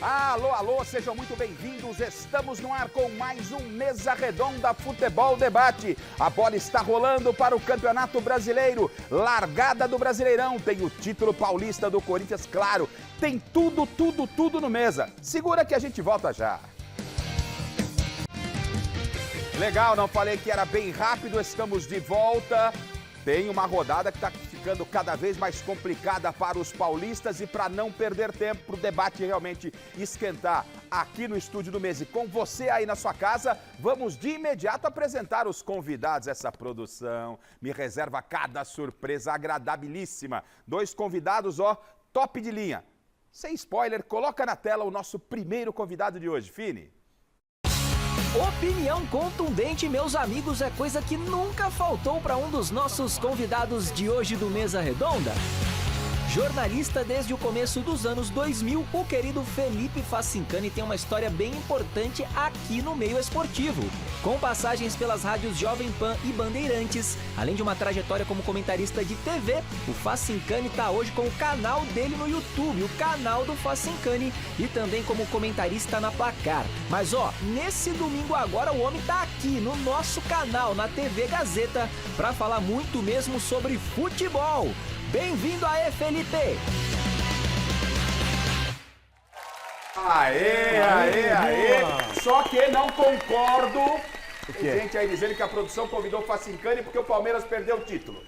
Alô, alô, sejam muito bem-vindos. Estamos no ar com mais um Mesa Redonda Futebol Debate. A bola está rolando para o Campeonato Brasileiro. Largada do Brasileirão. Tem o título paulista do Corinthians, claro. Tem tudo no Mesa. Segura que a gente volta já. Legal, não falei que era bem rápido. Estamos de volta. Tem uma rodada que está ficando cada vez mais complicada para os paulistas e para não perder tempo para o debate realmente esquentar aqui no estúdio do Mesa. E com você aí na sua casa, vamos de imediato apresentar os convidados. Essa produção me reserva cada surpresa agradabilíssima. 2 convidados, ó, top de linha. Sem spoiler, coloca na tela o nosso primeiro convidado de hoje, Fini. Opinião contundente, meus amigos, é coisa que nunca faltou para um dos nossos convidados de hoje do Mesa Redonda. Jornalista desde o começo dos anos 2000, o querido Felipe Facincani tem uma história bem importante aqui no meio esportivo. Com passagens pelas rádios Jovem Pan e Bandeirantes, além de uma trajetória como comentarista de TV, o Facincani está hoje com o canal dele no YouTube, o canal do Facincani, e também como comentarista na Placar. Mas ó, nesse domingo agora o homem tá aqui no nosso canal, na TV Gazeta, para falar muito mesmo sobre futebol. Bem-vindo aí, Felipe! Aê! Só que não concordo. Tem gente aí dizendo que a produção convidou o Facincani porque o Palmeiras perdeu o título.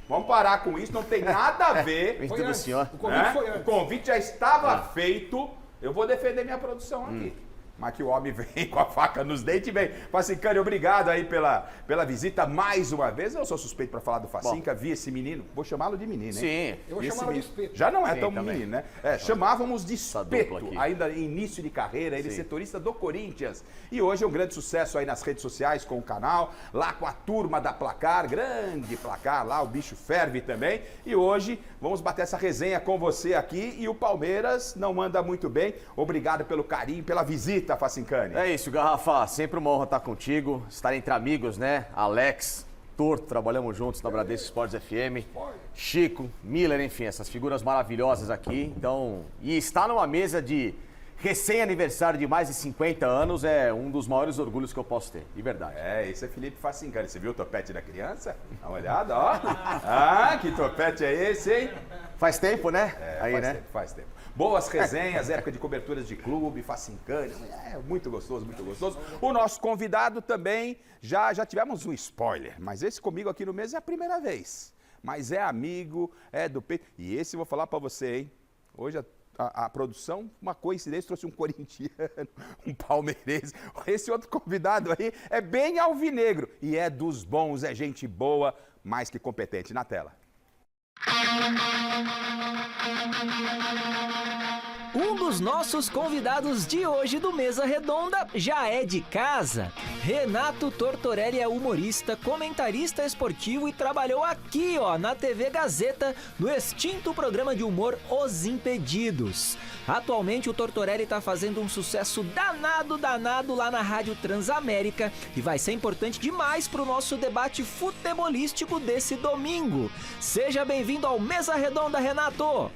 Vamos parar com isso, não tem nada a ver. Do senhor. O convite já estava feito. Eu vou defender minha produção aqui. Mas que o homem vem com a faca nos dentes, vem. Facincani, obrigado aí pela visita mais uma vez. Eu sou suspeito para falar do Facinca, vi esse menino, vou chamá-lo de menino, hein? Sim. Eu vou chamá-lo de Espeto. Já não é tão também. menino, né? Chamávamos de Espeto, ainda início de carreira, ele é setorista do Corinthians. E hoje é um grande sucesso aí nas redes sociais com o canal, lá com a turma da Placar, grande Placar, lá o bicho ferve também. E hoje vamos bater essa resenha com você aqui e o Palmeiras não anda muito bem. Obrigado pelo carinho, pela visita, Facincani. É isso, Garrafa, sempre uma honra estar contigo, estar entre amigos, né? Alex, Torto, trabalhamos juntos na Bradesco Esportes FM, Chico, Miller, enfim, essas figuras maravilhosas aqui. Então, e estar numa mesa de recém-aniversário de mais de 50 anos é um dos maiores orgulhos que eu posso ter, de verdade. Esse é Felipe Facincani. Você viu o topete da criança? Dá uma olhada, ó. Ah, que topete é esse, hein? Faz tempo, né? Faz tempo. Boas resenhas, época de coberturas de clube, Facincani, muito gostoso, muito gostoso. O nosso convidado também, já tivemos um spoiler, mas esse comigo aqui no Mesa é a primeira vez. Mas é amigo, é do peito. E esse eu vou falar pra você, hein? Hoje a produção, uma coincidência, trouxe um corintiano, um palmeirense. Esse outro convidado aí é bem alvinegro e é dos bons, é gente boa, mais que competente. Na tela. Um dos nossos convidados de hoje do Mesa Redonda já é de casa. Renato Tortorelli é humorista, comentarista esportivo e trabalhou aqui, ó, na TV Gazeta, no extinto programa de humor Os Impedidos. Atualmente o Tortorelli está fazendo um sucesso danado lá na Rádio Transamérica e vai ser importante demais para o nosso debate futebolístico desse domingo. Seja bem-vindo ao Mesa Redonda, Renato!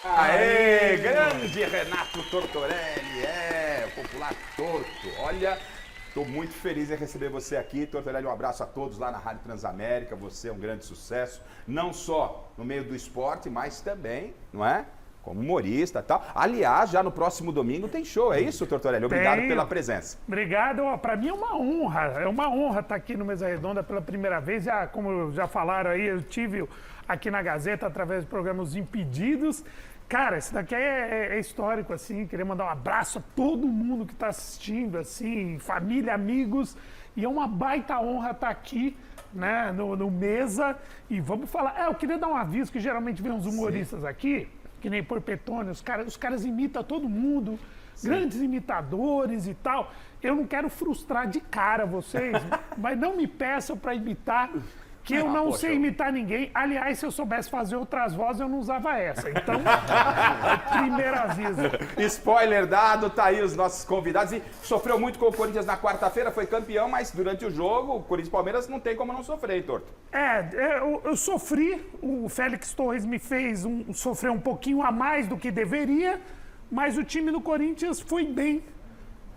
Aê, grande Renato Tortorelli, o popular Torto. Olha, estou muito feliz em receber você aqui. Tortorelli, um abraço a todos lá na Rádio Transamérica. Você é um grande sucesso, não só no meio do esporte, mas também, não é? Como humorista e tal. Aliás, já no próximo domingo tem show, é isso, Tortorelli? Obrigado pela presença. Obrigado, para mim é uma honra estar aqui no Mesa Redonda pela primeira vez. Como já falaram aí, eu tive aqui na Gazeta através do programa Os Impedidos. Cara, isso daqui é histórico, assim, queria mandar um abraço a todo mundo que está assistindo, assim, família, amigos, e é uma baita honra estar aqui, né, no Mesa, e vamos falar, eu queria dar um aviso que geralmente vem uns humoristas aqui, que nem Porpetone, os caras imitam todo mundo, grandes imitadores e tal, eu não quero frustrar de cara vocês, mas não me peçam para imitar que eu não sei imitar ninguém. Aliás, se eu soubesse fazer outras vozes, eu não usava essa. Então, primeiro aviso. Spoiler dado, tá aí os nossos convidados. E sofreu muito com o Corinthians na quarta-feira, foi campeão, mas durante o jogo, o Corinthians e Palmeiras não tem como não sofrer, hein, Torto? Eu sofri. O Félix Torres me fez sofrer um pouquinho a mais do que deveria, mas o time do Corinthians foi bem.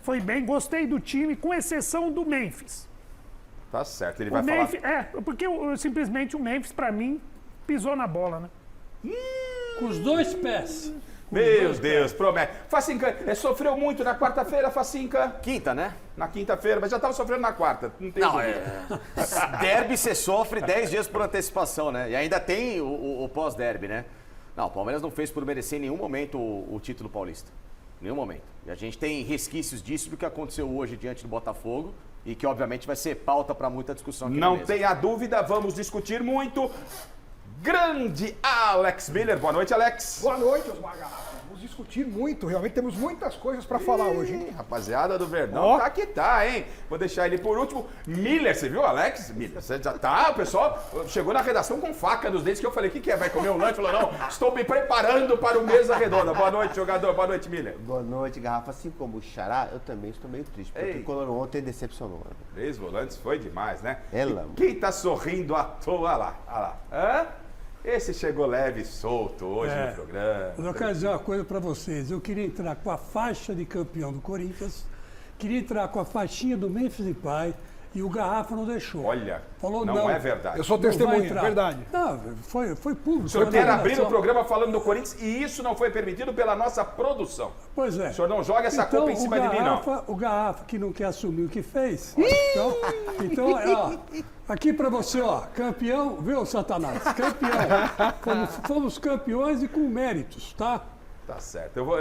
Foi bem, gostei do time, com exceção do Memphis. Tá certo, ele vai falar... Porque simplesmente o Memphis, pra mim, pisou na bola, né? Com os dois pés. Meu Deus, promete. Facinca, sofreu muito na quarta-feira, Facinca? Quinta, né? Na quinta-feira, mas já tava sofrendo na quarta, não tem dúvida. Derby você sofre 10 dias por antecipação, né? E ainda tem o pós-derby, né? Não, o Palmeiras não fez por merecer em nenhum momento o título paulista. Nenhum momento. E a gente tem resquícios disso do que aconteceu hoje diante do Botafogo e que, obviamente, vai ser pauta para muita discussão aqui Não tenha dúvida, vamos discutir muito. Grande Alex Miller. Boa noite, Alex. Boa noite, Osmar Garrafa. Vamos discutir muito, realmente temos muitas coisas para falar hoje, hein? Rapaziada do Verdão, tá que tá, hein? Vou deixar ele por último. Miller, você viu, Alex? Miller, você já tá, o pessoal chegou na redação com faca nos dentes, que eu falei, o que é? Vai comer um lanche? Falou, não, estou me preparando para o Mesa Redonda. Boa noite, jogador. Boa noite, Miller. Boa noite, Garrafa. Assim como o Xará, eu também estou meio triste, porque o Tricolor ontem decepcionou. 3 volantes foi demais, né? Ela. Quem tá sorrindo à toa? Olha lá, olha lá. Hã? Esse chegou leve e solto hoje no programa. Eu quero dizer uma coisa para vocês. Eu queria entrar com a faixa de campeão do Corinthians, queria entrar com a faixinha do Memphis Depay e o Garrafa não deixou. Olha, falou, não é verdade. Eu sou testemunha, verdade. Não, foi público. O senhor quer abrir o programa falando do Corinthians e isso não foi permitido pela nossa produção. Pois é. O senhor não joga essa culpa em cima de mim, não. O Garrafa que não quer assumir o que fez. Então, ó, aqui pra você, ó, campeão, viu, Satanás? Campeão. Fomos campeões e com méritos, tá? Tá certo. Eu vou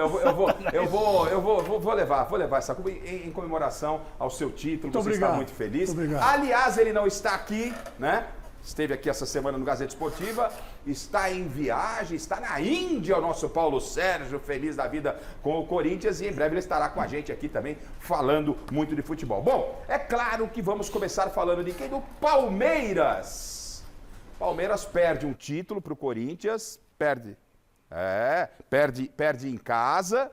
levar essa culpa em comemoração ao seu título. Você está muito feliz. Muito obrigado. Aliás, ele não está aqui, né? Esteve aqui essa semana no Gazeta Esportiva, está em viagem, está na Índia, o nosso Paulo Sérgio, feliz da vida com o Corinthians, e em breve ele estará com a gente aqui também, falando muito de futebol. Bom, é claro que vamos começar falando de quem? Do Palmeiras. Palmeiras perde um título para o Corinthians, perde em casa,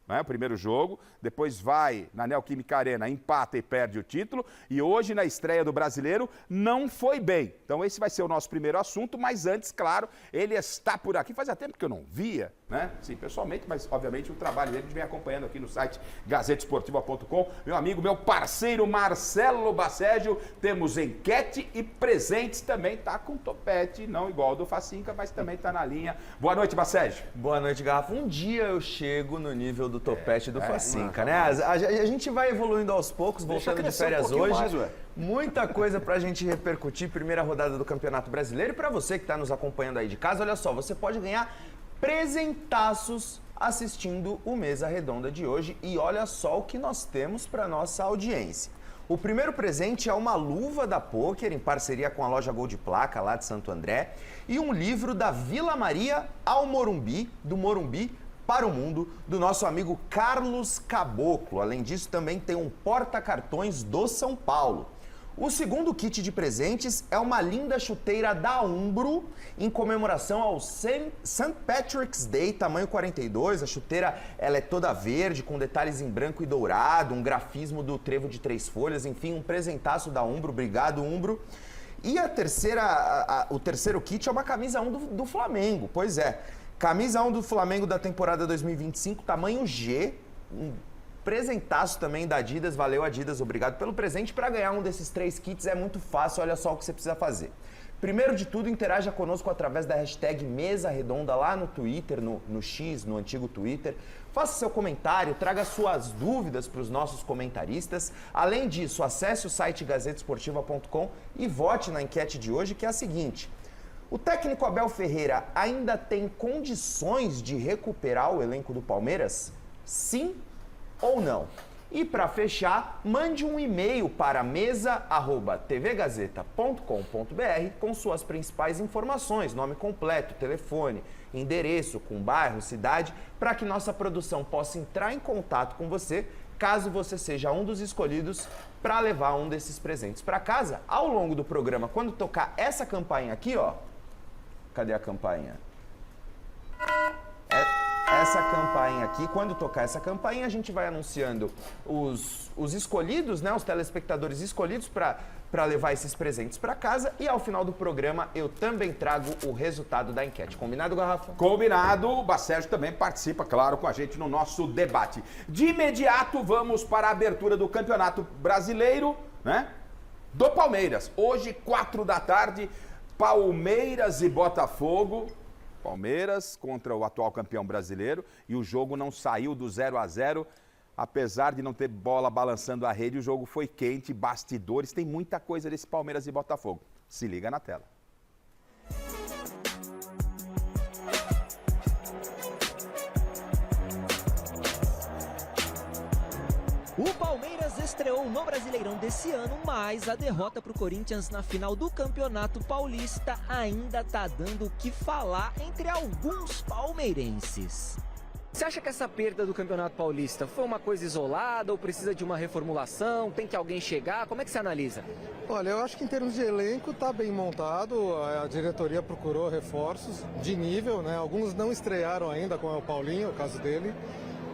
né, o primeiro jogo, depois vai na Neoquímica Arena, empata e perde o título, e hoje na estreia do Brasileiro não foi bem. Então esse vai ser o nosso primeiro assunto, mas antes, claro, ele está por aqui, fazia tempo que eu não via, né, sim, pessoalmente, mas obviamente o trabalho dele a gente vem acompanhando aqui no site gazetesportiva.com, meu amigo, meu parceiro Marcelo Basségio, temos enquete e presentes também, tá com topete, não igual ao do Facinca, mas também tá na linha. Boa noite, Basségio. Boa noite, Garrafa. Um dia eu chego no nível do topete do Facinca, né? A gente vai evoluindo aos poucos, voltando de férias hoje. Muita coisa pra gente repercutir. Primeira rodada do Campeonato Brasileiro. E pra você que tá nos acompanhando aí de casa, olha só, você pode ganhar presentaços assistindo o Mesa Redonda de hoje. E olha só o que nós temos pra nossa audiência. O primeiro presente é uma luva da Poker, em parceria com a loja Gol de Placa, lá de Santo André, e um livro da Vila Maria ao Morumbi, do Morumbi para o Mundo, do nosso amigo Carlos Caboclo. Além disso, também tem um porta-cartões do São Paulo. O segundo kit de presentes é uma linda chuteira da Umbro, em comemoração ao St. Patrick's Day, tamanho 42. A chuteira ela é toda verde, com detalhes em branco e dourado, um grafismo do trevo de 3 folhas, enfim, um presentaço da Umbro. Obrigado, Umbro. E o terceiro kit é uma camisa 1 do Flamengo, pois é. Camisa 1 do Flamengo da temporada 2025, tamanho G, um presentaço também da Adidas, valeu Adidas, obrigado pelo presente. Para ganhar um desses 3 kits é muito fácil, olha só o que você precisa fazer. Primeiro de tudo, interaja conosco através da hashtag Mesa Redonda lá no Twitter, no X, no antigo Twitter. Faça seu comentário, traga suas dúvidas para os nossos comentaristas. Além disso, acesse o site gazetesportiva.com e vote na enquete de hoje, que é a seguinte: o técnico Abel Ferreira ainda tem condições de recuperar o elenco do Palmeiras? Sim ou não? E para fechar, mande um e-mail para mesa@tvgazeta.com.br com suas principais informações, nome completo, telefone, endereço, com bairro, cidade, para que nossa produção possa entrar em contato com você caso você seja um dos escolhidos para levar um desses presentes para casa. Ao longo do programa, quando tocar essa campainha aqui, ó. Cadê a campainha? Essa campainha aqui, quando tocar essa campainha, a gente vai anunciando os escolhidos, né? Os telespectadores escolhidos para levar esses presentes para casa. E ao final do programa, eu também trago o resultado da enquete. Combinado, Garrafa? Combinado. O Bacérgio também participa, claro, com a gente no nosso debate. De imediato, vamos para a abertura do Campeonato Brasileiro, né? Do Palmeiras. Hoje, 4 da tarde, Palmeiras e Botafogo. Palmeiras contra o atual campeão brasileiro, e o jogo não saiu do 0-0, apesar de não ter bola balançando a rede, o jogo foi quente, bastidores, tem muita coisa desse Palmeiras e Botafogo. Se liga na tela. O Palmeiras estreou no Brasileirão desse ano, mas a derrota para o Corinthians na final do Campeonato Paulista ainda tá dando o que falar entre alguns palmeirenses. Você acha que essa perda do Campeonato Paulista foi uma coisa isolada ou precisa de uma reformulação? Tem que alguém chegar? Como é que você analisa? Olha, eu acho que em termos de elenco está bem montado, a diretoria procurou reforços de nível, né? Alguns não estrearam ainda, como é o Paulinho, o caso dele.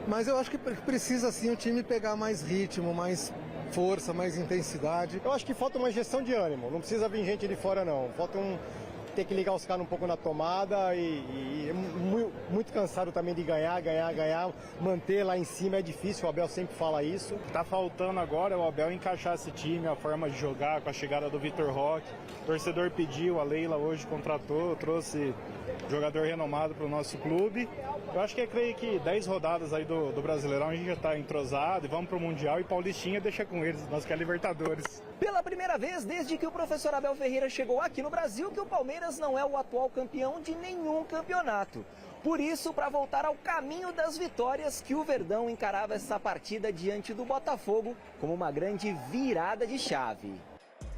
Mas eu acho que precisa sim o time pegar mais ritmo, mais força, mais intensidade. Eu acho que falta uma gestão de ânimo, não precisa vir gente de fora não. Falta ter que ligar os caras um pouco na tomada e muito cansado também de ganhar, manter lá em cima é difícil, o Abel sempre fala isso. Tá faltando agora o Abel encaixar esse time, a forma de jogar, com a chegada do Vitor Roque. O torcedor pediu, a Leila hoje contratou, trouxe jogador renomado para o nosso clube. Eu acho que creio que 10 rodadas aí do Brasileirão a gente já está entrosado e vamos para o Mundial e Paulistinha deixa com eles, nós que é Libertadores. Pela primeira vez desde que o professor Abel Ferreira chegou aqui no Brasil, que o Palmeiras não é o atual campeão de nenhum campeonato. Por isso, para voltar ao caminho das vitórias, que o Verdão encarava essa partida diante do Botafogo como uma grande virada de chave.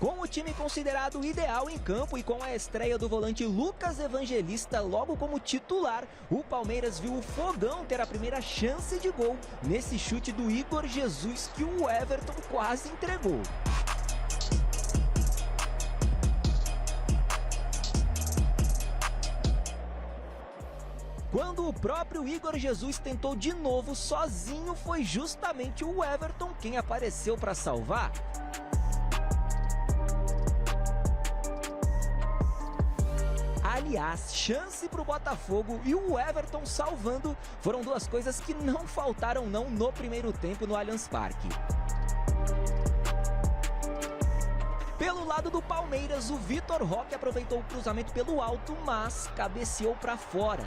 Com o time considerado ideal em campo e com a estreia do volante Lucas Evangelista logo como titular, o Palmeiras viu o Fogão ter a primeira chance de gol nesse chute do Igor Jesus que o Everton quase entregou. Quando o próprio Igor Jesus tentou de novo sozinho, foi justamente o Everton quem apareceu para salvar. Aliás, chance para o Botafogo e o Everton salvando foram duas coisas que não faltaram não no primeiro tempo no Allianz Parque. Pelo lado do Palmeiras, o Vitor Roque aproveitou o cruzamento pelo alto, mas cabeceou para fora.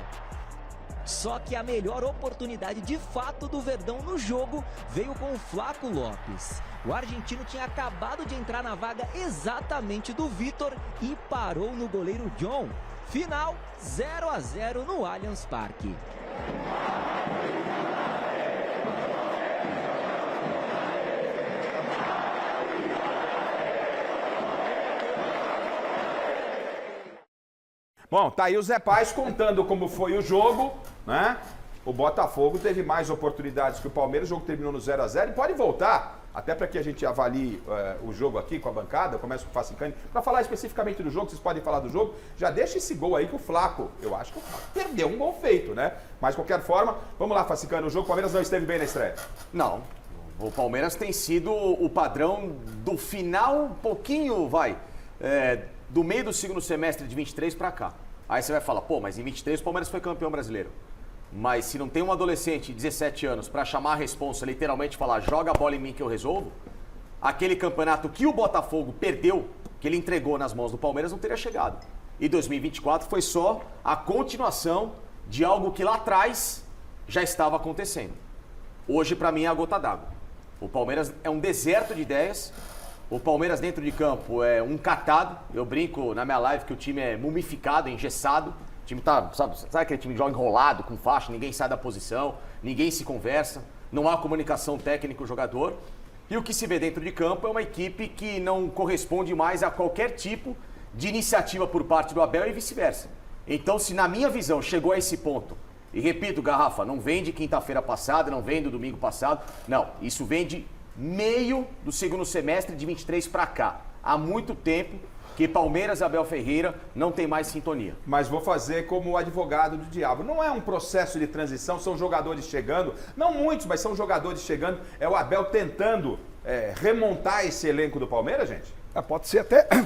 Só que a melhor oportunidade de fato do Verdão no jogo veio com o Flaco Lopes. O argentino tinha acabado de entrar na vaga exatamente do Vitor e parou no goleiro John. Final 0-0 no Allianz Parque. Bom, tá aí o Zé Paz contando como foi o jogo, né? O Botafogo teve mais oportunidades que o Palmeiras, o jogo terminou no 0-0 e pode voltar, até para que a gente avalie o jogo aqui com a bancada, eu começo com o Facicani, para falar especificamente do jogo, vocês podem falar do jogo, já deixa esse gol aí que o Flaco, eu acho que o Flaco perdeu um gol feito, né? Mas de qualquer forma, vamos lá, Facicani, o jogo, o Palmeiras não esteve bem na estreia. Não, o Palmeiras tem sido o padrão do final, um pouquinho, do meio do segundo semestre de 23 para cá. Aí você vai falar, pô, mas em 23 o Palmeiras foi campeão brasileiro. Mas se não tem um adolescente de 17 anos para chamar a responsa, literalmente falar, joga a bola em mim que eu resolvo, aquele campeonato que o Botafogo perdeu, que ele entregou nas mãos do Palmeiras, não teria chegado. E 2024 foi só a continuação de algo que lá atrás já estava acontecendo. Hoje, para mim, é a gota d'água. O Palmeiras é um deserto de ideias. O Palmeiras dentro de campo é um catado. Eu brinco na minha live que o time é mumificado, engessado. O time tá, sabe aquele time que joga enrolado, com faixa, ninguém sai da posição, ninguém se conversa, não há comunicação técnico-jogador. E o que se vê dentro de campo é uma equipe que não corresponde mais a qualquer tipo de iniciativa por parte do Abel e vice-versa. Então, se na minha visão chegou a esse ponto E repito, Garrafa, não vem de quinta-feira passada, não vem do domingo passado. Não, isso vem de meio do segundo semestre de 23 para cá. Há muito tempo que Palmeiras e Abel Ferreira não tem mais sintonia. Mas vou fazer como o advogado do diabo. Não é um processo de transição, são jogadores chegando, não muitos, mas são jogadores chegando. É o Abel tentando remontar esse elenco do Palmeiras, gente?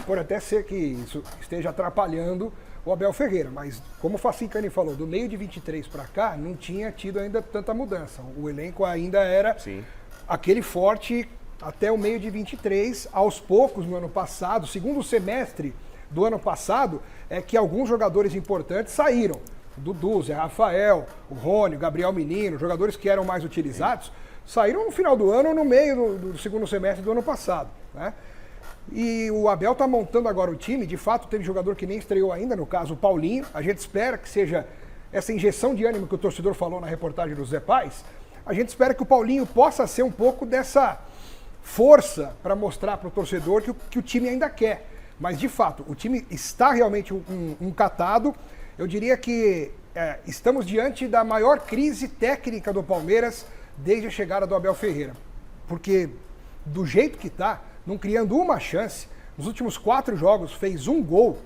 Pode até ser que isso esteja atrapalhando o Abel Ferreira, mas como o Facicani falou, do meio de 23 para cá, não tinha tido ainda tanta mudança. O elenco ainda era aquele forte até o meio de 23. Aos poucos, no ano passado, segundo semestre do ano passado, é que alguns jogadores importantes saíram. O Dudu, Zé Rafael, o Rony, o Gabriel Menino, jogadores que eram mais utilizados, saíram no final do ano ou no meio do segundo semestre do ano passado, né? E o Abel está montando agora o time. De fato, teve jogador que nem estreou ainda, no caso o Paulinho. A gente espera que seja essa injeção de ânimo que o torcedor falou na reportagem do Zé Paz. A gente espera que o Paulinho possa ser um pouco dessa força para mostrar para o torcedor que o time ainda quer. Mas, de fato, o time está realmente um catado. Eu diria que estamos diante da maior crise técnica do Palmeiras desde a chegada do Abel Ferreira. Porque, do jeito que está, não criando uma chance, nos últimos 4 jogos fez um gol.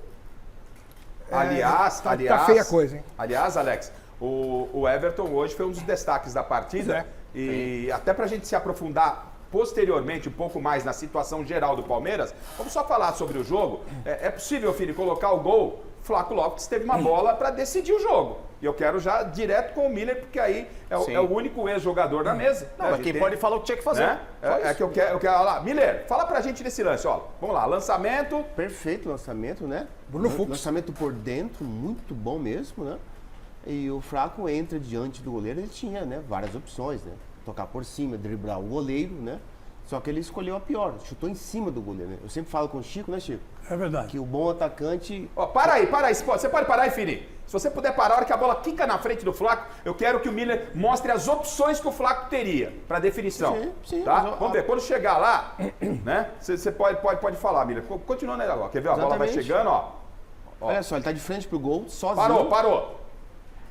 Aliás, tá feia a coisa, hein? Aliás, Alex, o Everton hoje foi um dos destaques da partida. E até pra gente se aprofundar posteriormente um pouco mais na situação geral do Palmeiras, vamos só falar sobre o jogo. É possível, filho, colocar o gol? Flaco Lopes teve uma bola para decidir o jogo. E eu quero já direto com o Miller, porque aí é o único ex-jogador da mesa. Não, mas quem pode falar o que tinha que fazer. Né? É que eu quero lá. Miller, fala pra gente desse lance, ó. Vamos lá, lançamento. Perfeito lançamento, né? Bruno Fux. Lançamento por dentro, muito bom mesmo, né? E o Flaco entra diante do goleiro, ele tinha, né, várias opções, né? Tocar por cima, driblar o goleiro, né? Só que ele escolheu a pior, chutou em cima do goleiro, né? Eu sempre falo com o Chico, né, Chico? É verdade. Que o bom atacante... Ó, para aí. Você pode parar aí, Fini? Se você puder parar, a hora que a bola quica na frente do Flaco, eu quero que o Miller mostre as opções que o Flaco teria para definição. Sim, tá? Vamos ver, quando chegar lá, né? Você pode falar, Miller. Continuando aí agora. Quer ver? A bola vai chegando, ó. Olha só, ele tá de frente pro gol, sozinho. Parou.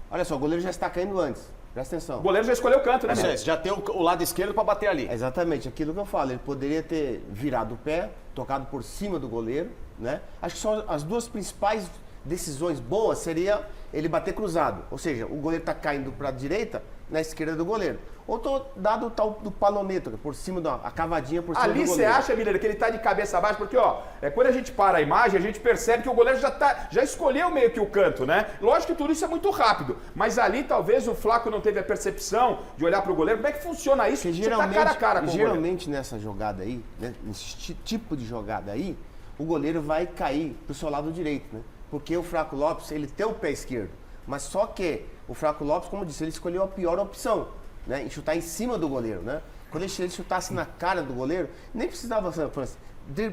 Olha só, o goleiro já está caindo antes. Presta atenção. O goleiro já escolheu o canto, né, Miller? Já tem o lado esquerdo para bater ali. Exatamente, aquilo que eu falo. Ele poderia ter virado o pé, tocado por cima do goleiro, né? Acho que só as duas principais decisões boas seria ele bater cruzado. Ou seja, o goleiro está caindo para a direita, na esquerda do goleiro. Ou dado o tal do paloneta, por cima a cavadinha por cima do goleiro. Ali você acha, Miller, que ele tá de cabeça abaixo? Porque, ó, quando a gente para a imagem, a gente percebe que o goleiro já escolheu meio que o canto, né? Lógico que tudo isso é muito rápido, mas ali talvez o Flaco não teve a percepção de olhar pro goleiro. Como é que funciona isso? Porque você tá cara a cara com o goleiro. Geralmente nessa jogada aí, né, nesse tipo de jogada aí, o goleiro vai cair pro seu lado direito, né? Porque o Flaco Lopes, ele tem o pé esquerdo, mas só que o Flaco Lopes, como eu disse, ele escolheu a pior opção, né? Em chutar em cima do goleiro, né? Quando ele chutasse na cara do goleiro, nem precisava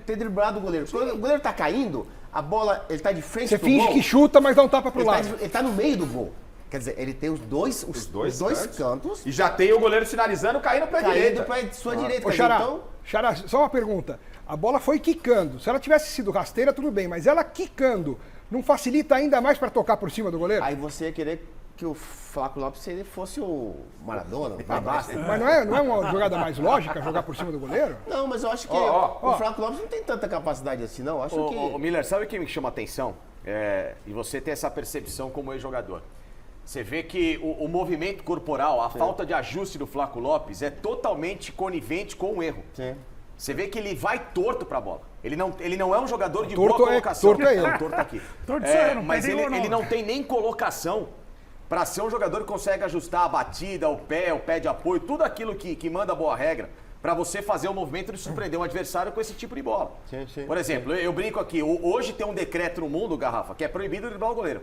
ter driblado o goleiro. Quando o goleiro tá caindo, a bola, ele tá de frente pro gol. Você finge que chuta, mas dá um tapa pro lado. Ele tá no meio do gol. Quer dizer, ele tem os dois cantos. E já tem o goleiro sinalizando caindo pra direita. Caindo pra sua direita. Ô, Xará, só uma pergunta. A bola foi quicando. Se ela tivesse sido rasteira, tudo bem. Mas ela quicando, não facilita ainda mais para tocar por cima do goleiro? Aí você ia querer que o Flaco Lopes ele fosse o Maradona, o Babasta. Mas não é uma jogada mais lógica jogar por cima do goleiro? Não, mas eu acho que o Flaco Lopes não tem tanta capacidade assim, não. Acho que... Miller, sabe o que me chama a atenção? E você tem essa percepção como ex-jogador. Você vê que o movimento corporal, a falta de ajuste do Flaco Lopes é totalmente conivente com o erro. Sim. Você vê que ele vai torto pra bola. Ele não é um jogador de boa colocação. Torto é ele. Torto aqui. Torto sou eu, não mas perdeu ele não tem nem colocação para ser um jogador que consegue ajustar a batida, o pé de apoio, tudo aquilo que manda a boa regra para você fazer o movimento de surpreender um adversário com esse tipo de bola. Sim. Por exemplo, eu brinco aqui, hoje tem um decreto no mundo, Garrafa, que é proibido driblar o goleiro.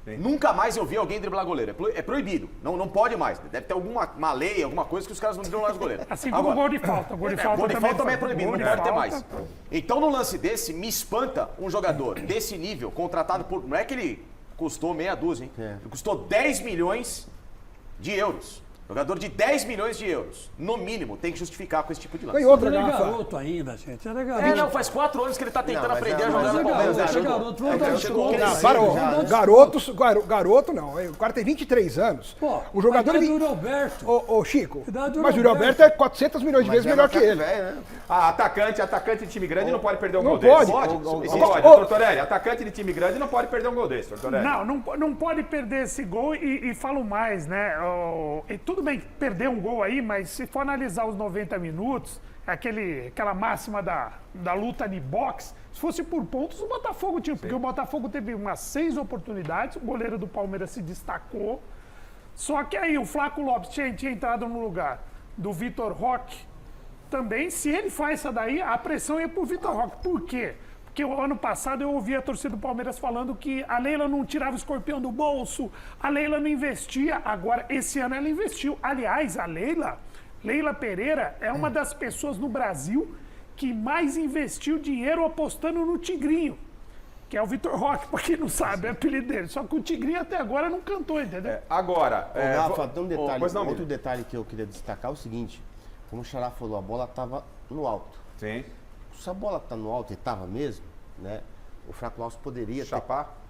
Sim. Nunca mais eu vi alguém driblar goleiro. É proibido. Não pode mais. Deve ter alguma lei, alguma coisa que os caras não driblam mais goleiro. Assim como o gol de falta. O gol de falta também é proibido, não pode ter mais. Então, no lance desse, me espanta um jogador desse nível, contratado não é que ele custou meia dúzia, hein? Ele custou 10 milhões de euros. Jogador de 10 milhões de euros, no mínimo, tem que justificar com esse tipo de lance. E outra, Ele é Garrafa. garoto ainda, gente. Ele é garoto. Não, faz 4 anos que ele tá tentando Não, aprender a mas jogar no Palmeiras. garoto, Chegou. garoto. Vamos dar um desconto. Garoto não. O cara tem 23 anos. Pô, O jogador... a idade do Roberto. Ô, Chico, Idade do mas o Yuri Roberto. Alberto é 400 milhões de vezes melhor que ele. Atacante de time grande não pode perder um Não gol desse. pode. Pode, doutor Torelli. Atacante de time grande não pode perder um gol desse, doutor Torelli. Não pode perder esse gol e falo mais, né? E tudo bem perder um gol aí, mas se for analisar os 90 minutos, aquela máxima da luta de boxe, se fosse por pontos, o Botafogo tinha. Porque o Botafogo teve umas 6 oportunidades, o goleiro do Palmeiras se destacou. Só que aí o Flaco Lopes tinha entrado no lugar do Vitor Roque. Também, se ele faz essa daí, a pressão ia pro Vitor Roque. Por quê? Porque o ano passado eu ouvi a torcida do Palmeiras falando que a Leila não tirava o escorpião do bolso, a Leila não investia. Agora, esse ano ela investiu. Aliás, a Leila Pereira é uma das pessoas no Brasil que mais investiu dinheiro apostando no Tigrinho, que é o Vitor Roque, pra quem não sabe, é o apelido dele. Só que o Tigrinho até agora não cantou, entendeu? Agora... Rafa, tem um detalhe, Pois não, outro detalhe que eu queria destacar é o seguinte, como o Xará falou, a bola estava no alto. Sim. Se a bola está no alto e estava mesmo, né, o Flaco Lopes poderia ter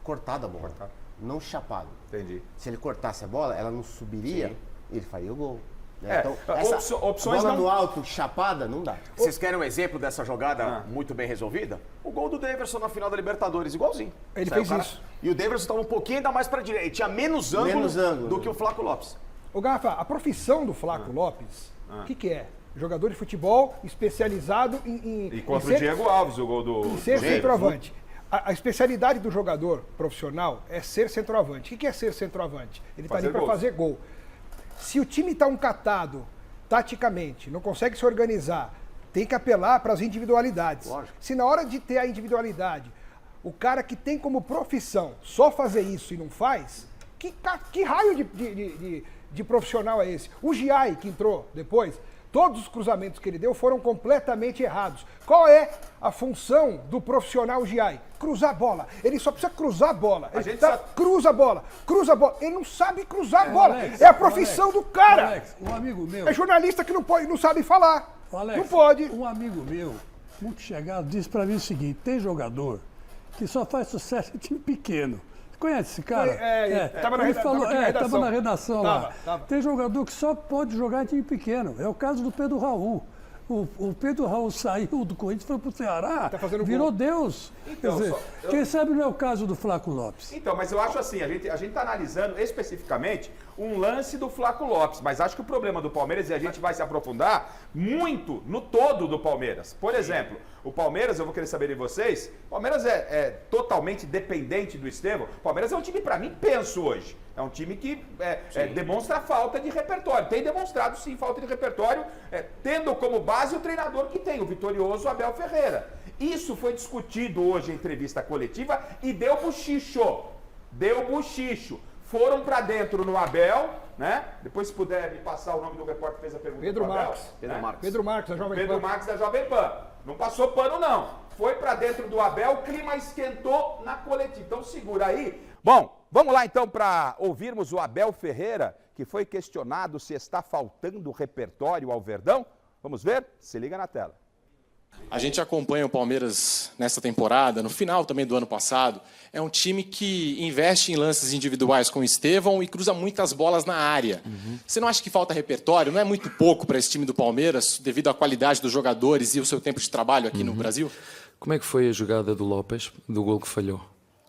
cortado a bola, não chapado. Entendi. Se ele cortasse a bola, ela não subiria, ele faria o gol. Né? É, Então, essa opções bola não- no alto, chapada, não dá. Vocês querem um exemplo dessa jogada muito bem resolvida? O gol do Daverson na final da Libertadores, igualzinho. Ele Saiu fez o cara- isso. E o Daverson estava um pouquinho ainda mais para a direita. Tinha menos ângulo do que o Flaco Lopes. Ô, Garrafa, a profissão do Flaco Lopes, o que é? Jogador de futebol especializado em E contra ser- o Diego Alves, o gol do... em ser do centroavante. A especialidade do jogador profissional é ser centroavante. O que é ser centroavante? Ele está ali Fazer para gols. fazer gol. Se o time está catado taticamente, não consegue se organizar, tem que apelar para as individualidades. Lógico. Se na hora de ter a individualidade, o cara que tem como profissão só fazer isso e não faz, que raio de profissional é esse? O Giai, que entrou depois, todos os cruzamentos que ele deu foram completamente errados. Qual é a função do profissional Giai? Cruzar a bola. Ele só precisa cruzar a bola. Ele cruza a bola, cruza a bola. Ele não sabe cruzar a bola. Alex, é a profissão do cara. Alex, um amigo meu. É jornalista que não sabe falar. Alex, não pode. Um amigo meu, muito chegado, disse pra mim o seguinte: tem jogador que só faz sucesso em time pequeno. Você conhece esse cara? Tava na Ele redação. falou, Tava aqui na redação. tava na redação lá. Tava. Tem jogador que só pode jogar em time pequeno. É o caso do Pedro Raul. O Pedro Raul saiu do Corinthians, foi pro Ceará, Tá fazendo virou gol. Deus. Então, Quer dizer, quem sabe não é o caso do Flaco Lopes. Então, mas eu acho assim, a gente está analisando especificamente um lance do Flaco Lopes, mas acho que o problema do Palmeiras, e a gente vai se aprofundar muito no todo do Palmeiras. Por exemplo, o Palmeiras, eu vou querer saber de vocês, o Palmeiras é totalmente dependente do Estevão. O Palmeiras é um time, para mim, penso hoje. É um time que demonstra falta de repertório. Tem demonstrado, sim, falta de repertório, tendo como base o treinador que tem, o vitorioso Abel Ferreira. Isso foi discutido hoje em entrevista coletiva e deu buchicho. Deu buchicho. Foram para dentro no Abel, né? Depois, se puder me passar o nome do repórter que fez a pergunta Pedro pro Abel, Marques. né? Pedro Marques, da Jovem Pedro Pan. Marques da Jovem Pan. Não passou pano, não. Foi para dentro do Abel, o clima esquentou na coletiva. Então segura aí. Bom, vamos lá então para ouvirmos o Abel Ferreira, que foi questionado se está faltando repertório ao Verdão. Vamos ver? Se liga na tela. A gente acompanha o Palmeiras nessa temporada, no final também do ano passado. É um time que investe em lances individuais com o Estevão e cruza muitas bolas na área. Você não acha que falta repertório? Não é muito pouco para esse time do Palmeiras, devido à qualidade dos jogadores e o seu tempo de trabalho aqui no Brasil? Como é que foi a jogada do Lopes, do gol que falhou?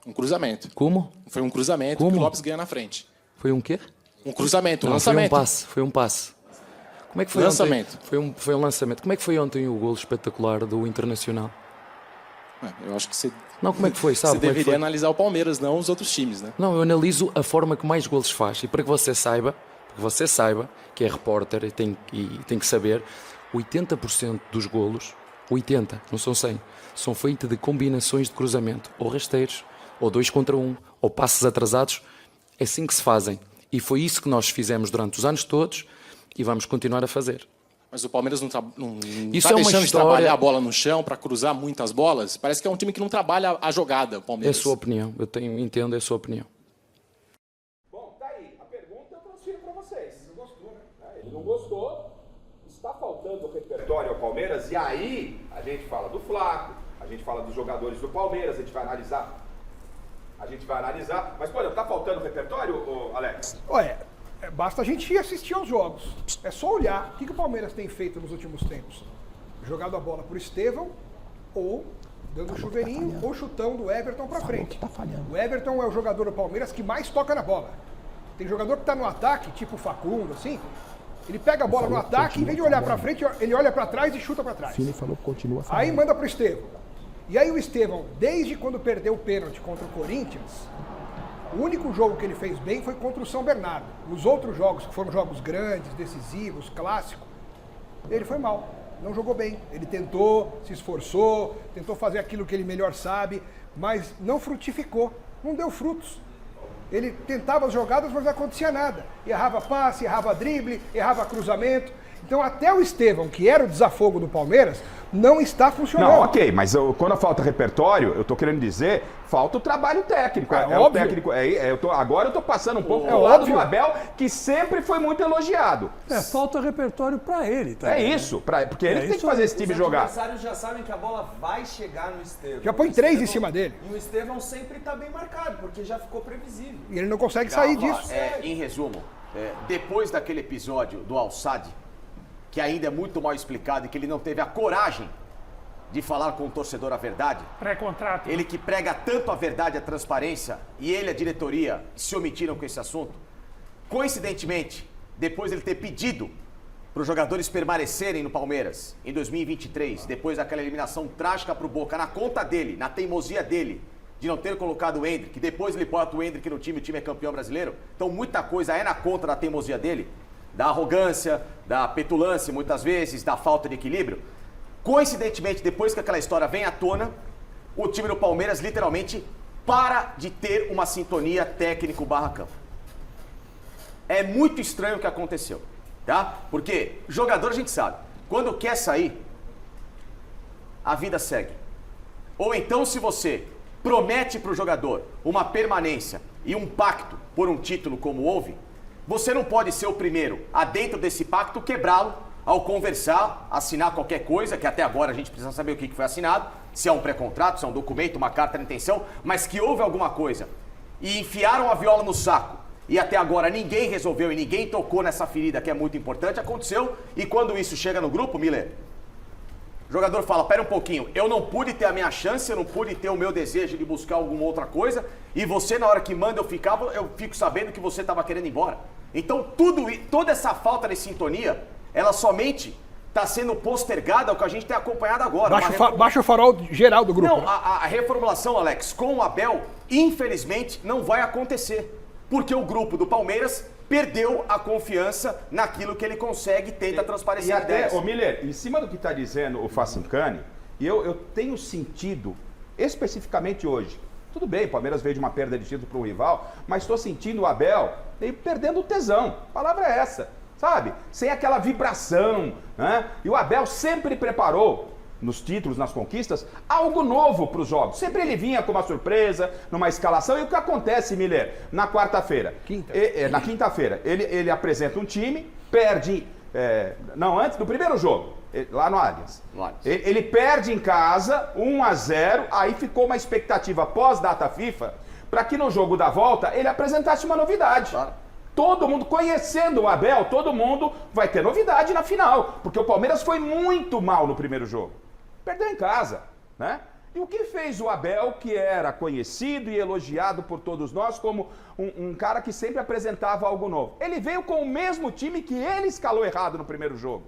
Um cruzamento. Como? Foi um cruzamento Como? que o Lopes ganha na frente. Foi um quê? Um cruzamento, um Não, lançamento. Foi um passe. Como é que foi Lançamento. ontem? Foi um lançamento. Como é que foi ontem o gol espetacular do Internacional? Eu acho que você, Não, como é que foi, sabe? você como é que deveria foi? analisar o Palmeiras, não os outros times, né? Não, eu analiso a forma que mais golos faz. E para que você saiba, que é repórter e tem que saber, 80% dos golos, 80, não são 100, são feitos de combinações de cruzamento, ou rasteiros, ou 2 contra 1, ou passes atrasados. É assim que se fazem. E foi isso que nós fizemos durante os anos todos e vamos continuar a fazer. Mas o Palmeiras não Isso tá é uma deixando de história- trabalhar a bola no chão para cruzar muitas bolas. Parece que é um time que não trabalha a jogada, o É a Palmeiras. sua opinião, entendo, é a sua opinião. Bom, tá aí. A pergunta eu transfiro para vocês. Você gostou, né? gostou, está faltando repertório ao Palmeiras, e aí a gente fala do Flaco, a gente fala dos jogadores do Palmeiras, a gente vai analisar, mas, pô, tá faltando repertório, Alex? Olha, basta a gente ir assistir aos jogos. É só olhar o que o Palmeiras tem feito nos últimos tempos. Jogado a bola por Estevão, ou dando chuveirinho, ou chutão do Everton pra frente. O Everton é o jogador do Palmeiras que mais toca na bola. Tem jogador que tá no ataque, tipo o Facundo, assim, ele pega a bola no ataque, em vez de olhar pra frente, ele olha pra trás e chuta pra trás. Aí manda pro Estevão. E aí o Estevão, desde quando perdeu o pênalti contra o Corinthians, o único jogo que ele fez bem foi contra o São Bernardo. Os outros jogos, que foram jogos grandes, decisivos, clássicos, ele foi mal. Não jogou bem. Ele tentou, se esforçou, tentou fazer aquilo que ele melhor sabe, mas não frutificou, não deu frutos. Ele tentava as jogadas, mas não acontecia nada. Errava passe, errava drible, errava cruzamento. Então até o Estevão, que era o desafogo do Palmeiras, não está funcionando. Não, ok, mas quando falta repertório, eu tô querendo dizer, falta o trabalho técnico. É óbvio. O técnico. Agora eu tô passando um pouco pro lado do Abel, que sempre foi muito elogiado. Falta repertório pra ele, tá? Isso, porque ele tem que fazer esse time jogar. Os adversários já sabem que a bola vai chegar no Estevão. Já põe 3 em cima dele. E o Estevão sempre tá bem marcado, porque já ficou previsível. E ele não consegue sair disso. Em resumo, depois daquele episódio do Al-Sadd, que ainda é muito mal explicado e que ele não teve a coragem de falar com o torcedor a verdade. Pré-contrato. Ele que prega tanto a verdade e a transparência, e ele e a diretoria se omitiram com esse assunto. Coincidentemente, depois de ele ter pedido para os jogadores permanecerem no Palmeiras em 2023, depois daquela eliminação trágica para o Boca, na conta dele, na teimosia dele, de não ter colocado o Endrick, depois ele bota o Endrick no time, o time é campeão brasileiro. Então muita coisa é na conta da teimosia dele, da arrogância, da petulância muitas vezes, da falta de equilíbrio. Coincidentemente, depois que aquela história vem à tona, o time do Palmeiras literalmente para de ter uma sintonia técnico/campo. É muito estranho o que aconteceu, tá? Porque jogador a gente sabe, quando quer sair, a vida segue. Ou então, se você promete para o jogador uma permanência e um pacto por um título como houve, você não pode ser o primeiro a, dentro desse pacto, quebrá-lo ao conversar, assinar qualquer coisa, que até agora a gente precisa saber o que foi assinado, se é um pré-contrato, se é um documento, uma carta de intenção, mas que houve alguma coisa e enfiaram a viola no saco e até agora ninguém resolveu e ninguém tocou nessa ferida que é muito importante, aconteceu. E quando isso chega no grupo, Miller, o jogador fala, pera um pouquinho, eu não pude ter a minha chance, eu não pude ter o meu desejo de buscar alguma outra coisa, e você, na hora que manda eu fico sabendo que você estava querendo ir embora. Então toda essa falta de sintonia, ela somente está sendo postergada ao que a gente tem acompanhado agora. Baixa o farol geral do grupo. Não, a reformulação, Alex, com o Abel, infelizmente, não vai acontecer. Porque o grupo do Palmeiras perdeu a confiança naquilo que ele consegue e tenta transparecer ideias. Ô Miller, em cima do que está dizendo o Facincani, eu tenho sentido, especificamente hoje, tudo bem, o Palmeiras veio de uma perda de título para um rival, mas estou sentindo o Abel perdendo o tesão. A palavra é essa, sabe? Sem aquela vibração, né? E o Abel sempre preparou, nos títulos, nas conquistas, algo novo para os jogos. Sempre ele vinha com uma surpresa, numa escalação. E o que acontece, Miller, na quarta-feira? Na quinta-feira, ele apresenta um time, perde... antes do primeiro jogo, lá no Allianz. Ele perde em casa, 1-0, aí ficou uma expectativa pós-data FIFA, para que no jogo da volta ele apresentasse uma novidade. Claro. Todo mundo, conhecendo o Abel, todo mundo vai ter novidade na final, porque o Palmeiras foi muito mal no primeiro jogo. Perdeu em casa, né? E o que fez o Abel, que era conhecido e elogiado por todos nós como um cara que sempre apresentava algo novo? Ele veio com o mesmo time que ele escalou errado no primeiro jogo.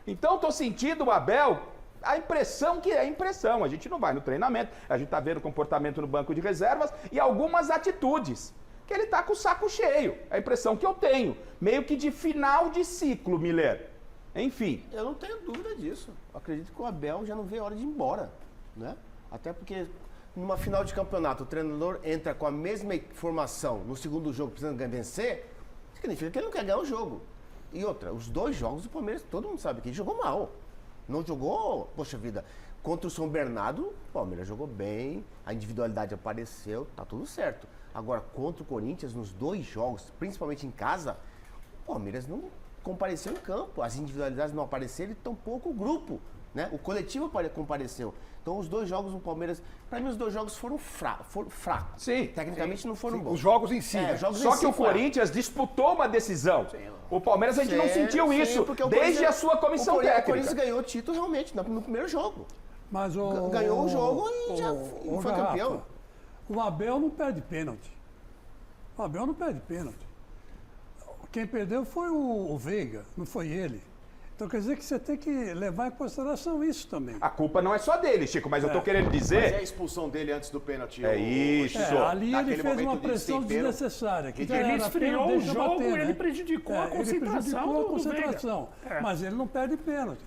Então, estou sentindo o Abel, a impressão que é impressão. A gente não vai no treinamento, a gente está vendo o comportamento no banco de reservas e algumas atitudes. Que ele está com o saco cheio. É a impressão que eu tenho. Meio que de final de ciclo, Miller. Enfim. Eu não tenho dúvida disso. Eu acredito que o Abel já não vê a hora de ir embora, né? Até porque numa final de campeonato o treinador entra com a mesma formação no segundo jogo precisando vencer, significa que ele não quer ganhar o jogo. E outra, os dois jogos do Palmeiras, todo mundo sabe que ele jogou mal. Não jogou, poxa vida, contra o São Bernardo, o Palmeiras jogou bem, a individualidade apareceu, tá tudo certo. Agora, contra o Corinthians, nos dois jogos, principalmente em casa, o Palmeiras não compareceu em campo. As individualidades não apareceram e tampouco o grupo, né? O coletivo compareceu. Então os 2 jogos do Palmeiras, para mim os 2 jogos foram fracos. Sim. Tecnicamente não foram bons. Os jogos em si. Só que o Corinthians disputou uma decisão. O Palmeiras a gente não sentiu isso desde a sua comissão técnica. O Corinthians ganhou o título realmente no primeiro jogo. Mas ganhou o jogo e já foi campeão. O Abel não perde pênalti. O Abel não perde pênalti. Quem perdeu foi o Veiga, não foi ele. Então quer dizer que você tem que levar em consideração isso também. A culpa não é só dele, Chico, mas eu tô querendo dizer... Mas é a expulsão dele antes do pênalti. É isso. Ali ele fez uma pressão desnecessária. Que ele esfriou o jogo e ele prejudicou a concentração do Veiga. Mas ele não perde pênalti.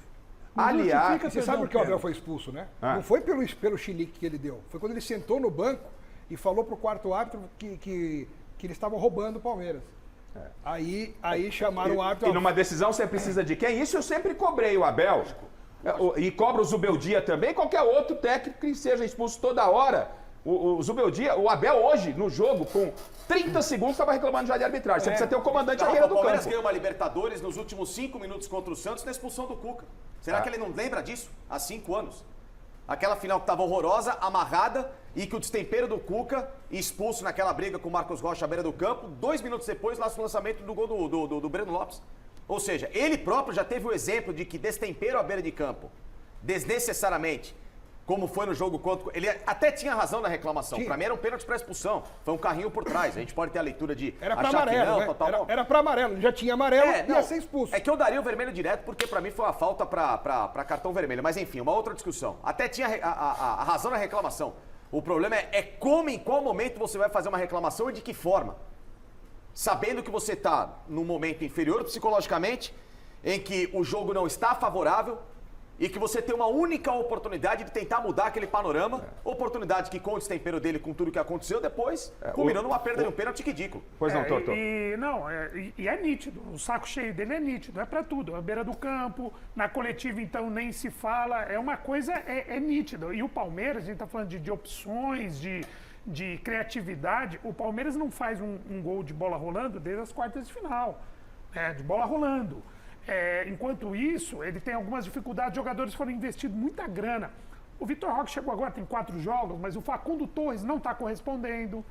Aliás, você sabe por que o Abel foi expulso, né? Não foi pelo chilique que ele deu. Foi quando ele sentou no banco e falou pro quarto árbitro que eles estavam roubando o Palmeiras. Aí chamaram o árbitro... E numa decisão você precisa de quem? Isso eu sempre cobrei o Abel. E cobra o Zubeldia também, qualquer outro técnico que seja expulso toda hora. O Zubeldia, o Abel hoje, no jogo, com 30 segundos, estava reclamando já de arbitragem. Você precisa ter o comandante à beira do campo. O Palmeiras ganhou uma Libertadores nos últimos 5 minutos contra o Santos na expulsão do Cuca. Será que ele não lembra disso? Há 5 anos. Aquela final que estava horrorosa, amarrada, e que o destempero do Cuca, expulso naquela briga com o Marcos Rocha à beira do campo, 2 minutos depois, lá no lançamento do gol do Breno Lopes. Ou seja, ele próprio já teve o exemplo de que destempero à beira de campo, desnecessariamente, como foi no jogo contra... Ele até tinha razão na reclamação. Para mim era um pênalti para expulsão. Foi um carrinho por trás. A gente pode ter a leitura de... Era para amarelo, né? Era para amarelo. Já tinha amarelo e ia ser expulso. É que eu daria o vermelho direto porque para mim foi uma falta para cartão vermelho. Mas enfim, uma outra discussão. Até tinha a razão na reclamação. O problema é como, em qual momento você vai fazer uma reclamação e de que forma. Sabendo que você está num momento inferior psicologicamente, em que o jogo não está favorável, e que você tem uma única oportunidade de tentar mudar aquele panorama, oportunidade que com o destempero dele, com tudo que aconteceu depois, culminou numa perda de um pênalti ridículo. Pois não, Torto. E é nítido, o saco cheio dele é nítido, é pra tudo, à beira do campo, na coletiva então nem se fala, é uma coisa, é nítida. E o Palmeiras, a gente tá falando de opções, de criatividade, o Palmeiras não faz um gol de bola rolando desde as quartas de final, de bola rolando. Enquanto isso, ele tem algumas dificuldades, jogadores foram investidos muita grana. O Vitor Roque chegou agora, tem 4 jogos, mas o Facundo Torres não está correspondendo.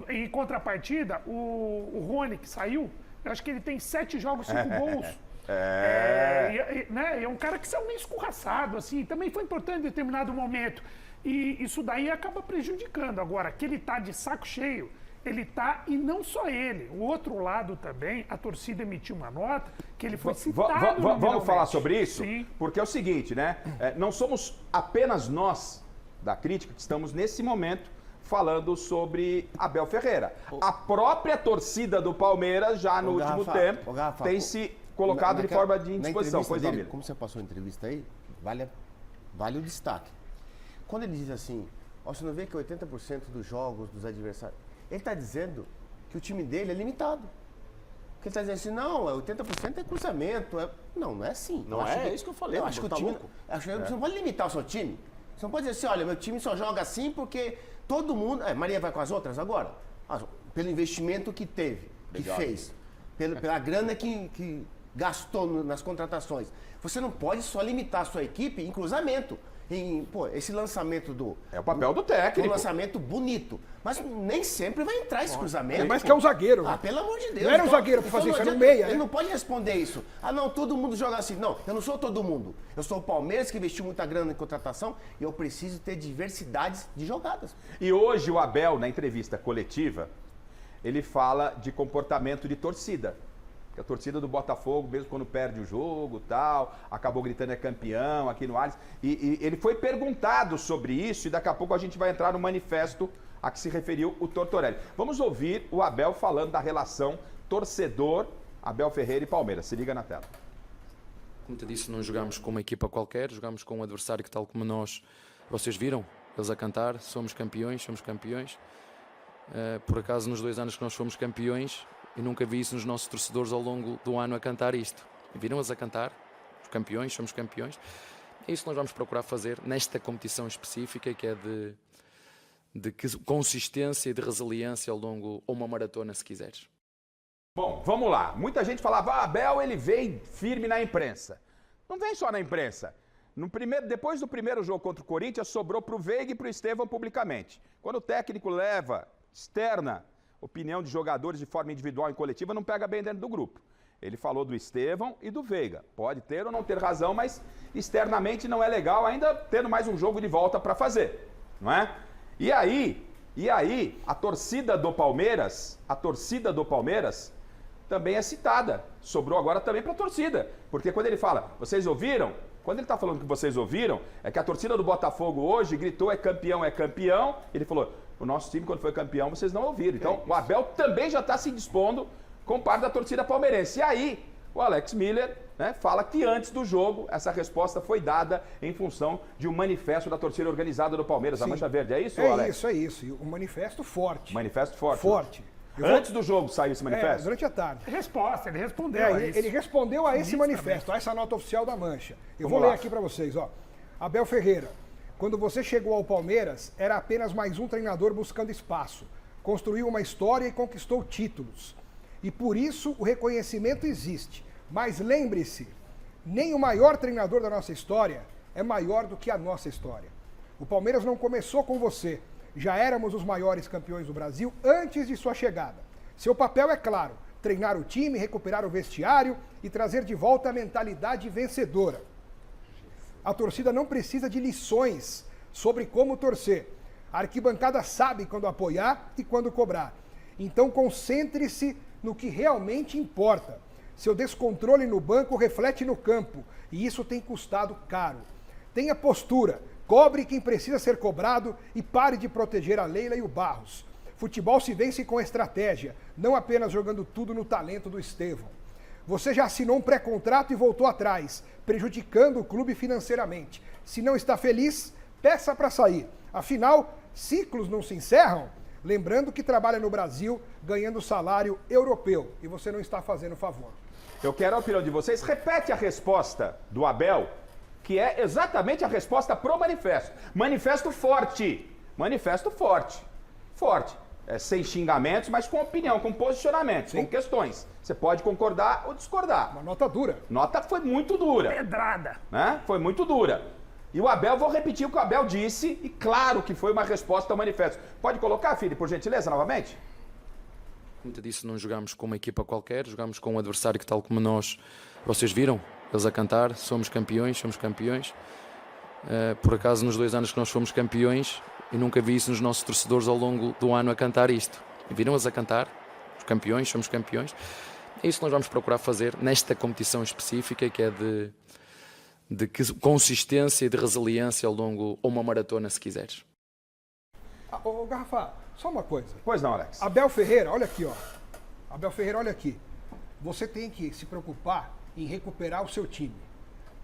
Em contrapartida, o Rony, que saiu, eu acho que ele tem 7 jogos, 5 gols. É um cara que saiu meio escorraçado, assim, também foi importante em determinado momento. E isso daí acaba prejudicando. Agora, que ele tá de saco cheio, ele tá, e não só ele. O outro lado também, a torcida emitiu uma nota que ele foi citado. Vamos falar sobre isso? Sim. Porque é o seguinte, né? Não somos apenas nós da crítica que estamos nesse momento falando sobre Abel Ferreira. A própria torcida do Palmeiras já no último tempo tem se colocado de forma de indisposição. Como você passou a entrevista aí, vale o destaque. Quando ele diz assim, você não vê que 80% dos jogos dos adversários... Ele está dizendo que o time dele é limitado. Porque ele está dizendo assim, não, 80% é cruzamento. Não é assim. Não é isso que eu falei. Eu acho que o time... Você não pode limitar o seu time. Você não pode dizer assim, olha, meu time só joga assim porque todo mundo... Maria vai com as outras agora? Pelo investimento que teve, que fez. Pela grana que gastou nas contratações. Você não pode só limitar a sua equipe em cruzamento. Esse lançamento é o papel do técnico. Um lançamento bonito. Mas nem sempre vai entrar esse cruzamento. Mas que é o zagueiro. Pelo amor de Deus. Não era o zagueiro para fazer isso, era o meia. Ele não pode responder isso. Não, todo mundo joga assim. Não, eu não sou todo mundo. Eu sou o Palmeiras que investiu muita grana em contratação e eu preciso ter diversidades de jogadas. E hoje o Abel, na entrevista coletiva, ele fala de comportamento de torcida. A torcida do Botafogo, mesmo quando perde o jogo tal, acabou gritando é campeão aqui no Allianz. E ele foi perguntado sobre isso e daqui a pouco a gente vai entrar no manifesto a que se referiu o Tortorelli. Vamos ouvir o Abel falando da relação torcedor, Abel Ferreira e Palmeiras. Se liga na tela. Como te disse, não jogamos com uma equipa qualquer, jogamos com um adversário que, tal como nós, vocês viram, eles a cantar, somos campeões. Por acaso, nos 2 anos que nós fomos campeões, eu nunca vi isso nos nossos torcedores ao longo do ano a cantar isto. Viram-os a cantar, os campeões, somos campeões. É isso que nós vamos procurar fazer nesta competição específica, que é de consistência e de resiliência ao longo, ou uma maratona, se quiseres. Bom, vamos lá. Muita gente falava, Abel, ele vem firme na imprensa. Não vem só na imprensa. Depois do primeiro jogo contra o Corinthians, sobrou para o Veiga e para o Estevão publicamente. Quando o técnico externa opinião de jogadores de forma individual e coletiva, não pega bem dentro do grupo. Ele falou do Estevão e do Veiga. Pode ter ou não ter razão, mas externamente não é legal, ainda tendo mais um jogo de volta para fazer, não é? E aí, a torcida do Palmeiras também é citada. Sobrou agora também para a torcida. Porque quando ele fala, vocês ouviram? Quando ele está falando que vocês ouviram, é que a torcida do Botafogo hoje gritou é campeão, é campeão. Ele falou, o nosso time quando foi campeão vocês não ouviram. Então o Abel também já está se dispondo com parte da torcida palmeirense. E aí o Alex Miller, né, fala que antes do jogo essa resposta foi dada em função de um manifesto da torcida organizada do Palmeiras, a Mancha Verde. É isso, Alex? É isso. E um manifesto forte. Manifesto forte. Forte. Antes do jogo saiu esse manifesto? Durante a tarde. Resposta, ele respondeu a isso. Ele respondeu a esse manifesto, a essa nota oficial da Mancha. Eu vou ler aqui para vocês, ó. Abel Ferreira, quando você chegou ao Palmeiras, era apenas mais um treinador buscando espaço. Construiu uma história e conquistou títulos. E por isso o reconhecimento existe. Mas lembre-se, nem o maior treinador da nossa história é maior do que a nossa história. O Palmeiras não começou com você. Já éramos os maiores campeões do Brasil antes de sua chegada. Seu papel é claro, treinar o time, recuperar o vestiário e trazer de volta a mentalidade vencedora. A torcida não precisa de lições sobre como torcer. A arquibancada sabe quando apoiar e quando cobrar. Então concentre-se no que realmente importa. Seu descontrole no banco reflete no campo e isso tem custado caro. Tenha postura. Cobre quem precisa ser cobrado e pare de proteger a Leila e o Barros. Futebol se vence com estratégia, não apenas jogando tudo no talento do Estevão. Você já assinou um pré-contrato e voltou atrás, prejudicando o clube financeiramente. Se não está feliz, peça para sair. Afinal, ciclos não se encerram. Lembrando que trabalha no Brasil ganhando salário europeu e você não está fazendo favor. Eu quero a opinião de vocês. Repete a resposta do Abel, que é exatamente a resposta pro manifesto. Manifesto forte. Manifesto forte. Forte. Sem xingamentos, mas com opinião, com posicionamentos, com questões. Você pode concordar ou discordar. Uma nota dura. Nota foi muito dura. Pedrada. Né? Foi muito dura. E o Abel, vou repetir o que o Abel disse, e claro que foi uma resposta ao manifesto. Pode colocar, Fili, por gentileza, novamente? Como te disse, não jogámos com uma equipa qualquer, jogámos com um adversário que, tal como nós, vocês viram, eles a cantar, somos campeões. Por acaso, nos 2 anos que nós fomos campeões, eu nunca vi isso nos nossos torcedores ao longo do ano a cantar isto. Viram-os a cantar, os campeões, somos campeões. É isso que nós vamos procurar fazer nesta competição específica, que é de consistência e de resiliência ao longo, ou uma maratona, se quiseres. Ô, Garrafa, só uma coisa. Pois não, Alex. Abel Ferreira, olha aqui, ó. Abel Ferreira, olha aqui. Você tem que se preocupar em recuperar o seu time.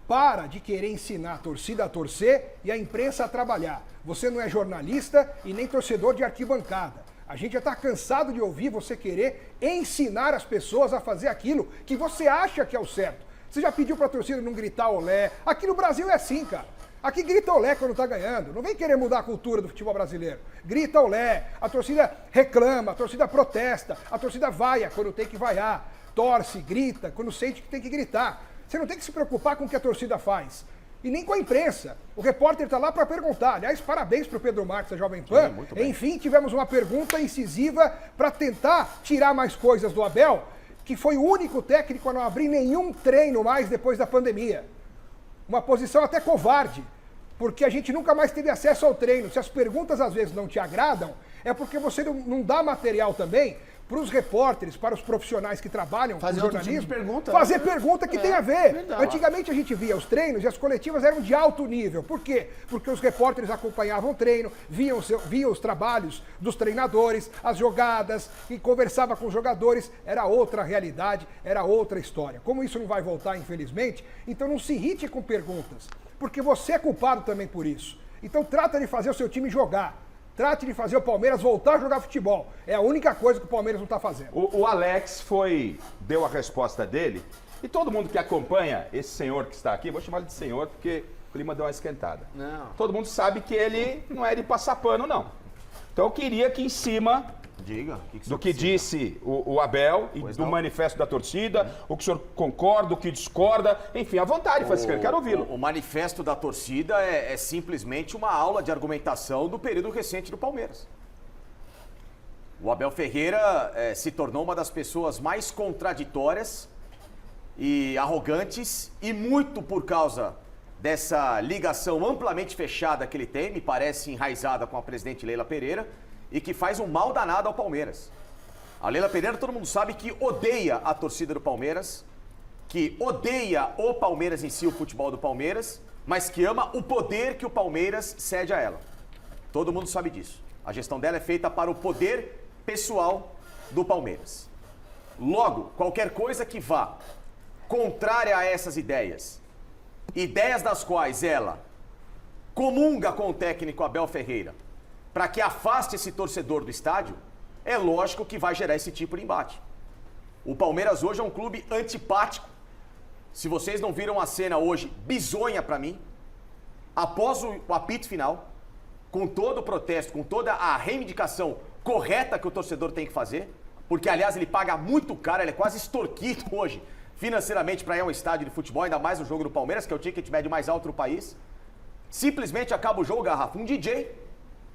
Para de querer ensinar a torcida a torcer e a imprensa a trabalhar. Você não é jornalista e nem torcedor de arquibancada. A gente já está cansado de ouvir você querer ensinar as pessoas a fazer aquilo que você acha que é o certo. Você já pediu para a torcida não gritar olé. Aqui no Brasil é assim, cara. Aqui grita olé quando tá ganhando. Não vem querer mudar a cultura do futebol brasileiro. Grita olé. A torcida reclama, a torcida protesta, a torcida vaia quando tem que vaiar. Torce, grita, quando sente que tem que gritar. Você não tem que se preocupar com o que a torcida faz. E nem com a imprensa. O repórter está lá para perguntar. Aliás, parabéns para o Pedro Marques, da Jovem Pan. Sim, enfim, tivemos uma pergunta incisiva para tentar tirar mais coisas do Abel, que foi o único técnico a não abrir nenhum treino mais depois da pandemia. Uma posição até covarde, porque a gente nunca mais teve acesso ao treino. Se as perguntas às vezes não te agradam, é porque você não dá material também para os repórteres, para os profissionais que trabalham com jornalismo, tipo de pergunta, fazer pergunta que tem a ver. Antigamente a gente via os treinos e as coletivas eram de alto nível. Por quê? Porque os repórteres acompanhavam o treino, viam os trabalhos dos treinadores, as jogadas, e conversava com os jogadores. Era outra realidade, era outra história. Como isso não vai voltar, infelizmente, então não se irrite com perguntas, porque você é culpado também por isso. Então trata de fazer o seu time jogar. Trate de fazer o Palmeiras voltar a jogar futebol. É a única coisa que o Palmeiras não está fazendo. O Alex deu a resposta dele. E todo mundo que acompanha esse senhor que está aqui, vou chamar ele de senhor porque o clima deu uma esquentada. Não. Todo mundo sabe que ele não é de passar pano, não. Então eu queria que em cima Diga. Do que disse o Abel e do manifesto da torcida, o que o senhor concorda, o que discorda, enfim, à vontade, Franciscano, quero ouvi-lo. O manifesto da torcida é simplesmente uma aula de argumentação do período recente do Palmeiras. O Abel Ferreira se tornou uma das pessoas mais contraditórias e arrogantes, e muito por causa dessa ligação amplamente fechada que ele tem, me parece enraizada com a presidente Leila Pereira, e que faz um mal danado ao Palmeiras. A Leila Pereira, todo mundo sabe que odeia a torcida do Palmeiras, que odeia o Palmeiras em si, o futebol do Palmeiras, mas que ama o poder que o Palmeiras cede a ela. Todo mundo sabe disso. A gestão dela é feita para o poder pessoal do Palmeiras. Logo, qualquer coisa que vá contrária a essas ideias, ideias das quais ela comunga com o técnico Abel Ferreira, para que afaste esse torcedor do estádio, é lógico que vai gerar esse tipo de embate. O Palmeiras hoje é um clube antipático. Se vocês não viram a cena hoje, bizonha para mim, após o apito final, com todo o protesto, com toda a reivindicação correta que o torcedor tem que fazer, porque, aliás, ele paga muito caro, ele é quase extorquido hoje, financeiramente, para ir a um estádio de futebol, ainda mais no jogo do Palmeiras, que é o ticket médio mais alto do país. Simplesmente acaba o jogo, Garrafa, um DJ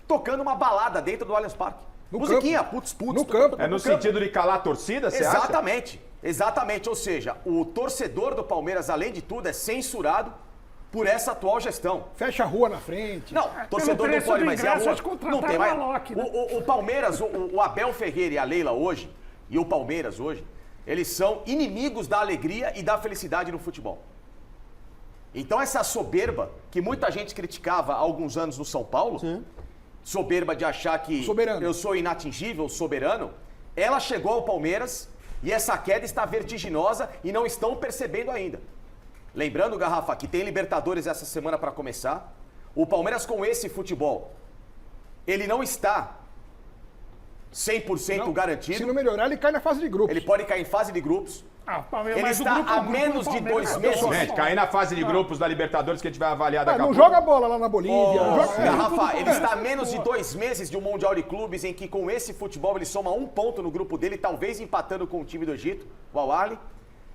tocando uma balada dentro do Allianz Parque. Musiquinha, putz. No campo. É no sentido de calar a torcida, você acha? Exatamente, exatamente. Ou seja, o torcedor do Palmeiras, além de tudo, é censurado por essa atual gestão. Fecha a rua na frente. Não, torcedor não pode mais ir à rua. Não tem mais. O Palmeiras, o Abel Ferreira e a Leila hoje, e o Palmeiras hoje, eles são inimigos da alegria e da felicidade no futebol. Então essa soberba, que muita gente criticava há alguns anos no São Paulo, soberba de achar que eu sou inatingível, soberano, ela chegou ao Palmeiras e essa queda está vertiginosa e não estão percebendo ainda. Lembrando, Garrafa, que tem Libertadores essa semana para começar. O Palmeiras com esse futebol, ele não está 100% garantido. Se não melhorar, ele cai na fase de grupos. Ele pode cair em fase de grupos. Ele está a menos de 2 meses. Gente, cair na fase de grupos da Libertadores que a gente vai avaliar daqui a pouco. Não joga bola lá na Bolívia. Garrafa, ele está a menos de 2 meses de um Mundial de Clubes em que com esse futebol ele soma 1 ponto no grupo dele, talvez empatando com o time do Egito, o Al-Ahly,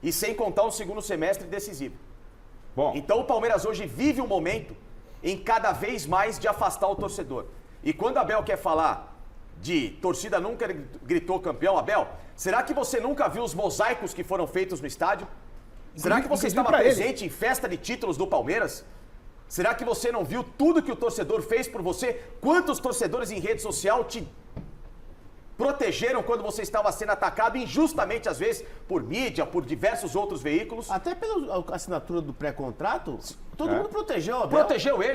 e sem contar o segundo semestre decisivo. Bom. Então o Palmeiras hoje vive um momento em cada vez mais de afastar o torcedor. E quando Abel quer falar de torcida nunca gritou campeão, Abel, será que você nunca viu os mosaicos que foram feitos no estádio? Será que você estava presente em festa de títulos do Palmeiras? Será que você não viu tudo que o torcedor fez por você? Quantos torcedores em rede social te protegeram quando você estava sendo atacado injustamente, às vezes, por mídia, por diversos outros veículos? Até pela assinatura do pré-contrato, todo mundo protegeu o Abel. Protegeu ele.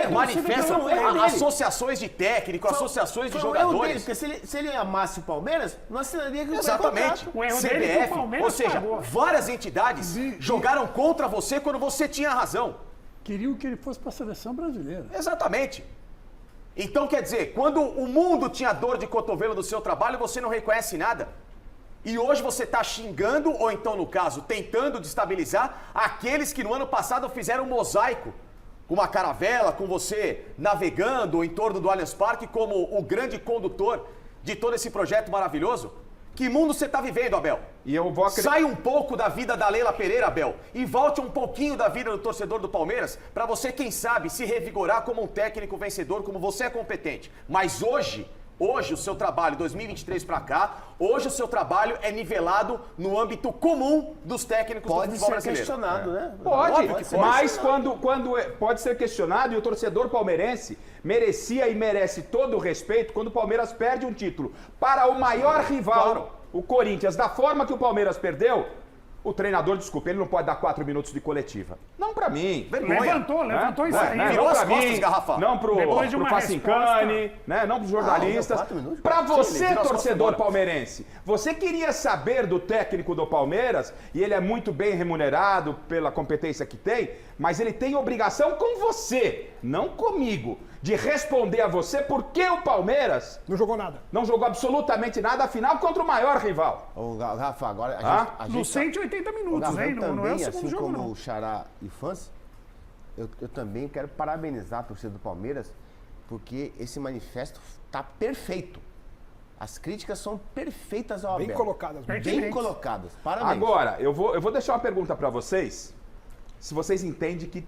Manifesta associações de técnico, associações de jogadores. Porque se ele amasse o Palmeiras, não assinaria com o Exatamente. CBF, ou seja, várias entidades jogaram contra você quando você tinha razão. Queriam que ele fosse para a seleção brasileira. Exatamente. Então, quer dizer, quando o mundo tinha dor de cotovelo do seu trabalho, você não reconhece nada. E hoje você está xingando, ou então, no caso, tentando destabilizar aqueles que no ano passado fizeram um mosaico com uma caravela, com você navegando em torno do Allianz Parque como o grande condutor de todo esse projeto maravilhoso. Que mundo você está vivendo, Abel? E eu vou Sai um pouco da vida da Leila Pereira, Abel, e volte um pouquinho da vida do torcedor do Palmeiras, para você, quem sabe, se revigorar como um técnico vencedor, como você é competente. Mas hoje o seu trabalho, 2023 para cá, hoje o seu trabalho é nivelado no âmbito comum dos técnicos do futebol brasileiro. Pode ser questionado, né? Pode, mas quando pode ser questionado, e o torcedor palmeirense merecia e merece todo o respeito quando o Palmeiras perde um título para o maior rival, o Corinthians, da forma que o Palmeiras perdeu. O treinador, desculpa, ele não pode dar 4 minutos de coletiva. Não pra mim. Vergonha. Levantou isso aí. Virou as costas, Garrafa. Não pro Facincani, né? Não pros jornalistas. Pra você, torcedor palmeirense, você queria saber do técnico do Palmeiras, e ele é muito bem remunerado pela competência que tem, mas ele tem obrigação com você, não comigo, de responder a você por que o Palmeiras não jogou nada. Não jogou absolutamente nada, afinal, contra o maior rival. Ô, Rafa, agora a gente... Nos 180 minutos, hein? Não é o segundo assim jogo, como não. O Xará e fãs, eu também quero parabenizar a torcida do Palmeiras, porque esse manifesto tá perfeito. As críticas são perfeitas ao Abel. Bem colocadas. Bem colocadas. Parabéns. Agora, eu vou deixar uma pergunta para vocês. Se vocês entendem que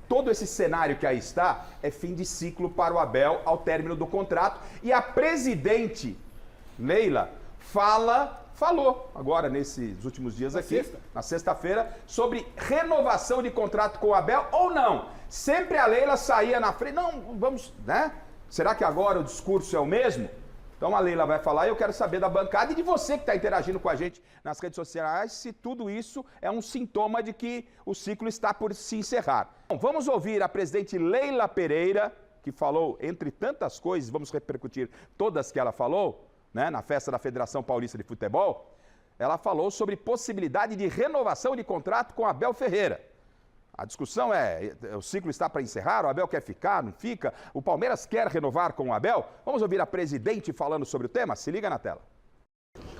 todo esse cenário que aí está é fim de ciclo para o Abel ao término do contrato. E a presidente Leila falou agora nesses últimos dias na sexta-feira, sobre renovação de contrato com o Abel ou não. Sempre a Leila saía na frente. Não, vamos, né? Será que agora o discurso é o mesmo? Então a Leila vai falar e eu quero saber da bancada e de você que está interagindo com a gente nas redes sociais, se tudo isso é um sintoma de que o ciclo está por se encerrar. Bom, vamos ouvir a presidente Leila Pereira, que falou, entre tantas coisas, vamos repercutir todas que ela falou, né, na festa da Federação Paulista de Futebol. Ela falou sobre possibilidade de renovação de contrato com Abel Ferreira. A discussão o ciclo está para encerrar, o Abel quer ficar, não fica? O Palmeiras quer renovar com o Abel? Vamos ouvir a presidente falando sobre o tema? Se liga na tela.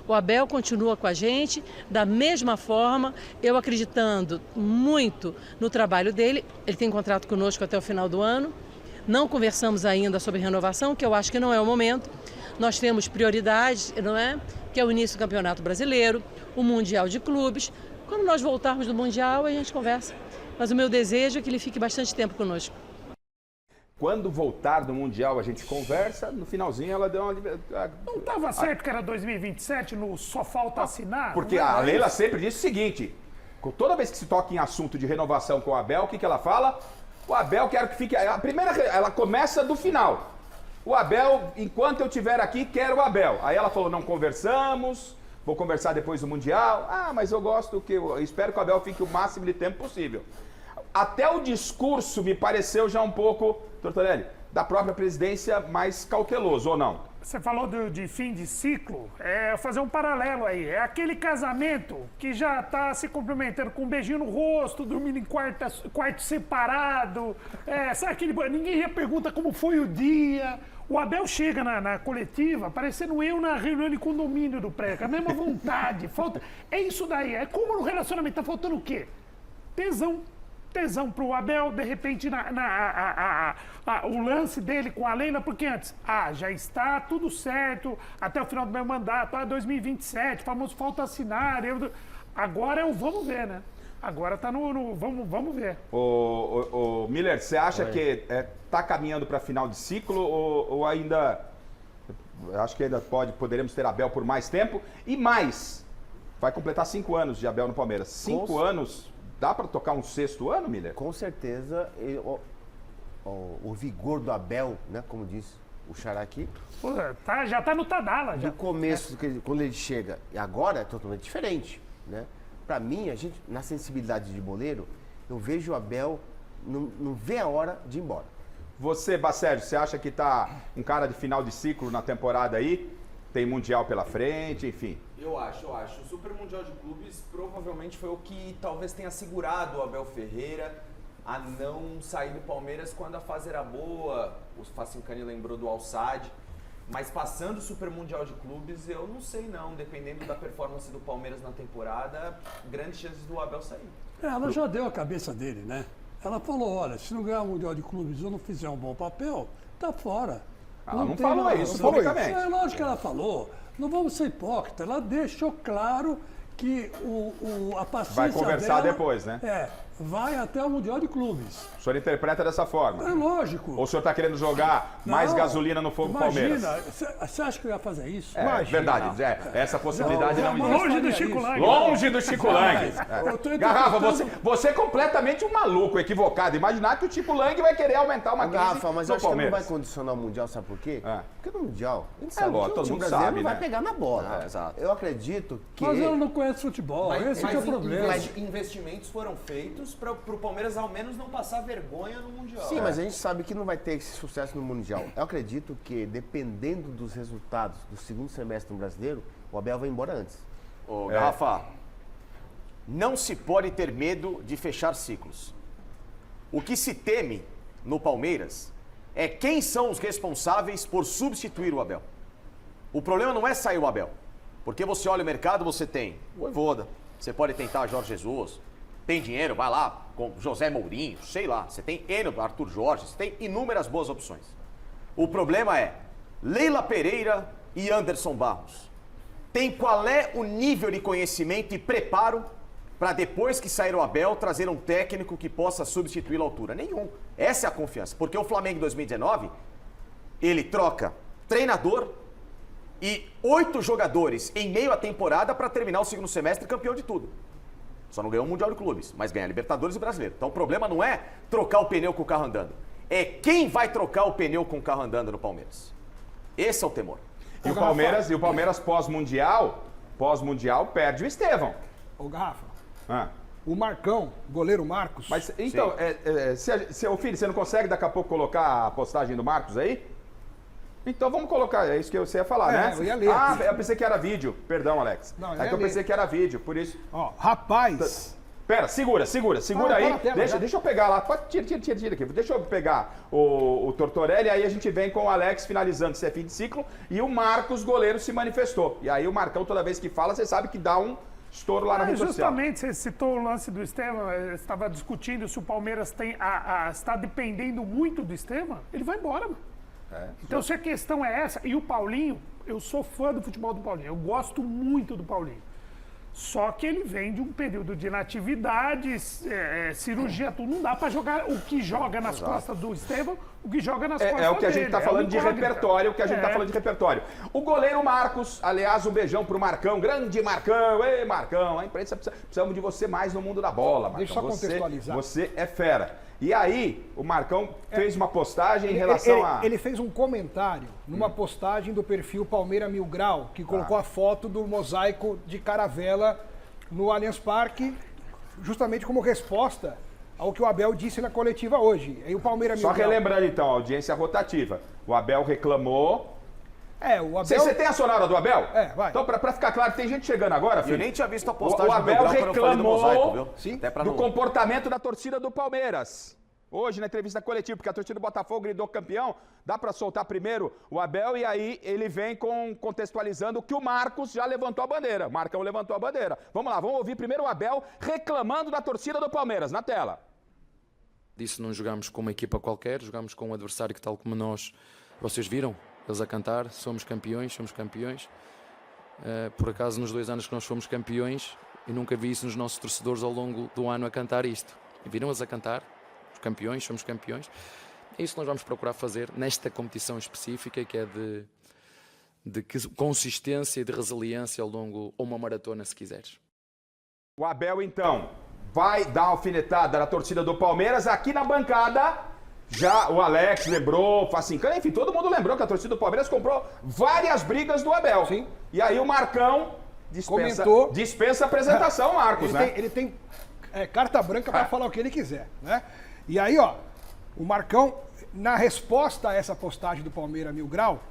O Abel continua com a gente, da mesma forma, eu acreditando muito no trabalho dele. Ele tem contrato conosco até o final do ano. Não conversamos ainda sobre renovação, que eu acho que não é o momento. Nós temos prioridades, não é? Que é o início do Campeonato Brasileiro, o Mundial de Clubes. Quando nós voltarmos do Mundial, a gente conversa. Mas o meu desejo é que ele fique bastante tempo conosco. Quando voltar do Mundial a gente conversa, no finalzinho ela deu uma... Não estava certo que era 2027, no só falta assinar? Porque a Leila sempre disse o seguinte, toda vez que se toca em assunto de renovação com o Abel, o que ela fala? O Abel quero que fique... A primeira, ela começa do final. O Abel, enquanto eu estiver aqui, quero o Abel. Aí ela falou, não conversamos, vou conversar depois do Mundial. Ah, mas eu espero que o Abel fique o máximo de tempo possível. Até o discurso me pareceu já um pouco, Tortorelli, da própria presidência mais cauteloso, ou não? Você falou de fim de ciclo, fazer um paralelo aí. É aquele casamento que já está se cumprimentando com um beijinho no rosto, dormindo em quarto separado. Sabe aquele... Ninguém pergunta como foi o dia. O Abel chega na coletiva, parecendo eu na reunião de condomínio do prédio, a mesma vontade. É isso daí. É como no relacionamento, tá faltando o quê? Tesão pro Abel, de repente, o lance dele com a Leila, porque antes, já está tudo certo, até o final do meu mandato, 2027, famoso falta assinar. Agora é o vamos ver, né? Agora tá no vamos ver. Ô Miller, você acha que tá caminhando para final de ciclo ou ainda... Acho que ainda poderemos ter Abel por mais tempo e mais. Vai completar 5 anos de Abel no Palmeiras. 5 anos... Dá para tocar um 6º ano, Miller? Com certeza, o vigor do Abel, né, como disse o Xará aqui... já tá no Tadala. No começo, quando ele chega, e agora é totalmente diferente, né? Para mim, na sensibilidade de boleiro, eu vejo o Abel, não vê a hora de ir embora. Você, Bacérgio, você acha que tá um cara de final de ciclo na temporada aí? Tem Mundial pela frente, enfim... Eu acho. O Super Mundial de Clubes provavelmente foi o que talvez tenha segurado o Abel Ferreira a não sair do Palmeiras quando a fase era boa. O Facincani lembrou do Al-Sadd. Mas passando o Super Mundial de Clubes, eu não sei não. Dependendo da performance do Palmeiras na temporada, grandes chances do Abel sair. Ela já deu a cabeça dele, né? Ela falou, olha, se não ganhar o Mundial de Clubes ou não fizer um bom papel, tá fora. Ela não falou isso publicamente. É lógico que ela falou. Não vamos ser hipócritas. Ela deixou claro que a paciência vai conversar dela, depois, né? Vai até o Mundial de Clubes. O senhor interpreta dessa forma? É lógico. Ou o senhor está querendo jogar mais gasolina no fogo do Palmeiras? Você acha que eu ia fazer isso? Verdade. Essa possibilidade não existe. Longe do Chico Lang. Longe do Chico Lang. Garrafa, você é completamente um maluco, equivocado. Imaginar que o Chico Lang vai querer aumentar uma crise Garrafa, mas do eu acho que não Palmeiras. vai condicionar o Mundial, sabe por quê? Porque no Mundial, a gente sabe que o todo time mundo brasileiro vai né? pegar na bola. Exato. Eu acredito que... Mas ela não conhece futebol, esse que é o problema. Mas investimentos foram feitos para o Palmeiras ao menos não passar vergonha no Mundial. Sim, mas a gente sabe que não vai ter esse sucesso no Mundial. Eu acredito que, dependendo dos resultados do segundo semestre no Brasileiro, o Abel vai embora antes. Garrafa, não se pode ter medo de fechar ciclos. O que se teme no Palmeiras é quem são os responsáveis por substituir o Abel. O problema não é sair o Abel. Porque você olha o mercado, você tem Voivoda, você pode tentar Jorge Jesus, tem dinheiro, vai lá, com José Mourinho, sei lá, você tem Arthur Jorge, você tem inúmeras boas opções. O problema é Leila Pereira e Anderson Barros tem qual é o nível de conhecimento e preparo para depois que sair o Abel trazer um técnico que possa substituí-lo à altura? Nenhum. Essa é a confiança. Porque o Flamengo em 2019, ele troca treinador e 8 jogadores em meio à temporada para terminar o segundo semestre campeão de tudo. Só não ganhou o Mundial de Clubes, mas ganha Libertadores e Brasileiro. Então o problema não é trocar o pneu com o carro andando. É quem vai trocar o pneu com o carro andando no Palmeiras. Esse é o temor. E o Palmeiras pós-mundial perde o Estevão. Ô, Garrafa. Ah. O Marcão, goleiro Marcos. Mas então, filho, você não consegue daqui a pouco colocar a postagem do Marcos aí? Então vamos colocar, é isso que você ia falar, né? Eu ia ler. Eu pensei que era vídeo. Perdão, Alex. Não, eu pensei que era vídeo, por isso. Ó, rapaz. Pera, segura aí. Deixa eu pegar lá. Tira aqui. Deixa eu pegar o Tortorelli, aí a gente vem com o Alex finalizando esse fim de ciclo. E o Marcos, goleiro, se manifestou. E aí o Marcão, toda vez que fala, você sabe que dá um estouro lá na rede social. Justamente, você citou o lance do Estevão, estava discutindo se o Palmeiras está dependendo muito do Estevão, ele vai embora, mano. Então, se a questão é essa, e o Paulinho, eu sou fã do futebol do Paulinho, eu gosto muito do Paulinho. Só que ele vem de um período de inatividade, cirurgia, tudo. Não dá pra jogar o que joga nas costas do Estevão, o que joga nas costas dele. É o que a gente tá falando de repertório, O goleiro Marcos, aliás, um beijão pro Marcão, grande Marcão. Ei, Marcão, a imprensa precisamos de você mais no mundo da bola, Marcão. Deixa eu só contextualizar. Você é fera. E aí, o Marcão fez uma postagem em relação a... Ele fez um comentário numa postagem do perfil Palmeira Mil Grau, que colocou a foto do mosaico de caravela no Allianz Parque, justamente como resposta ao que o Abel disse na coletiva hoje. Aí o Palmeira Mil Grau... Só relembrando então, a audiência rotativa. O Abel reclamou... o Abel... Você tem a sonora do Abel? Vai. Então, pra ficar claro, tem gente chegando agora, filho. Eu nem tinha visto a postagem do Abel reclamou do mosaico, viu? Sim, do comportamento da torcida do Palmeiras. Hoje, na entrevista coletiva, porque a torcida do Botafogo gritou campeão, dá pra soltar primeiro o Abel e aí ele vem contextualizando que o Marcos já levantou a bandeira. O Marcão levantou a bandeira. Vamos lá, vamos ouvir primeiro o Abel reclamando da torcida do Palmeiras, na tela. Disso não jogamos com uma equipa qualquer, jogamos com um adversário que, tal como nós, vocês viram, eles a cantar, somos campeões. Por acaso, nos 2 anos que nós fomos campeões, eu nunca vi isso nos nossos torcedores ao longo do ano a cantar isto. E viram-os a cantar, somos campeões. É isso que nós vamos procurar fazer nesta competição específica, que é de consistência e de resiliência ao longo, ou uma maratona, se quiseres. O Abel, então, vai dar uma alfinetada na torcida do Palmeiras aqui na bancada. Já o Alex lembrou, Facincana, enfim, todo mundo lembrou que a torcida do Palmeiras comprou várias brigas do Abel. Sim. E aí o Marcão dispensa a apresentação, Marcos, Ele tem carta branca para falar o que ele quiser, né? E aí, o Marcão, na resposta a essa postagem do Palmeira Mil Grau,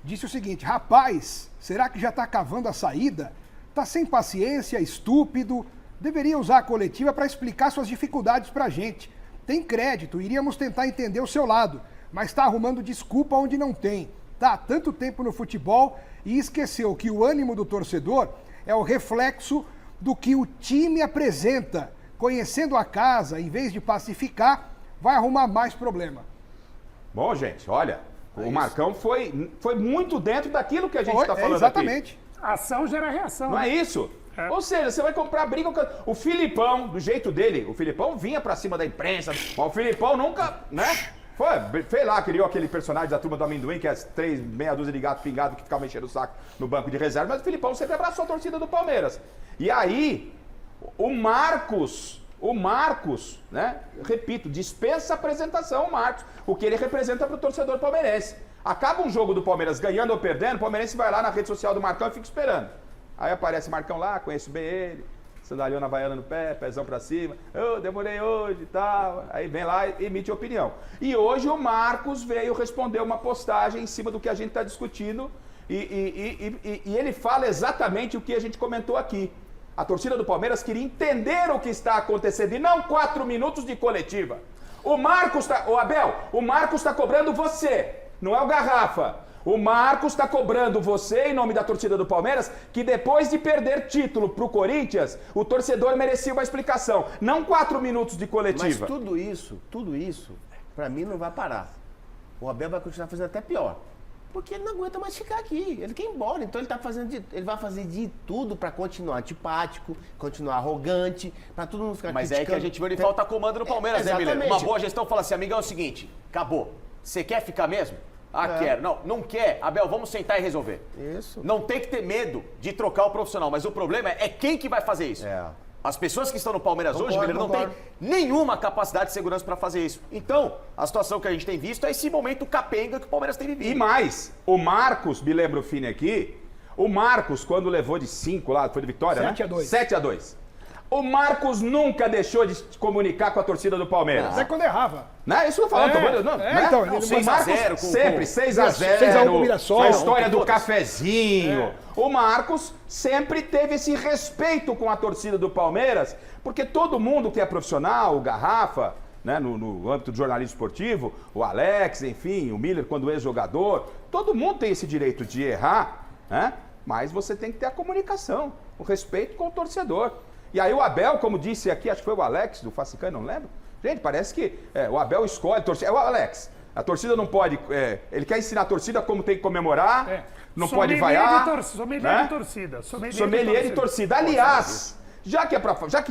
disse o seguinte: rapaz, será que já tá cavando a saída? Tá sem paciência, estúpido, deveria usar a coletiva para explicar suas dificuldades pra gente. Tem crédito, iríamos tentar entender o seu lado, mas tá arrumando desculpa onde não tem. Tá há tanto tempo no futebol e esqueceu que o ânimo do torcedor é o reflexo do que o time apresenta. Conhecendo a casa, em vez de pacificar, vai arrumar mais problema. Bom, gente, olha, o Marcão foi muito dentro daquilo que a gente está falando exatamente. Aqui. Ação gera reação. Não é isso? Ou seja, você vai comprar briga com... O Filipão, do jeito dele, o Filipão vinha pra cima da imprensa, mas o Filipão nunca, né? Fez lá, criou aquele personagem da Turma do Amendoim, que é as meia dúzia de gato pingado que ficava enchendo o saco no banco de reserva, mas o Filipão sempre abraçou a torcida do Palmeiras. E aí, o Marcos, né? Repito, dispensa a apresentação, o Marcos, o que ele representa pro torcedor palmeirense. Acaba um jogo do Palmeiras ganhando ou perdendo, o palmeirense vai lá na rede social do Marcão e fica esperando. Aí aparece o Marcão lá, conheço bem ele, sandaliona havaiana no pé, pezão pra cima, demorei hoje e tal. Aí vem lá e emite opinião. E hoje o Marcos veio responder uma postagem em cima do que a gente está discutindo e ele fala exatamente o que a gente comentou aqui. A torcida do Palmeiras queria entender o que está acontecendo e não 4 minutos de coletiva. O Abel, o Marcos está cobrando você, não é o Garrafa. O Marcos está cobrando você, em nome da torcida do Palmeiras, que depois de perder título pro Corinthians, o torcedor merecia uma explicação. Não 4 minutos de coletiva. Mas tudo isso, pra mim não vai parar. O Abel vai continuar fazendo até pior. Porque ele não aguenta mais ficar aqui. Ele quer ir embora. Então ele vai fazer de tudo para continuar antipático, continuar arrogante, para todo mundo ficar Mas criticando. é aí que a gente viu ele falta comando no Palmeiras, né, Miller? Uma boa gestão fala assim, amigão, é o seguinte, acabou. Você quer ficar mesmo? Quero. Não quer. Abel, vamos sentar e resolver. Isso. Não tem que ter medo de trocar o profissional, mas o problema é quem que vai fazer isso. As pessoas que estão no Palmeiras hoje, Miller, não têm nenhuma capacidade de segurança para fazer isso. Então, a situação que a gente tem visto é esse momento capenga que o Palmeiras tem vivido. E mais, o Marcos, me lembra o Fini aqui, o Marcos, quando levou de 5 lá, foi de vitória, 7-2. 7-2. O Marcos nunca deixou de se comunicar com a torcida do Palmeiras. Até quando errava. Não é isso que eu tô falando. Então, ele 6x0. Sempre, 6x0. 6x1 com o Mirassol. A história do cafezinho. O Marcos sempre teve esse respeito com a torcida do Palmeiras, porque todo mundo que é profissional, o Garrafa, né, no âmbito do jornalismo esportivo, o Alex, enfim, o Miller quando ex-jogador, todo mundo tem esse direito de errar, né? Mas você tem que ter a comunicação, o respeito com o torcedor. E aí o Abel, como disse aqui, acho que foi o Alex do Facicano, não lembro? Gente, parece que o Abel escolhe a torcida. É o Alex. A torcida não pode... ele quer ensinar a torcida como tem que comemorar, não pode vaiar. Sommelier de torcida. Sommelier de torcida. Aliás, já que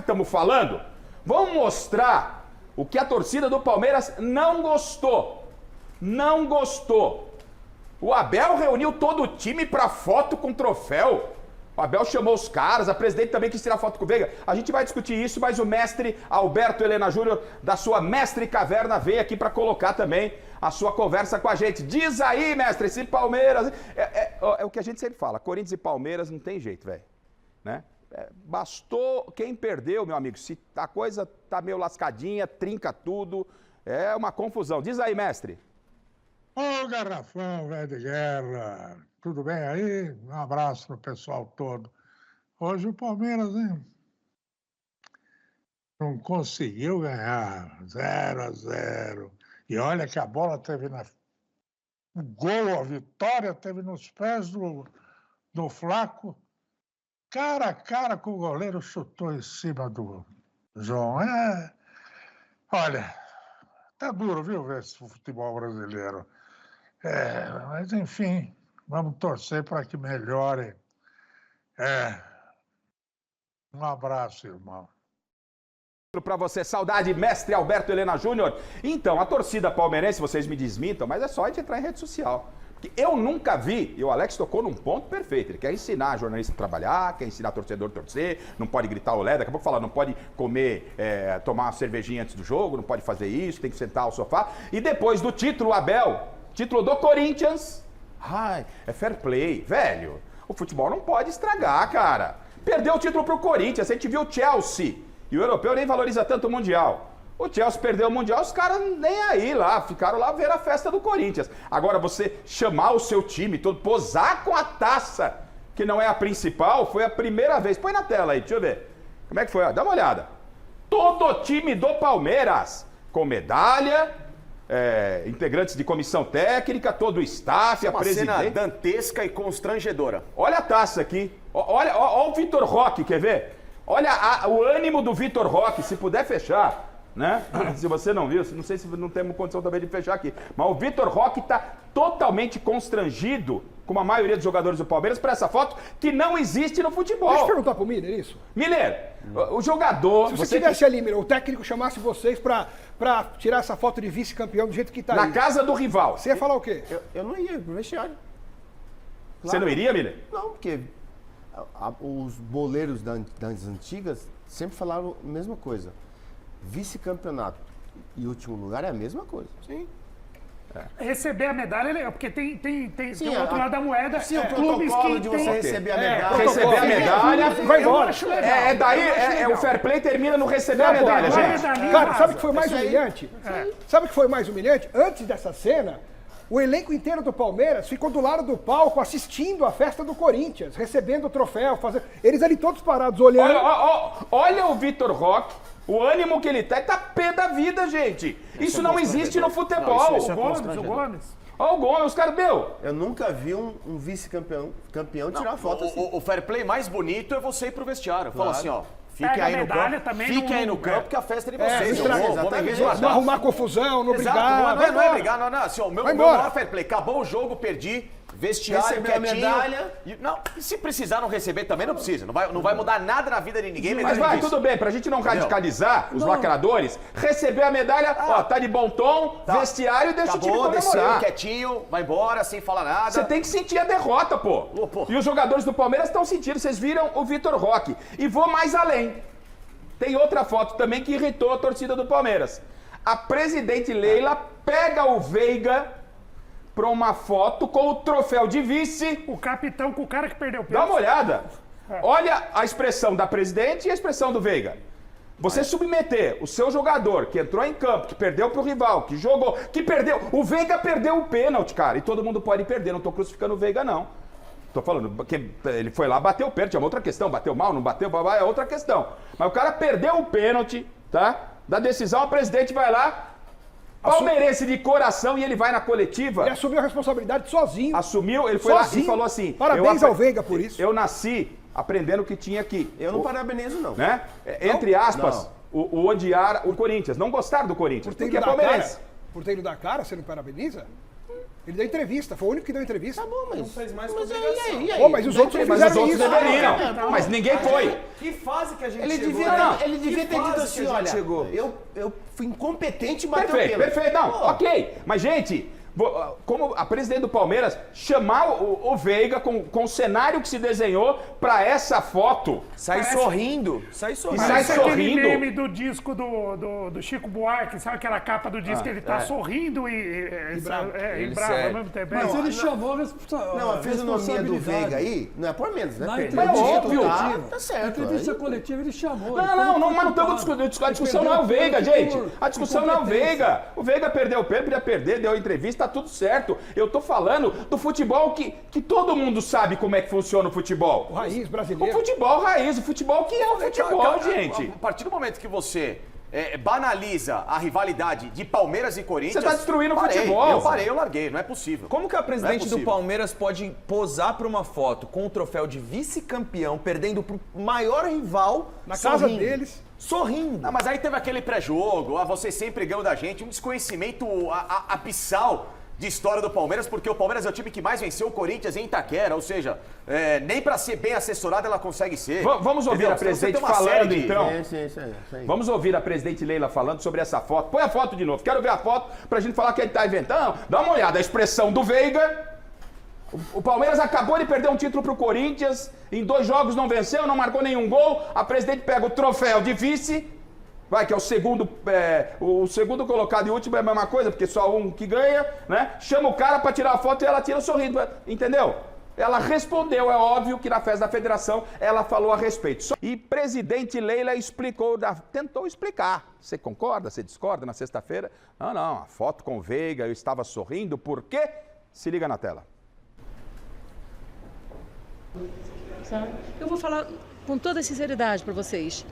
estamos falando, vamos mostrar o que a torcida do Palmeiras não gostou. Não gostou. O Abel reuniu todo o time para foto com troféu. O Abel chamou os caras, a presidente também quis tirar foto com o Veiga. A gente vai discutir isso, mas o mestre Alberto Helena Júnior, da sua Mestre Caverna, veio aqui para colocar também a sua conversa com a gente. Diz aí, mestre, esse Palmeiras... É o que a gente sempre fala, Corinthians e Palmeiras não tem jeito, velho. Né? Bastou quem perdeu, meu amigo. Se a coisa tá meio lascadinha, trinca tudo, é uma confusão. Diz aí, mestre. Ô, Garrafão, velho de guerra, tudo bem aí? Um abraço pro pessoal todo. Hoje o Palmeiras, hein, não conseguiu ganhar, 0-0. E olha que a bola teve o gol, a vitória teve nos pés do Flaco. Cara a cara com o goleiro, chutou em cima do João. Olha, tá duro, viu, ver esse futebol brasileiro. Mas enfim, vamos torcer para que melhore. Um abraço, irmão. Para você, saudade, mestre Alberto Helena Júnior. Então, a torcida palmeirense, vocês me desmintam, mas é só a gente entrar em rede social. Porque eu nunca vi, e o Alex tocou num ponto perfeito, ele quer ensinar jornalista a trabalhar, quer ensinar torcedor a torcer, não pode gritar olé, daqui a pouco falar, não pode comer, tomar uma cervejinha antes do jogo, não pode fazer isso, tem que sentar ao sofá. E depois do título, Abel, título do Corinthians, é fair play, velho, o futebol não pode estragar, cara. Perdeu o título pro Corinthians, a gente viu o Chelsea, e o europeu nem valoriza tanto o Mundial. O Chelsea perdeu o Mundial, os caras nem aí lá, ficaram lá ver a festa do Corinthians. Agora você chamar o seu time todo, posar com a taça, que não é a principal, foi a primeira vez. Põe na tela aí, deixa eu ver. Como é que foi? Dá uma olhada. Todo o time do Palmeiras, com medalha, integrantes de comissão técnica, todo o staff, a presidente. Uma cena dantesca e constrangedora. Olha a taça aqui. Olha o Vitor Roque, quer ver? Olha o ânimo do Vitor Roque, se puder fechar. Né? Se você não viu, não sei se não temos condição também de fechar aqui, mas o Vitor Roque está totalmente constrangido, como a maioria dos jogadores do Palmeiras, por essa foto que não existe no futebol. Deixa eu perguntar pro Miller isso. Miller, o jogador... Se você estivesse ali, Miller, o técnico chamasse vocês pra tirar essa foto de vice-campeão do jeito que tá na aí. casa do rival. Você ia falar o quê? Eu não ia pro vestiário. Você não iria, Miller? Não, porque os boleiros das antigas sempre falaram a mesma coisa. Vice-campeonato e último lugar é a mesma coisa. Sim. Receber a medalha é legal, porque tem o outro lado da moeda. Sim, o protocolo de você receber a medalha. Receber a medalha, vai embora. O fair play termina no receber a medalha, gente. Cara, sabe o que foi mais humilhante? Sabe o que foi mais humilhante? Antes dessa cena, o elenco inteiro do Palmeiras ficou do lado do palco assistindo a festa do Corinthians, recebendo o troféu, eles ali todos parados olhando. Olha o Vitor Roque. O ânimo que ele tá pé da vida, gente. Isso não existe no futebol. Não, o Gomes. Olha o Gomes, os caras, Eu nunca vi um vice-campeão tirar foto assim. O fair play mais bonito é você ir pro vestiário. Fala assim, ó, Fiquem aí no campo, que a festa é de vocês. Não arrumar confusão, não brigar. Não é brigar, não. Assim, o meu maior fair play. Acabou o jogo, perdi. Vestiário, receber a medalha. E se precisar não receber também, não precisa. Não vai mudar nada na vida de ninguém. Mas vai, tudo bem, pra gente não radicalizar os lacradores, receber a medalha, ó, tá de bom tom, vestiário e deixa o time comemorar. Desceu, quietinho, vai embora, sem falar nada. Você tem que sentir a derrota, pô. E os jogadores do Palmeiras estão sentindo, vocês viram o Vitor Roque. E vou mais além. Tem outra foto também que irritou a torcida do Palmeiras. A presidente Leila pega o Veiga para uma foto com o troféu de vice. O capitão com o cara que perdeu o pênalti. Dá uma olhada. Olha a expressão da presidente e a expressão do Veiga. Você submeter o seu jogador que entrou em campo, que perdeu pro rival, que jogou, que perdeu. O Veiga perdeu o pênalti, cara. E todo mundo pode perder. Não tô crucificando o Veiga, não. Tô falando que ele foi lá, bateu o pênalti. É uma outra questão. Bateu mal, não bateu, é outra questão. Mas o cara perdeu o pênalti, tá? Da decisão, a presidente vai lá. Palmeirense de coração e ele vai na coletiva. Ele assumiu a responsabilidade sozinho. Assumiu, ele foi sozinho. Lá e falou assim... Parabéns ao Veiga por isso. Eu nasci aprendendo o que tinha aqui. Eu não parabenizo, não. Né? Entre aspas, o odiar o Corinthians. Não gostar do Corinthians, porque é palmeirense. Por ter ido da cara, você não parabeniza? Ele deu entrevista, foi o único que deu entrevista. Tá bom, mas não fez mais obrigação. Mas os outros não fizeram isso. Deveriam. Mas ninguém foi. Que fase que a gente ele chegou? Ele devia ter dito assim, olha, eu fui incompetente e bateu o pênalti. Perfeito, não, ok. Mas, gente, como a presidente do Palmeiras chamar o Veiga com o cenário que se desenhou pra essa foto. Sai sorrindo. Sai sorrindo. Aquele meme do disco do Chico Buarque, sabe aquela capa do disco que ele tá sorrindo e bravo ao mesmo tempo. Mas ele chamou a responsabilidade. Não, a fisionomia do Veiga aí não é por menos, né? Mas óbvio. Tá certo. Na entrevista coletiva ele chamou. Não, mas não estamos discutindo. A discussão não é o Veiga, gente. A discussão não é o Veiga. O Veiga perdeu o pênalti, podia perder, deu a entrevista. Tá tudo certo. Eu tô falando do futebol que todo mundo sabe como é que funciona o futebol. O raiz brasileiro. O futebol raiz, o futebol que é o futebol, gente. A partir do momento que você banaliza a rivalidade de Palmeiras e Corinthians... Você tá destruindo o futebol. Eu larguei, não é possível. Como que a presidente do Palmeiras pode posar para uma foto com o troféu de vice-campeão, perdendo pro maior rival... Na casa deles... Sorrindo. Não, mas aí teve aquele pré-jogo, vocês sempre ganham da gente, um desconhecimento abissal de história do Palmeiras, porque o Palmeiras é o time que mais venceu o Corinthians em Itaquera, ou seja, nem para ser bem assessorada ela consegue ser. Vamos ouvir a presidente falando, então. Sim. Vamos ouvir a presidente Leila falando sobre essa foto. Põe a foto de novo, quero ver a foto pra gente falar que ele tá inventando. Dá uma olhada, a expressão do Veiga. O Palmeiras acabou de perder um título pro Corinthians, em 2 jogos não venceu, não marcou nenhum gol. A presidente pega o troféu de vice, que é o segundo colocado e último é a mesma coisa, porque só um que ganha, né? Chama o cara pra tirar a foto e ela tira sorrindo, entendeu? Ela respondeu, é óbvio que na festa da federação ela falou a respeito. E presidente Leila tentou explicar. Você concorda, você discorda na sexta-feira? Não, a foto com o Veiga, eu estava sorrindo, por quê? Se liga na tela. Eu vou falar com toda sinceridade para vocês.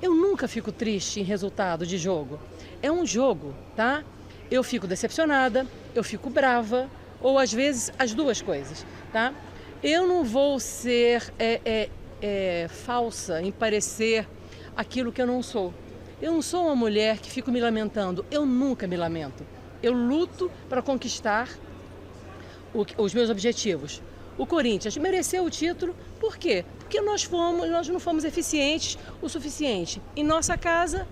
Eu nunca fico triste em resultado de jogo. É um jogo, tá? Eu fico decepcionada, eu fico brava, ou às vezes as duas coisas, tá? Eu não vou ser falsa em parecer aquilo que eu não sou. Eu não sou uma mulher que fico me lamentando. Eu nunca me lamento. Eu luto para conquistar os meus objetivos. O Corinthians mereceu o título, por quê? Porque nós não fomos eficientes o suficiente em nossa casa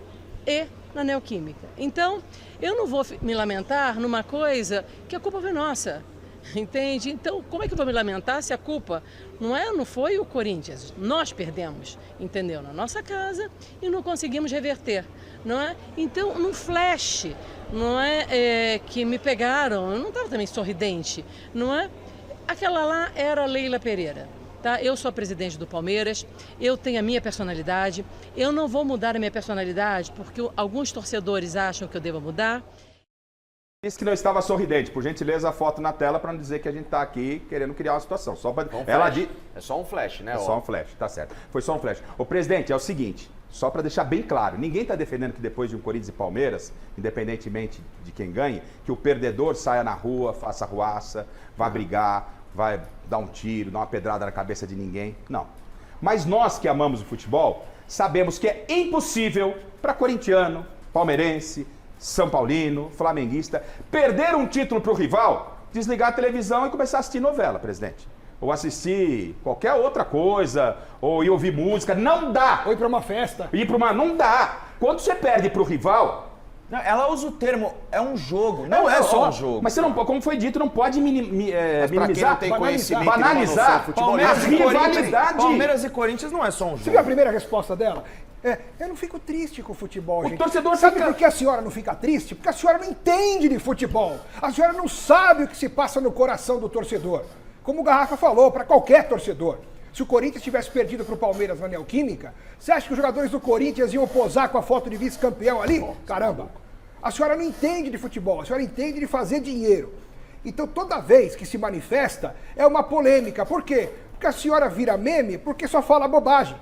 e na Neoquímica. Então, eu não vou me lamentar numa coisa que a culpa foi nossa, entende? Então, como é que eu vou me lamentar se a culpa não foi o Corinthians? Nós perdemos, entendeu? Na nossa casa e não conseguimos reverter, não é? Então, num flash, não é que me pegaram, eu não estava também sorridente, não é? Aquela lá era a Leila Pereira, tá? Eu sou a presidente do Palmeiras, eu tenho a minha personalidade, eu não vou mudar a minha personalidade porque alguns torcedores acham que eu devo mudar. Disse que não estava sorridente, por gentileza a foto na tela para não dizer que a gente está aqui querendo criar uma situação. É só um flash, né? É só um flash, tá certo. Foi só um flash. Ô presidente, é o seguinte, só para deixar bem claro, ninguém está defendendo que depois de um Corinthians e Palmeiras, independentemente de quem ganhe, que o perdedor saia na rua, faça arruaça, vá brigar, vai dar um tiro, dar uma pedrada na cabeça de ninguém. Não. Mas nós que amamos o futebol, sabemos que é impossível para corintiano, palmeirense, são paulino, flamenguista, perder um título para o rival, desligar a televisão e começar a assistir novela, presidente. Ou assistir qualquer outra coisa, ou ir ouvir música. Não dá! Ou ir para uma festa. Não dá! Quando você perde para o rival... Não, ela usa o termo, é um jogo, não é só um jogo. Mas você não, como foi dito, não pode minimizar, tem conhecimento, banalizar Palmeiras a rivalidade. Palmeiras e Corinthians não é só um jogo. Você viu a primeira resposta dela? Eu não fico triste com o futebol, gente. Torcedor sabe por que a senhora não fica triste? Porque a senhora não entende de futebol. A senhora não sabe o que se passa no coração do torcedor. Como o Garrafa falou, para qualquer torcedor. Se o Corinthians tivesse perdido para o Palmeiras na Neoquímica, você acha que os jogadores do Corinthians iam posar com a foto de vice-campeão ali? Caramba! A senhora não entende de futebol, a senhora entende de fazer dinheiro. Então toda vez que se manifesta é uma polêmica. Por quê? Porque a senhora vira meme porque só fala bobagem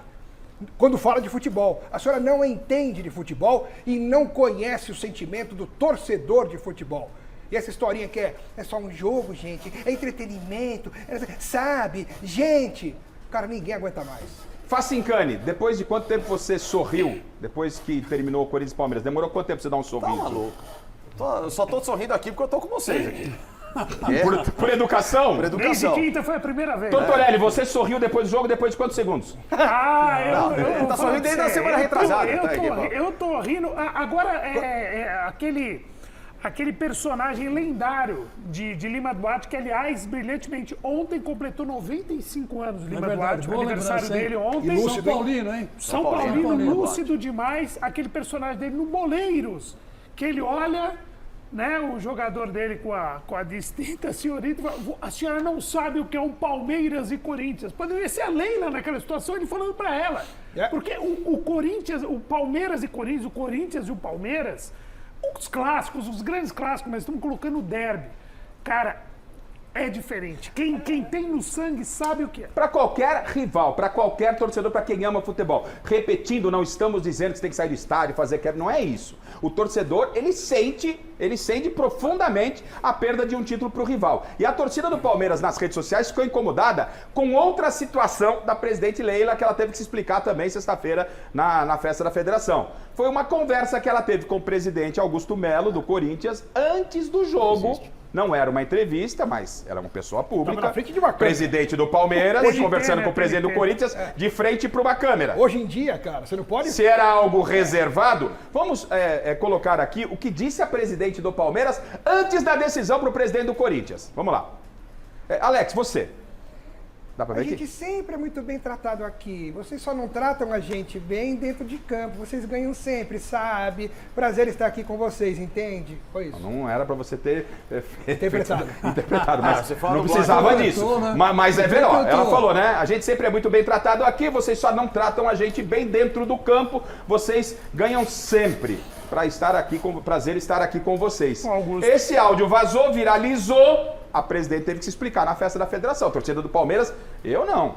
quando fala de futebol. A senhora não entende de futebol e não conhece o sentimento do torcedor de futebol. E essa historinha que é só um jogo, gente, é entretenimento, sabe? Gente, cara, ninguém aguenta mais. Facincani, depois de quanto tempo você sorriu depois que terminou o Corinthians e Palmeiras? Demorou quanto tempo pra você dar um sorriso? Tá maluco. Eu só tô sorrindo aqui porque eu tô com vocês aqui. Por educação? Por educação. Desde quinta foi a primeira vez. Tortorelli, você sorriu depois do jogo, depois de quantos segundos? Ele tá sorrindo desde a semana retrasada. Eu tô rindo. Agora aquele personagem lendário de Lima Duarte, que aliás, brilhantemente, ontem completou 95 anos, Lima Duarte, o aniversário dele ontem. São Paulino, hein? São Paulino, lúcido demais, aquele personagem dele no Boleiros, que ele olha, né, o jogador dele com a distinta senhorita, a senhora não sabe o que é um Palmeiras e Corinthians. Poderia ser a Leila naquela situação, ele falando pra ela. Porque o Corinthians, o Palmeiras e Corinthians, o Corinthians e o Palmeiras, os clássicos, os grandes clássicos, mas estamos colocando o derby. Cara, é diferente. Quem tem no sangue sabe o que é. Para qualquer rival, para qualquer torcedor, para quem ama futebol. Repetindo, não estamos dizendo que você tem que sair do estádio, fazer quebra, não é isso. O torcedor, ele sente profundamente a perda de um título para o rival. E a torcida do Palmeiras nas redes sociais ficou incomodada com outra situação da presidente Leila, que ela teve que se explicar também sexta-feira na festa da federação. Foi uma conversa que ela teve com o presidente Augusto Melo, do Corinthians, antes do jogo. Não era uma entrevista, mas era uma pessoa pública. Na frente de uma câmera. Presidente do Palmeiras, conversando com o presidente do Corinthians, de frente para uma câmera. Hoje em dia, cara, você não pode... Se era algo reservado, vamos colocar aqui o que disse a presidente do Palmeiras antes da decisão para o presidente do Corinthians. Vamos lá. Alex, você. Dá pra ver aqui? A gente sempre é muito bem tratado aqui. Vocês só não tratam a gente bem dentro de campo. Vocês ganham sempre, sabe? Prazer estar aqui com vocês, entende? Foi isso. Não era pra você ter interpretado, mas não precisava disso. Né? Mas é verdade, ela falou, né? A gente sempre é muito bem tratado aqui, vocês só não tratam a gente bem dentro do campo. Vocês ganham sempre. Prazer estar aqui com vocês. Esse áudio vazou, viralizou. A presidente teve que se explicar na festa da federação. A torcida do Palmeiras, eu não.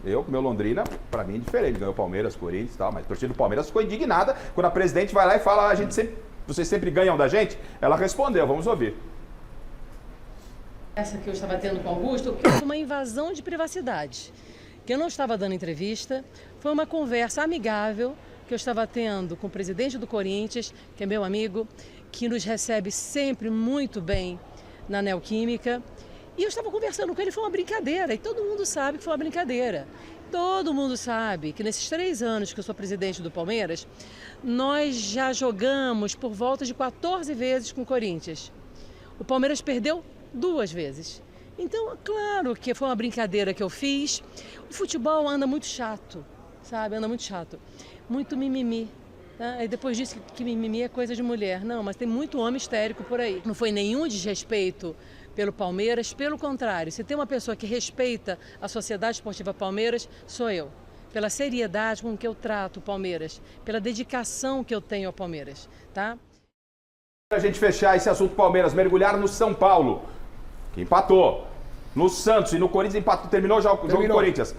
Meu Londrina, pra mim é diferente. Ganhou Palmeiras, Corinthians e tal, mas a torcida do Palmeiras ficou indignada quando a presidente vai lá e fala: vocês sempre ganham da gente? Ela respondeu, vamos ouvir. Essa que eu estava tendo com o Augusto foi uma invasão de privacidade. Que eu não estava dando entrevista, foi uma conversa amigável que eu estava tendo com o presidente do Corinthians, que é meu amigo, que nos recebe sempre muito bem na Neoquímica, e eu estava conversando com ele, foi uma brincadeira, e todo mundo sabe que foi uma brincadeira. Todo mundo sabe que nesses 3 anos que eu sou presidente do Palmeiras, nós já jogamos por volta de 14 vezes com o Corinthians. O Palmeiras perdeu 2 vezes. Então, claro que foi uma brincadeira que eu fiz. O futebol anda muito chato, sabe? Anda muito chato. Muito mimimi. Tá? Aí depois disse que mimimi é coisa de mulher. Não, mas tem muito homem histérico por aí. Não foi nenhum desrespeito pelo Palmeiras, pelo contrário. Se tem uma pessoa que respeita a Sociedade Esportiva Palmeiras, sou eu. Pela seriedade com que eu trato o Palmeiras, pela dedicação que eu tenho ao Palmeiras, tá? Pra gente fechar esse assunto Palmeiras, mergulhar no São Paulo, que empatou. No Santos e no Corinthians empatou. Terminou já o jogo do Corinthians?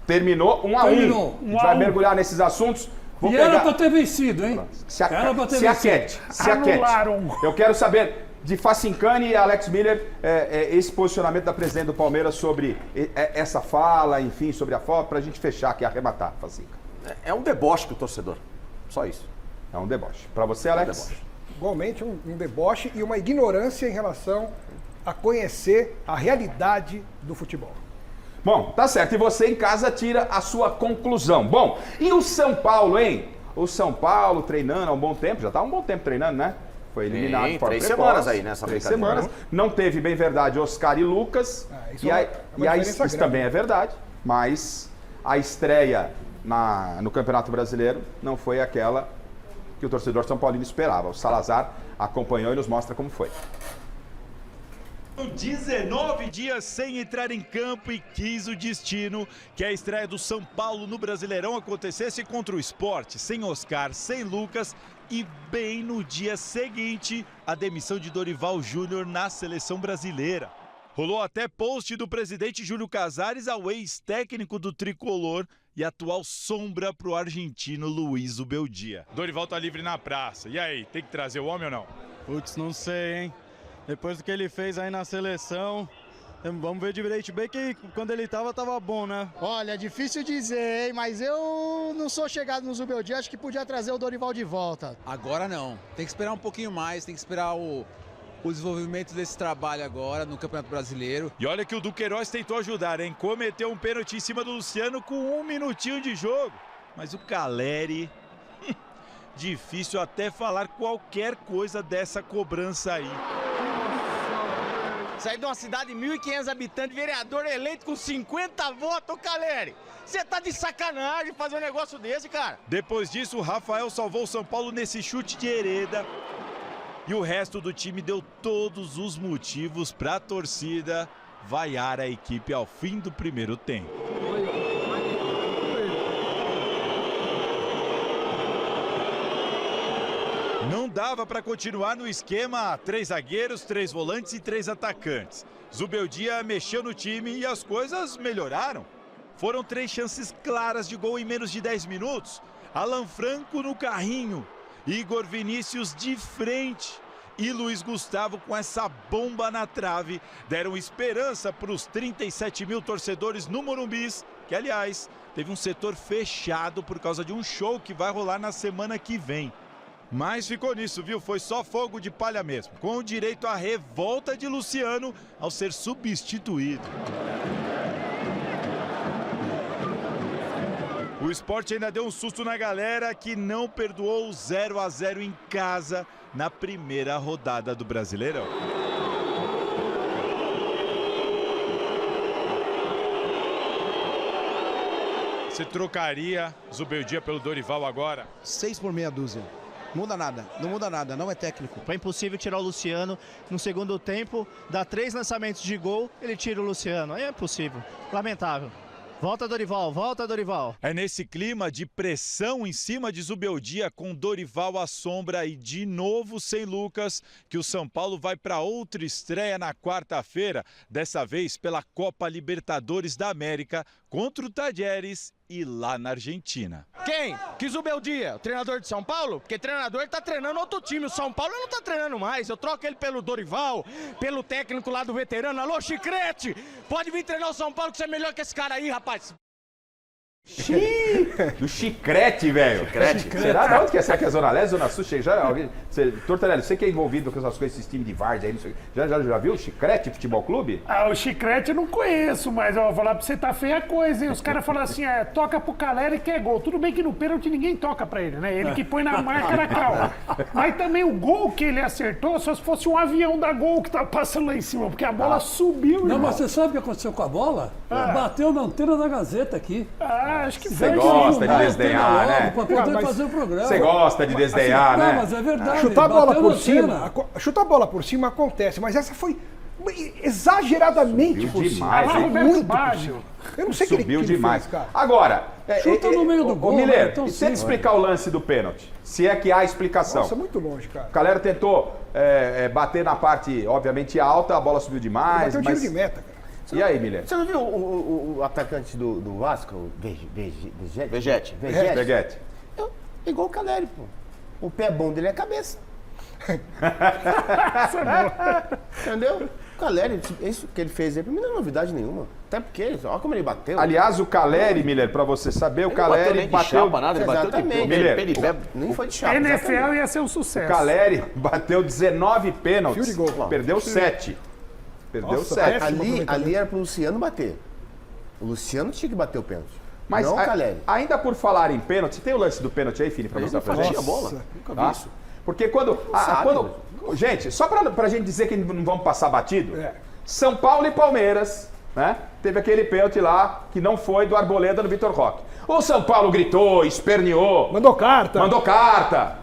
Terminou 1-1. A gente vai mergulhar nesses assuntos. Era pra ter vencido, hein? Se aquete. Eu quero saber de Facincani e Alex Miller esse posicionamento da presidente do Palmeiras sobre essa fala, enfim, sobre a foto, pra gente fechar aqui, arrematar, Facinca. É um deboche pro torcedor. Só isso. É um deboche. Para você, Alex? Igualmente, um deboche e uma ignorância em relação a conhecer a realidade do futebol. Bom, tá certo. E você em casa tira a sua conclusão. Bom, e o São Paulo, hein? O São Paulo treinando há um bom tempo, já tá há um bom tempo treinando, né? Foi eliminado de forma 3 precoce. semanas aí nessa 3 brincadeira. semanas. Não teve, bem verdade, Oscar e Lucas. Isso também é verdade, mas a estreia no Campeonato Brasileiro não foi aquela que o torcedor São Paulino esperava. O Salazar acompanhou e nos mostra como foi. 19 dias sem entrar em campo e quis o destino que a estreia do São Paulo no Brasileirão acontecesse contra o Sport, sem Oscar, sem Lucas e bem no dia seguinte a demissão de Dorival Júnior na seleção brasileira. Rolou até post do presidente Júlio Casares ao ex-técnico do Tricolor e atual sombra pro argentino Luiz Ubeldia. Dorival tá livre na praça, e aí, tem que trazer o homem ou não? Putz, não sei, hein? Depois do que ele fez aí na seleção, vamos ver direito bem que quando ele tava bom, né? Olha, é difícil dizer, hein? Mas eu não sou chegado no Zubeldia, acho que podia trazer o Dorival de volta. Agora não, tem que esperar um pouquinho mais, tem que esperar o desenvolvimento desse trabalho agora no Campeonato Brasileiro. E olha que o Duqueiroz tentou ajudar, hein? Cometeu um pênalti em cima do Luciano com 1 minutinho de jogo. Mas o Caleri... difícil até falar qualquer coisa dessa cobrança aí. Sair de uma cidade de 1.500 habitantes, vereador eleito com 50 votos, Caleri. Você tá de sacanagem fazer um negócio desse, cara. Depois disso, o Rafael salvou o São Paulo nesse chute de Hereda. E o resto do time deu todos os motivos para a torcida vaiar a equipe ao fim do primeiro tempo. Não dava para continuar no esquema 3 zagueiros, 3 volantes e 3 atacantes. Zubeldia mexeu no time e as coisas melhoraram. Foram 3 chances claras de gol em menos de 10 minutos. Alan Franco no carrinho, Igor Vinícius de frente e Luiz Gustavo com essa bomba na trave deram esperança para os 37 mil torcedores no Morumbis, que aliás teve um setor fechado por causa de um show que vai rolar na semana que vem. Mas ficou nisso, viu? Foi só fogo de palha mesmo, com o direito à revolta de Luciano ao ser substituído. O Sport ainda deu um susto na galera que não perdoou o 0-0 em casa na primeira rodada do Brasileirão. Você trocaria Zubeldia pelo Dorival agora? 6 por meia dúzia. Muda nada, não muda nada, não é técnico. Foi impossível tirar o Luciano no segundo tempo, dá 3 lançamentos de gol, ele tira o Luciano, aí é impossível, lamentável. Volta Dorival, volta Dorival. É nesse clima de pressão em cima de Zubeldia com Dorival à sombra e de novo sem Lucas que o São Paulo vai para outra estreia na quarta-feira, dessa vez pela Copa Libertadores da América contra o Talleres e lá na Argentina. Quem? Que Zubeldia? O treinador de São Paulo? Porque treinador tá treinando outro time, o São Paulo não tá treinando mais, eu troco ele pelo Dorival, pelo técnico lá do veterano. Alô, Chicrete, pode vir treinar o São Paulo que você é melhor que esse cara aí, rapaz. Do Chicrete, velho. Chicrete. Será? Da onde que é? Será que é Zona Leste, Zona Sul? Já alguém... Tortorelli, você que é envolvido com essas coisas, esses times de várzea aí, não sei. Já viu o Chicrete Futebol Clube? O Chicrete eu não conheço, mas eu vou falar pra você, tá feia a coisa, hein? Os caras falam assim, toca pro Caleri que é gol. Tudo bem que no pênalti ninguém toca pra ele, né? Ele que põe na marca na calma. Mas também o gol que ele acertou, só se fosse um avião da gol que tava passando lá em cima, porque a bola subiu. Não, mas você sabe o que aconteceu com a bola? Bateu na antena da Gazeta aqui. Acho que você gosta de desdenhar, né? Pra poder fazer o programa. Você gosta de desdenhar, né? Não, mas é verdade. Chutar a bola por cima, chutar a bola por cima acontece, mas essa foi exageradamente por cima. Muito por cima. Eu não sei o que ele demais, fez, cara. Agora, chuta no meio do gol. Miller, tenta explicar o lance do pênalti, se é que há explicação. Nossa, muito longe, cara. O Caleri tentou bater na parte, obviamente, alta, a bola subiu demais. Bateu tiro de meta, cara. E aí, Miller? Você não viu o atacante do Vasco, o Vegetti? É igual o Caleri, pô. O pé bom dele é a cabeça. Entendeu? O Caleri, isso que ele fez aí, pra mim não é novidade nenhuma. Até porque, olha como ele bateu. Aliás, o Caleri, Miller, pra você saber, o Caleri bateu... Ele bateu de Miller, nem foi de chapa. NFL ia ser um sucesso. O Caleri bateu 19 pênaltis, perdeu 7. Perdeu 7. Ali era pro Luciano bater. O Luciano tinha que bater o pênalti. Mas não o Caleri. Ainda por falar em pênalti, tem o lance do pênalti aí, Fini, pra mostrar pra gente? A bola. Nunca vi isso. Porque quando... gente, só pra gente dizer que não vamos passar batido, São Paulo e Palmeiras, né? Teve aquele pênalti lá que não foi do Arboleda no Vitor Roque. O São Paulo gritou, esperneou. Mandou carta.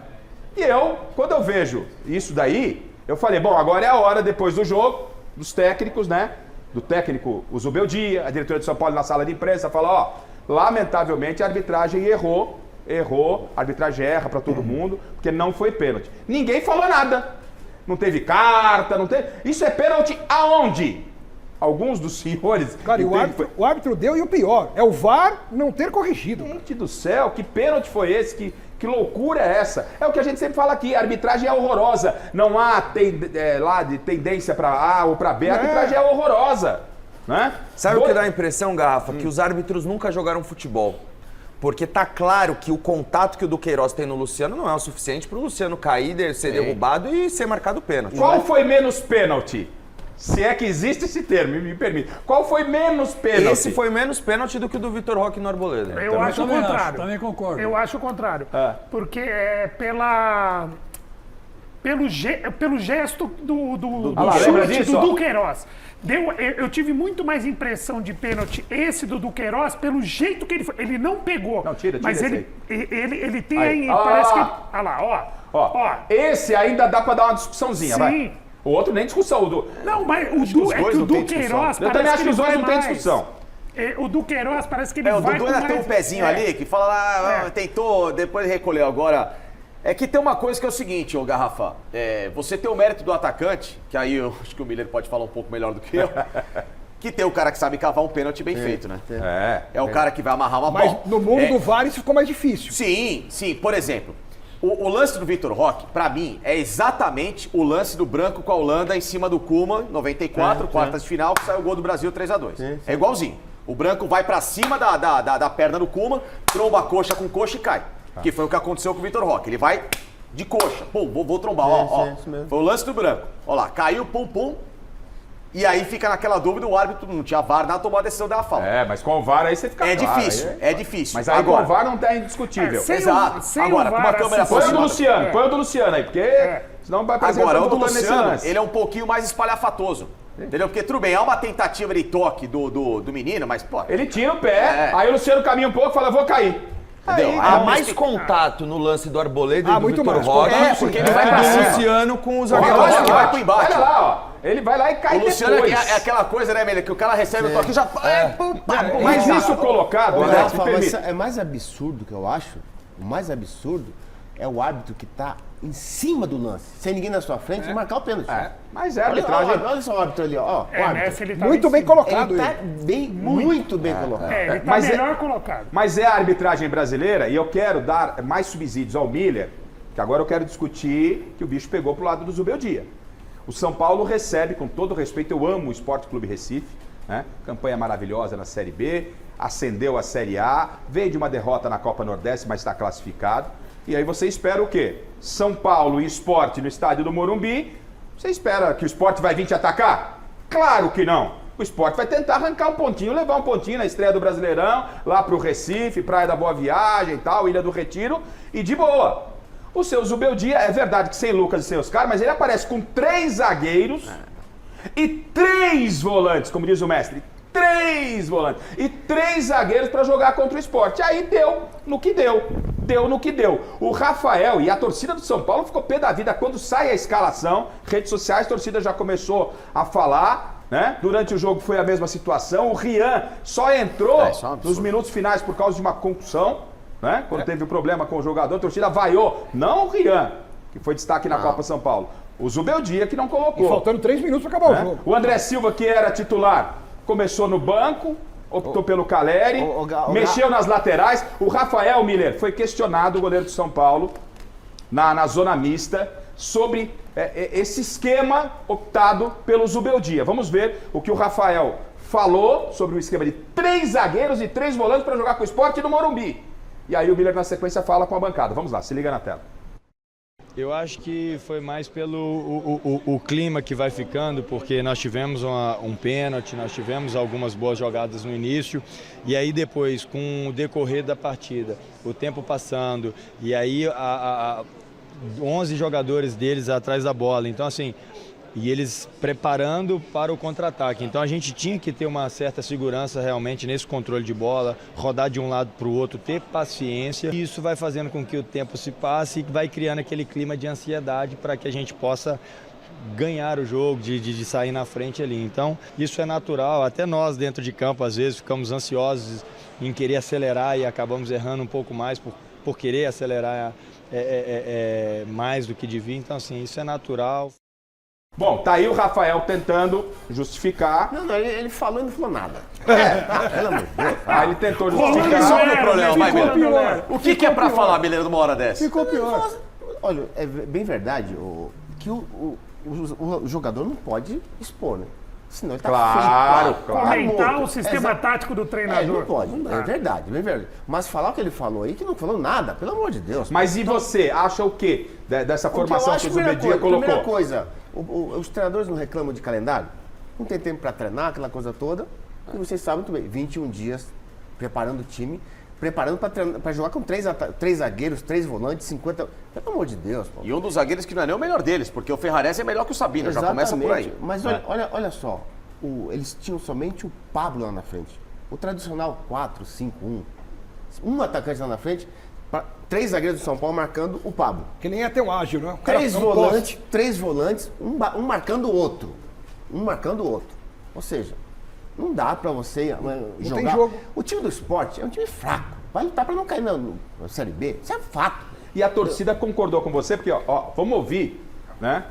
E eu, quando eu vejo isso daí, eu falei, bom, agora é a hora, depois do jogo, dos técnicos, né? Do técnico, o Zubeldia, a diretoria de São Paulo na sala de imprensa, fala, ó, lamentavelmente a arbitragem errou, a arbitragem erra pra todo mundo, porque não foi pênalti. Ninguém falou nada. Não teve carta, não teve... Isso é pênalti aonde? Alguns dos senhores... Cara, e o árbitro deu, e o pior, é o VAR não ter corrigido. Gente do céu, que pênalti foi esse? Que loucura é essa? É o que a gente sempre fala aqui, a arbitragem é horrorosa. Não há lá de tendência para A ou para B, a arbitragem é horrorosa. Né? Sabe o que dá a impressão, Garrafa? Que os árbitros nunca jogaram futebol. Porque tá claro que o contato que o Duqueiroz tem no Luciano não é o suficiente para o Luciano cair, ser derrubado e ser marcado pênalti. Qual foi menos pênalti? Se é que existe esse termo, me permite. Qual foi menos pênalti? Esse foi menos pênalti do que o do Vitor Roque no Arboleda. Eu acho o contrário. Também concordo. Eu acho o contrário. Porque é pelo gesto do chute do Duqueiroz. Eu tive muito mais impressão de pênalti esse do Duqueiroz pelo jeito que ele foi. Ele não pegou. Não, tira mas ele tem aí. Parece que. Olha lá, ó. Esse ainda dá pra dar uma discussãozinha, vai. O outro nem discussão. Não, mas o Duqueiroz. Eu também acho que os dois não tem discussão. O Duqueiroz parece que ele vai. O vai Dudu ainda tem um pezinho ali que fala lá, tentou, depois recolheu. Agora, é que tem uma coisa que é o seguinte, ô Garrafa. Você tem o mérito do atacante, que aí eu acho que o Miller pode falar um pouco melhor do que eu. Que tem o cara que sabe cavar um pênalti bem feito, né? É o cara que vai amarrar uma bola. Mas no mundo do VAR isso ficou mais difícil. Sim. Por exemplo, o lance do Vitor Roque, pra mim, é exatamente o lance do Branco com a Holanda em cima do Koeman, 94, quartas de final, que saiu o gol do Brasil 3-2. É igualzinho. O Branco vai pra cima da perna do Koeman, tromba a coxa com coxa e cai. Que foi o que aconteceu com o Vitor Roque. Ele vai de coxa. Pum, vou trombar, ó. Foi o lance do Branco. Ó lá, caiu, pum. E aí fica naquela dúvida, o árbitro não tinha VAR, nada, tomou a decisão da falta. Mas com o VAR aí você fica claro. É difícil. Mas aí agora, com o VAR não tem indiscutível. Exato. Agora, com uma câmera põe o do Luciano aí, porque senão vai parecer agora, o do Luciano, ele é um pouquinho mais espalhafatoso. Entendeu? Porque tudo bem, há uma tentativa de toque do menino, mas pô... Ele tira o pé, aí o Luciano caminha um pouco e fala, vou cair. Entendeu? Há mais contato no lance do Arboleda e do Vitor Roque. Porque ele vai pra cima. O Luciano com os zagueiros. Que vai pro embate. Olha lá, ó. Ele vai lá e cai depois. O Luciano é aquela coisa, né, Melê? Que o cara recebe o toque e já... Mas isso colocado, Alex, me permite. É mais absurdo que eu acho, o mais absurdo é o árbitro que tá em cima do lance, sem ninguém na sua frente, e marcar o pênalti. Mas é arbitragem. Olha só o árbitro ali, ó. Muito bem colocado. Ele tá muito bem colocado. Ele tá melhor colocado. Mas é a arbitragem brasileira, e eu quero dar mais subsídios ao Miller, que agora eu quero discutir que o bicho pegou pro lado do Zubeldia. O São Paulo recebe, com todo respeito, eu amo o Sport Clube Recife, né? Campanha maravilhosa na Série B, ascendeu a Série A, veio de uma derrota na Copa Nordeste, mas está classificado. E aí você espera o quê? São Paulo e Sport no estádio do Morumbi, você espera que o Sport vai vir te atacar? Claro que não! O Sport vai tentar arrancar um pontinho, levar um pontinho na estreia do Brasileirão, lá pro Recife, Praia da Boa Viagem e tal, Ilha do Retiro, e de boa. O seu Zubeldia, é verdade que sem Lucas e sem Oscar, mas ele aparece com 3 zagueiros e 3 volantes, como diz o mestre. 3 volantes e 3 zagueiros para jogar contra o Sport. Aí deu no que deu. Deu no que deu. O Rafael e a torcida do São Paulo ficou pé da vida quando sai a escalação. Redes sociais, a torcida já começou a falar, né? Durante o jogo foi a mesma situação. O Rian só entrou nos minutos finais por causa de uma concussão. Né? Quando teve o problema com o jogador, a torcida vaiou. Não o Rian, que foi destaque na Copa São Paulo. O Zubeldia, que não colocou. E faltando 3 minutos para acabar o jogo. O André Silva, que era titular, começou no banco, optou pelo Caleri, mexeu nas laterais. O Rafael Miller foi questionado, o goleiro do São Paulo, na zona mista. sobre esse esquema optado pelo Zubeldia. Vamos ver o que o Rafael falou sobre o esquema de 3 zagueiros e 3 volantes para jogar com o Sport no Morumbi. E aí o Miller na sequência fala com a bancada. Vamos lá, se liga na tela. Eu acho que foi mais pelo o clima que vai ficando, porque nós tivemos um pênalti, nós tivemos algumas boas jogadas no início, e aí depois, com o decorrer da partida, o tempo passando, e aí 11 jogadores deles atrás da bola, então assim, e eles preparando para o contra-ataque. Então a gente tinha que ter uma certa segurança realmente nesse controle de bola, rodar de um lado para o outro, ter paciência. E isso vai fazendo com que o tempo se passe e vai criando aquele clima de ansiedade para que a gente possa ganhar o jogo, de sair na frente ali. Então isso é natural, até nós dentro de campo às vezes ficamos ansiosos em querer acelerar e acabamos errando um pouco mais por querer acelerar mais do que devia. Então assim, isso é natural. Bom, tá aí o Rafael tentando justificar. Não, ele falou e não falou nada. Pelo amor de Deus. Ele tentou justificar. Qual é o problema, vai, Miller? O que é pra falar, Miller, numa hora dessa? Ficou pior. Olha, é bem verdade que o jogador não pode expor, né? Senão ele tá Claro. Comentar o sistema tático do treinador. Não pode, é verdade, bem verdade. Mas falar o que ele falou aí, que não falou nada, pelo amor de Deus. Mas e você, acha o quê dessa formação que o Zubeldia colocou? Primeira coisa, os treinadores não reclamam de calendário? Não tem tempo para treinar, aquela coisa toda. E vocês sabem muito bem, 21 dias preparando o time, preparando para jogar com 3 zagueiros, 3 volantes, 50... Pelo amor de Deus. Pô. E um dos zagueiros que não é nem o melhor deles, porque o Ferrarese é melhor que o Sabino, já começa por aí. Mas olha só, eles tinham somente o Pablo lá na frente. O tradicional 4-5-1. Um atacante lá na frente, 3 zagueiros do São Paulo marcando o Pablo. Que nem ia ter um ágil, né? 3 volantes, um marcando o outro. Um marcando o outro. Ou seja, não dá pra você jogar. Tem jogo. O time do Sport é um time fraco. Vai lutar pra não cair na Série B. Isso é fato. E a torcida concordou com você, porque, vamos ouvir, né?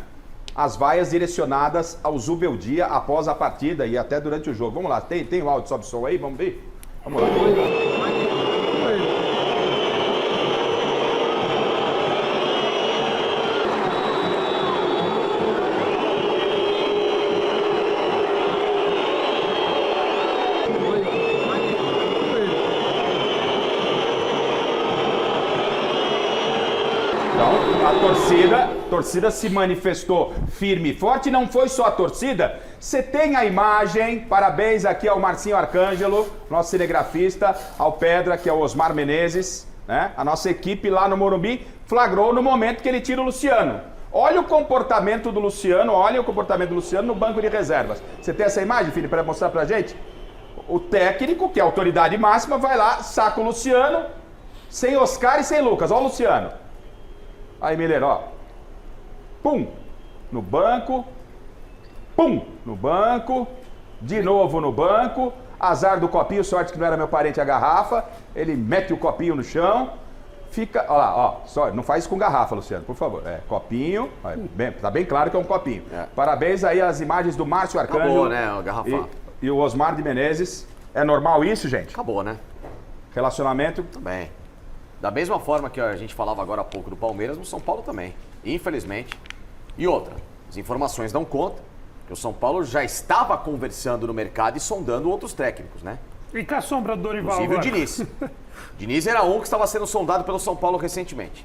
As vaias direcionadas ao Zubeldia após a partida e até durante o jogo. Vamos lá, tem o áudio sobe som aí? Vamos ver? Vamos lá. A torcida se manifestou firme e forte, não foi só a torcida. Você tem a imagem, parabéns aqui ao Marcinho Arcângelo, nosso cinegrafista, ao Pedra, que é o Osmar Menezes, né? A nossa equipe lá no Morumbi flagrou no momento que ele tira o Luciano. Olha o comportamento do Luciano, no banco de reservas. Você tem essa imagem, Felipe, para mostrar pra gente? O técnico, que é a autoridade máxima, vai lá, saca o Luciano, sem Oscar e sem Lucas. Olha o Luciano. Aí, Miller, pum, no banco, pum, no banco, de novo no banco, azar do copinho, sorte que não era meu parente a garrafa, ele mete o copinho no chão, fica, ó lá, só, não faz isso com garrafa, Luciano, por favor, copinho, tá bem claro que é um copinho. Parabéns aí às imagens do Márcio Arcângelo. Acabou, né, a garrafa. E o Osmar de Menezes. É normal isso, gente? Acabou, né? Relacionamento? Também. Da mesma forma que a gente falava agora há pouco do Palmeiras, no São Paulo também, infelizmente. E outra, as informações dão conta que o São Paulo já estava conversando no mercado e sondando outros técnicos, né? E com a sombra do Dorival inclusive o Diniz. Diniz era um que estava sendo sondado pelo São Paulo recentemente.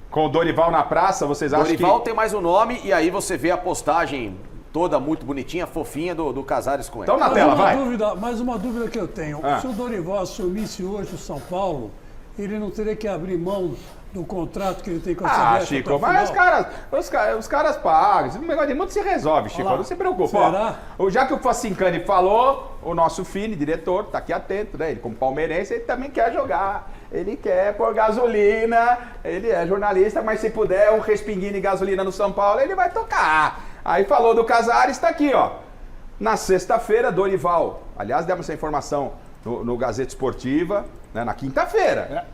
Com o Dorival na praça, vocês acham que... Dorival tem mais um nome e aí você vê a postagem toda muito bonitinha, fofinha do Casares com ele. Então na tela, vai. Mais uma dúvida que eu tenho. Se o Dorival assumisse hoje o São Paulo, ele não teria que abrir mão do contrato que ele tem com a CBF? Chico, mas os caras pagam. Esse negócio de muito se resolve, Chico. Não se preocupa. Será? Já que o Facincani falou, o nosso Fini, diretor, tá aqui atento, né? Ele, como palmeirense, ele também quer jogar. Ele quer pôr gasolina. Ele é jornalista, mas se puder um respinguinho de gasolina no São Paulo, ele vai tocar. Aí falou do Casares, tá aqui, Na sexta-feira, Dorival. Aliás, demos essa informação no Gazeta Esportiva, né, na quinta-feira.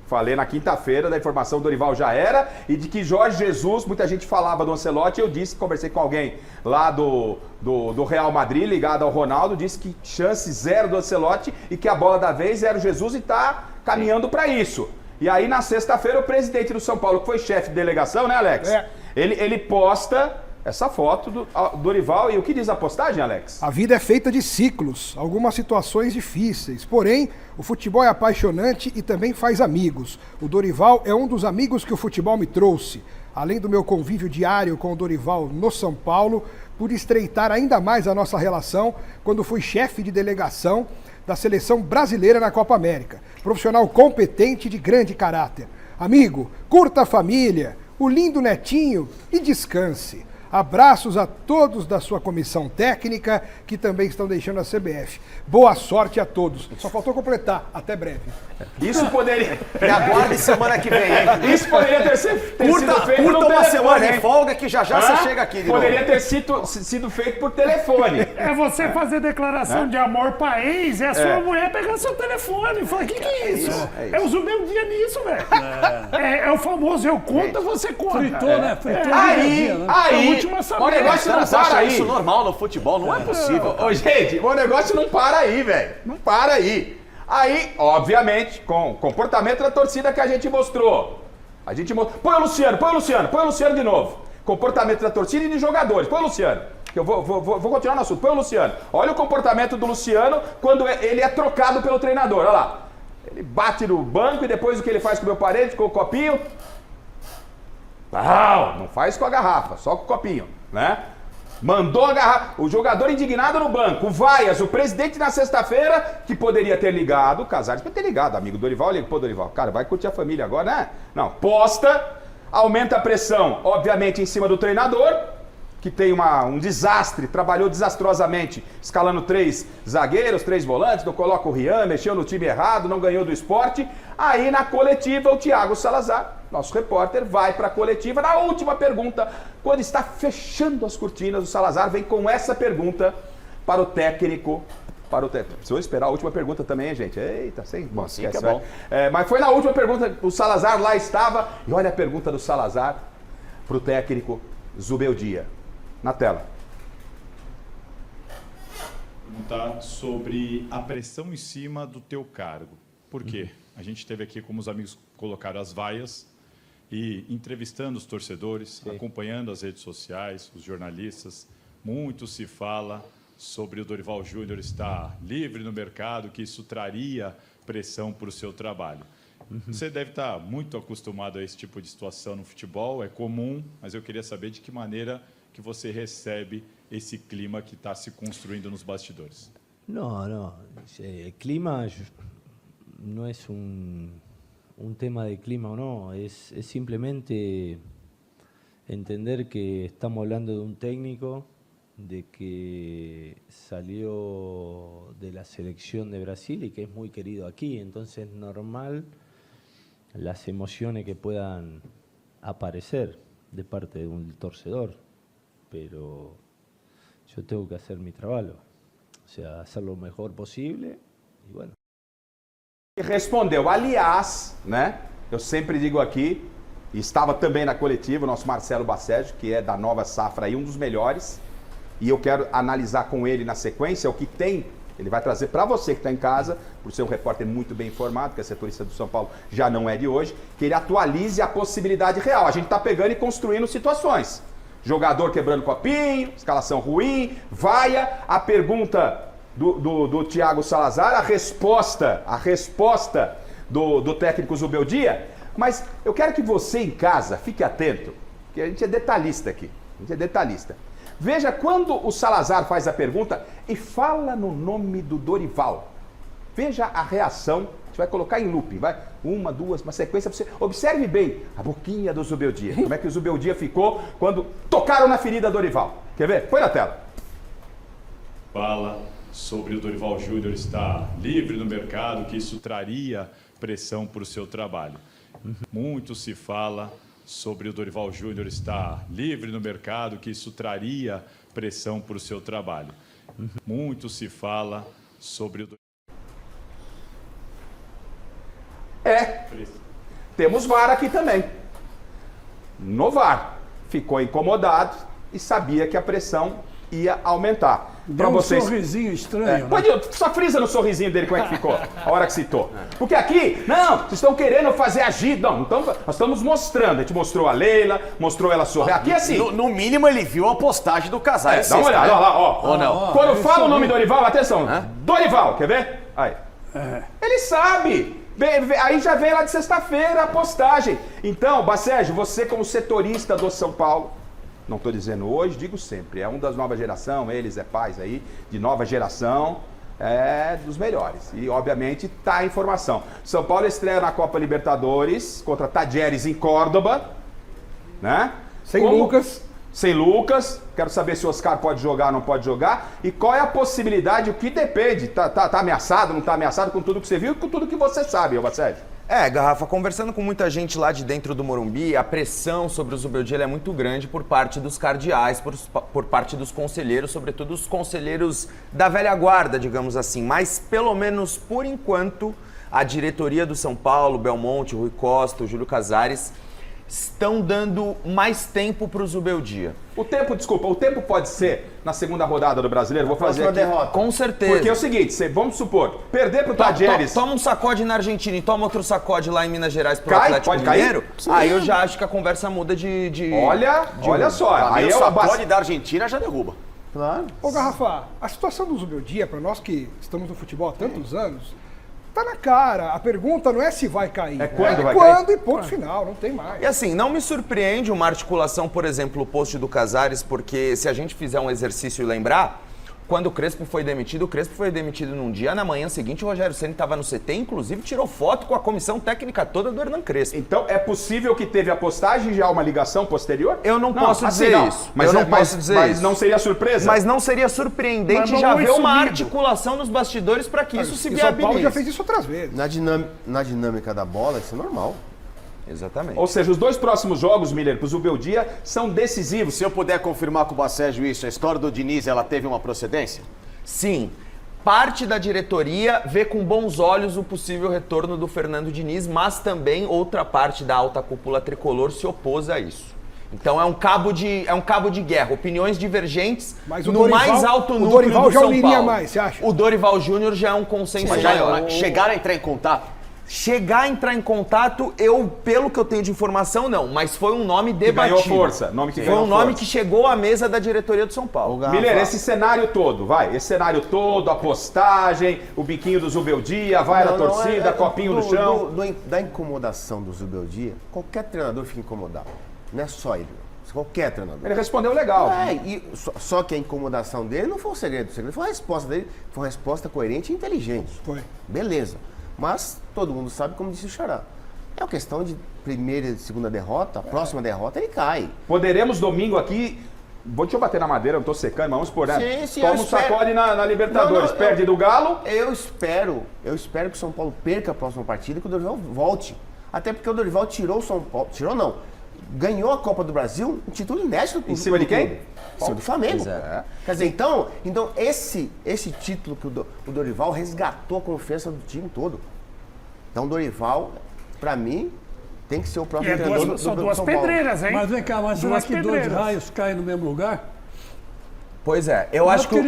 Falei na quinta-feira da informação do Dorival já era e de que Jorge Jesus, muita gente falava do Ancelotti, eu disse, conversei com alguém lá do Real Madrid, ligado ao Ronaldo, disse que chance zero do Ancelotti e que a bola da vez era o Jesus e tá caminhando para isso. E aí na sexta-feira o presidente do São Paulo, que foi chefe de delegação, né, Alex? Ele posta essa foto do Dorival. E o que diz a postagem, Alex? A vida é feita de ciclos, algumas situações difíceis. Porém, o futebol é apaixonante e também faz amigos. O Dorival é um dos amigos que o futebol me trouxe. Além do meu convívio diário com o Dorival no São Paulo, pude estreitar ainda mais a nossa relação quando fui chefe de delegação da seleção brasileira na Copa América. Profissional competente e de grande caráter. Amigo, curta a família, o lindo netinho e descanse. Abraços a todos da sua comissão técnica que também estão deixando a CBF. Boa sorte a todos. Só faltou completar. Até breve. Isso poderia... Me aguarde semana que vem, hein? Isso poderia ter sido feito curta no uma telefone, semana hein? de folga que já você chega aqui de Poderia novo. ter sido feito por telefone. É você fazer declaração de amor pra ex, é a sua mulher pegar seu telefone e falar, que é isso? Eu uso o meu dia nisso, velho. É o famoso eu conto, você conta. Fritou, né? Fritou Aí, né? o negócio não para aí. Isso normal no futebol, não é possível. Ô, gente, o negócio não para aí, velho. Não para aí. Aí, obviamente, com o comportamento da torcida que a gente mostrou. A gente mostrou. Põe o Luciano de novo. Comportamento da torcida e de jogadores. Põe o Luciano. Que eu vou continuar no assunto. Põe o Luciano. Olha o comportamento do Luciano quando ele é trocado pelo treinador. Olha lá. Ele bate no banco e depois o que ele faz com o meu parente, com o copinho. Não faz com a garrafa, só com o copinho, né? Mandou a garrafa, o jogador indignado no banco, o Vaias, o presidente na sexta-feira, que poderia ter ligado, o Casares poderia ter ligado, amigo Dorival, liga, pô Dorival, cara, vai curtir a família agora, né? Não, posta, aumenta a pressão, obviamente, em cima do treinador, que tem um desastre, trabalhou desastrosamente, escalando 3 zagueiros, 3 volantes, não coloca o Rian, mexeu no time errado, não ganhou do Sport. Aí na coletiva o Thiago Salazar, nosso repórter, vai para a coletiva. Na última pergunta, quando está fechando as cortinas, o Salazar vem com essa pergunta para o técnico. Precisou esperar a última pergunta também, gente. Eita, sem... Bom, assim que é bom. Mas foi na última pergunta, o Salazar lá estava. E olha a pergunta do Salazar para o técnico Zubeldia. Na tela. Perguntar sobre a pressão em cima do teu cargo. Por quê? A gente teve aqui, como os amigos colocaram, as vaias e entrevistando os torcedores, acompanhando as redes sociais, os jornalistas. Muito se fala sobre o Dorival Júnior estar livre no mercado, que isso traria pressão para o seu trabalho. Você deve estar muito acostumado a esse tipo de situação no futebol, é comum, mas eu queria saber de que maneira que você recebe esse clima que está se construindo nos bastidores. No, el clima no es un tema de clima o no, es simplemente entender que estamos hablando de un técnico, de que salió de la selección de Brasil y que es muy querido aquí, entonces es normal las emociones que puedan aparecer de parte de un torcedor. Pero yo tengo que hacer mi trabajo, o sea, hacer lo mejor posible e bueno. E respondeu, aliás, né? Eu sempre digo aqui, e estava também na coletiva, o nosso Marcelo Baceggio, que é da Nova Safra aí, um dos melhores, e eu quero analisar com ele na sequência o que tem, ele vai trazer para você que está em casa, por ser um repórter muito bem informado, que a setorista do São Paulo já não é de hoje, que ele atualize a possibilidade real. A gente está pegando e construindo situações. Jogador quebrando copinho, escalação ruim, vaia. A pergunta do Thiago Salazar, a resposta do técnico Zubeldia. Mas eu quero que você em casa fique atento, porque a gente é detalhista aqui. A gente é detalhista. Veja quando o Salazar faz a pergunta e fala no nome do Dorival. Veja a reação. A gente vai colocar em loop, vai? 1, 2, uma sequência. Você observe bem a boquinha do Zubeldia. Como é que o Zubeldia ficou quando tocaram na ferida do Dorival. Quer ver? Põe na tela. Fala sobre o Dorival Júnior estar livre no mercado, que isso traria pressão para o seu trabalho. Muito se fala sobre o Dorival Júnior estar livre no mercado, que isso traria pressão para o seu trabalho. Muito se fala sobre o... Temos VAR aqui também. No VAR. Ficou incomodado e sabia que a pressão ia aumentar. Deu um sorrisinho estranho, né? Pode, só frisa no sorrisinho dele como é que ficou, a hora que citou. Porque aqui, não, vocês estão querendo fazer agir. Não, então, nós estamos mostrando. A gente mostrou a Leila, mostrou ela sorrir. Aqui assim. No mínimo ele viu a postagem do Casares. Dá uma olhada, olha lá, ó. Ou não? Quando fala o nome do Dorival, atenção. Dorival, quer ver? Aí. Ele sabe. Aí já veio lá de sexta-feira a postagem. Então, Bacege, você como setorista do São Paulo, não estou dizendo hoje, digo sempre, é um das nova geração, eles é pais aí, de nova geração, é dos melhores. E, obviamente, tá a informação. São Paulo estreia na Copa Libertadores contra Tajeres em Córdoba, né? Sem Lucas. Sem Lucas. Quero saber se o Oscar pode jogar ou não pode jogar. E qual é a possibilidade, o que depende, tá ameaçado, não tá ameaçado com tudo que você viu e com tudo que você sabe, Bacege? Garrafa, conversando com muita gente lá de dentro do Morumbi, a pressão sobre o Zubeldia é muito grande por parte dos cardeais, por parte dos conselheiros, sobretudo os conselheiros da velha guarda, digamos assim. Mas, pelo menos por enquanto, a diretoria do São Paulo, Belmonte, Rui Costa, o Júlio Casares, estão dando mais tempo para o Zubeldia. O tempo pode ser na segunda rodada do Brasileiro? Vou fazer aqui. Derrota. Com certeza. Porque é o seguinte, vamos supor, perder pro Tajeres... Toma um sacode na Argentina e toma outro sacode lá em Minas Gerais pro Atlético Mineiro, aí eu já acho que a conversa muda de Olha só, aí o sacode da Argentina já derruba. Claro. Ô, Garrafa, a situação do Zubeldia, para nós que estamos no futebol há tantos anos, tá na cara. A pergunta não é se vai cair. É quando vai cair. Quando e ponto final, não tem mais. E assim, não me surpreende uma articulação, por exemplo, o post do Casares, porque se a gente fizer um exercício e lembrar, quando o Crespo foi demitido num dia, na manhã seguinte o Rogério Ceni estava no CT, inclusive tirou foto com a comissão técnica toda do Hernan Crespo. Então é possível que teve a postagem e já uma ligação posterior? Eu não posso dizer isso. Mas mas não seria surpresa? Mas não seria surpreendente já ver uma articulação nos bastidores para que isso se viabilize. O São Paulo já fez isso outras vezes. Na dinâmica da bola, isso é normal. Exatamente. Ou seja, os dois próximos jogos, Miller, pro Zubeldia, são decisivos. Se eu puder confirmar com o Bacégio isso, a história do Diniz, ela teve uma procedência? Sim. Parte da diretoria vê com bons olhos o possível retorno do Fernando Diniz, mas também outra parte da alta cúpula tricolor se opôs a isso. Então é um cabo de guerra, opiniões divergentes no mais alto núcleo do São Paulo. O Dorival já uniria mais, você acha? O Dorival Júnior já é um consenso maior. Chegaram a entrar em contato? Chegar a entrar em contato, pelo que eu tenho de informação, não. Mas foi um nome debatido. Que ganhou força. Foi um nome que chegou à mesa da diretoria do São Paulo. Miller, esse cenário todo, a postagem, o biquinho do Zubeldia, vai na torcida, copinho no chão. Da incomodação do Zubeldia, qualquer treinador fica incomodado. Não é só ele. Qualquer treinador. Ele respondeu legal. Só que a incomodação dele não foi o segredo. O segredo foi a resposta dele. Foi uma resposta coerente e inteligente. Foi. Beleza. Mas todo mundo sabe, como disse o Xará. É uma questão de primeira e segunda derrota, a próxima derrota ele cai. Poderemos domingo aqui, deixa eu bater na madeira, não tô secando, mas vamos por né? Sim, toma um sacode na Libertadores, perde do Galo. Eu espero que o São Paulo perca a próxima partida e que o Dorival volte. Até porque o Dorival tirou o São Paulo, ganhou a Copa do Brasil, um título inédito. Em cima de quem? Em cima do Flamengo. Quer dizer, então esse título que o Dorival resgatou a confiança do time todo. Então o Dorival, pra mim, tem que ser o próximo treinador do São Paulo. São duas pedreiras, hein? Mas vem cá, será que dois raios caem no mesmo lugar? Pois é, eu acho que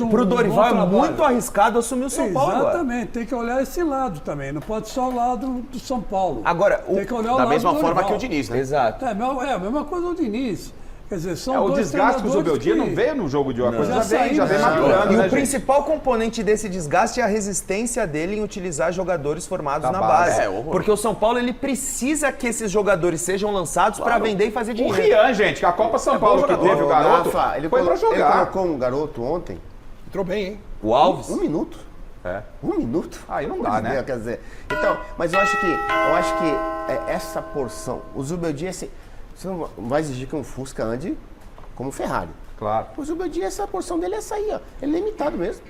pro Dorival é muito arriscado assumir o São Paulo agora. Exatamente, tem que olhar esse lado também, não pode só o lado do São Paulo. Agora, tem que olhar o da lado mesma forma Dorival. que o Diniz, né? Exato. É a mesma coisa do Diniz. Quer dizer, são o desgaste que o Zubeldia não veio no jogo de uma coisa, já vem maturando. E o principal componente desse desgaste é a resistência dele em utilizar jogadores formados na base. Porque o São Paulo ele precisa que esses jogadores sejam lançados para vender e fazer dinheiro. O Rian, gente, que a Copa São Paulo que teve o garoto, ele foi pra jogar. Ele colocou um garoto ontem. Entrou bem, hein? O Alves? 1 minuto. 1 minuto? Aí não dá, né? Quer dizer, então, mas eu acho que essa porção, o Zubeldia, você não vai exigir que um Fusca ande como Ferrari. Claro. O Zubeldia, essa porção dele é essa aí, ó. Ele é limitado mesmo.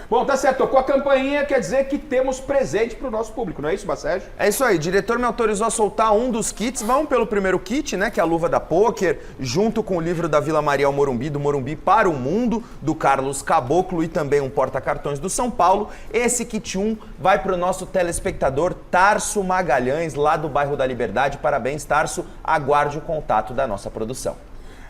Bom, tá certo. Tocou a campainha, quer dizer que temos presente pro nosso público, não é isso, Bacégio? É isso aí. O diretor me autorizou a soltar um dos kits. Vamos pelo primeiro kit, né? Que é a luva da Poker, junto com o livro da Vila Maria ao Morumbi, do Morumbi para o Mundo, do Carlos Caboclo e também um porta-cartões do São Paulo. Esse kit 1 vai pro nosso telespectador Tarso Magalhães, lá do bairro da Liberdade. Parabéns, Tarso. Aguarde o contato da nossa produção.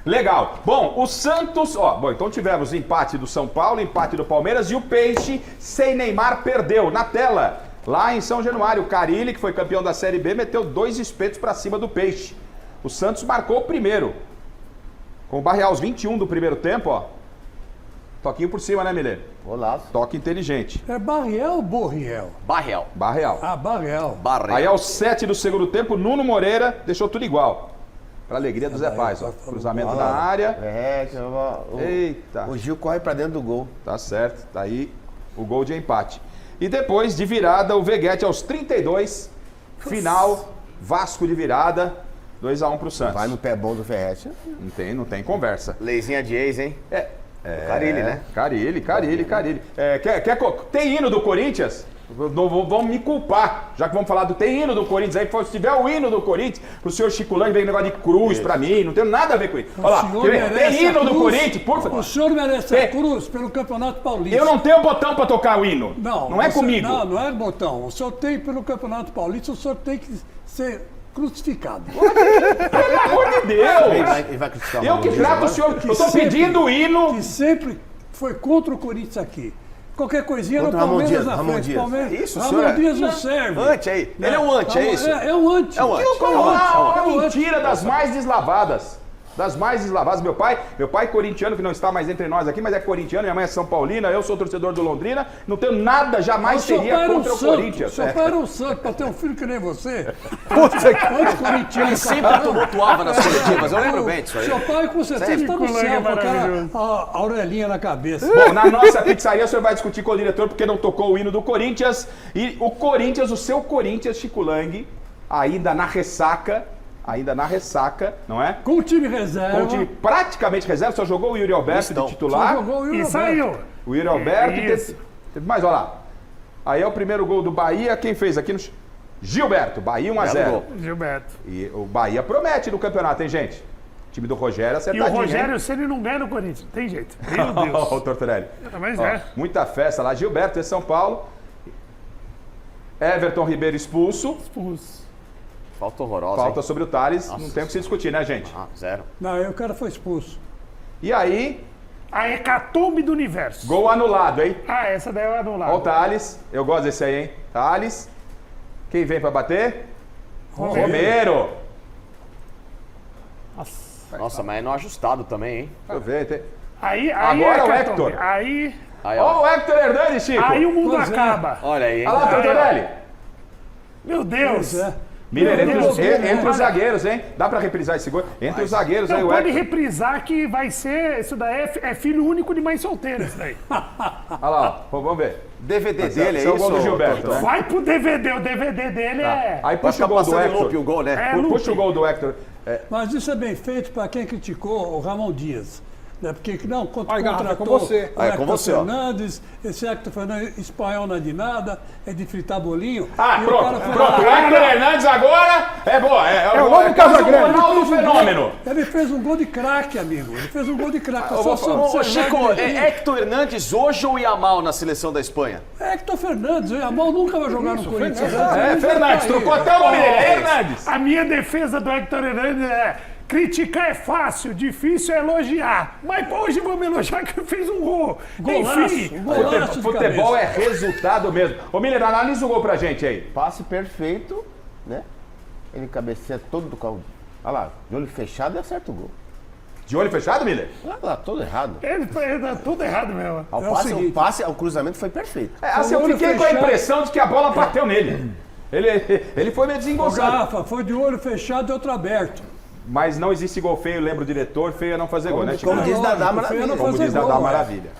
Legal. Bom, o Santos, então tivemos empate do São Paulo, empate do Palmeiras e o Peixe, sem Neymar, perdeu. Na tela, lá em São Januário, o Carille, que foi campeão da Série B, meteu 2 espetos para cima do Peixe. O Santos marcou o primeiro. Com o Barreal, aos 21 do primeiro tempo, Toquinho por cima, né, Milene? Golaço. Toque inteligente. É Barreal ou Borriel? Barreal. Ah, Barreal. Aí aos 7 do segundo tempo, Nuno Moreira deixou tudo igual. Pra alegria do Zé Paz, cruzamento na área. Eita. O Gil corre pra dentro do gol. Tá certo, tá aí o gol de empate. E depois, de virada, o Veguete aos 32, final, Vasco de virada, 2-1 pro Santos. Vai no pé bom do Ferrete. Não tem conversa. Leizinha de ex, hein? Carille, né? Carille. Tem hino do Corinthians? Vão me culpar, já que vamos falar tem hino do Corinthians aí, se tiver o hino do Corinthians, pro senhor Chico Lang vem negócio de cruz pra mim, não tem nada a ver com isso. Olha lá, tem hino do Corinthians, por favor. O senhor merece a cruz pelo Campeonato Paulista. Eu não tenho botão pra tocar o hino. Não é comigo. Não é botão. O senhor tem pelo Campeonato Paulista, o senhor tem que ser crucificado. Pelo amor de Deus! Ele vai crucificar. Eu que trato o senhor, eu tô pedindo o hino. Que sempre foi contra o Corinthians aqui. Qualquer coisinha no Palmeiras na frente. Isso, Ramon Dias não serve. Anti aí. Ele é um anti, é isso? É um anti. É um anti. É uma mentira das mais deslavadas. Das mais deslavadas. Meu pai corintiano, que não está mais entre nós aqui, mas é corintiano, minha mãe é São Paulina, eu sou torcedor do Londrina, não tenho nada, jamais teria contra o Corinthians. Seu pai era um santo pra ter um filho que nem você. Ele sempre tumultuava nas coletivas, eu lembro bem disso aí. Seu pai com certeza está no céu, com a aurelinha na cabeça. Bom, na nossa pizzaria o senhor vai discutir com o diretor porque não tocou o hino do Corinthians. E o Corinthians, o seu Corinthians, Chico Lang, ainda na ressaca, não é? Com o time reserva. Com o time praticamente reserva, só jogou o Yuri Alberto de titular. Só jogou o Yuri Alberto. Saiu. O Yuri Alberto teve mais, olha lá. Aí é o primeiro gol do Bahia, quem fez aqui no... Gilberto, Bahia 1-0. Gilberto. E o Bahia promete no campeonato, hein, gente? O time do Rogério E acertadinho, o Rogério, se ele não ganha no Corinthians, tem jeito. Meu Deus. O Tortorelli. Mas Muita festa lá. Gilberto é São Paulo. Everton Ribeiro expulso. Falta horrorosa. Falta sobre o Thales. Nossa. Não tem o que se discutir, né, gente? 0. Não, aí o cara foi expulso. E aí... A hecatombe do universo. Gol anulado, hein? Essa daí é anulado. Olha o Thales. Eu gosto desse aí, hein? Thales. Quem vem pra bater? Romero. Nossa, mas é no ajustado também, hein? Deixa eu ver. Aí agora o Hector. Olha o Hector Hernandes, Chico. Aí o mundo acaba. Olha aí, hein? Olha lá, Tortorelli. Meu Deus. Miller, entre os zagueiros, hein? Dá pra reprisar esse gol? Entre os zagueiros, aí o pode Hector. reprisar que vai ser... Isso daí é filho único de mãe solteira, isso daí. Olha lá, vamos ver. DVD dele, é isso? É o isso? gol do Gilberto, né? Vai pro DVD, o DVD dele é... Aí puxa o gol do Hector. O gol, né? Puxa o gol do Hector. Mas isso é bem feito para quem criticou o Ramon Dias. Né? Porque não contratou com você. o Hector Fernandes, esse Hector Fernandes espanhol não é de nada, é de fritar bolinho. Pronto, o Hector Hernandes agora é boa. É o novo Casagrande. É o fenômeno. Ele fez um gol de craque, amigo. Ele fez um gol de craque. Chico, é Hector Hernandes hoje ou Yamal na seleção da Espanha? Hector Fernandes. O Yamal nunca vai jogar no Corinthians. Fernandes, trocou até o nome dele. É Hernandes. A minha defesa do Hector Hernandes é... Criticar é fácil, difícil é elogiar. Mas hoje vamos elogiar que fez um gol. Enfim, futebol é resultado mesmo. Ô Miller, analisa o gol pra gente aí. Passe perfeito, né? Ele cabeceia todo do carro. Olha lá, de olho fechado e acerta o gol. De olho fechado, Miller? Olha lá, todo errado. Ele tá tudo errado mesmo. O cruzamento foi perfeito. Eu fiquei com a impressão de que a bola bateu nele. Ele foi meio desengonçado. Rafa, foi de olho fechado e outro aberto. Mas não existe gol feio, lembra o diretor, feio é não fazer gol, né, Chico? Como diz Dadá Maravilha. Como diz Dadá Maravilha.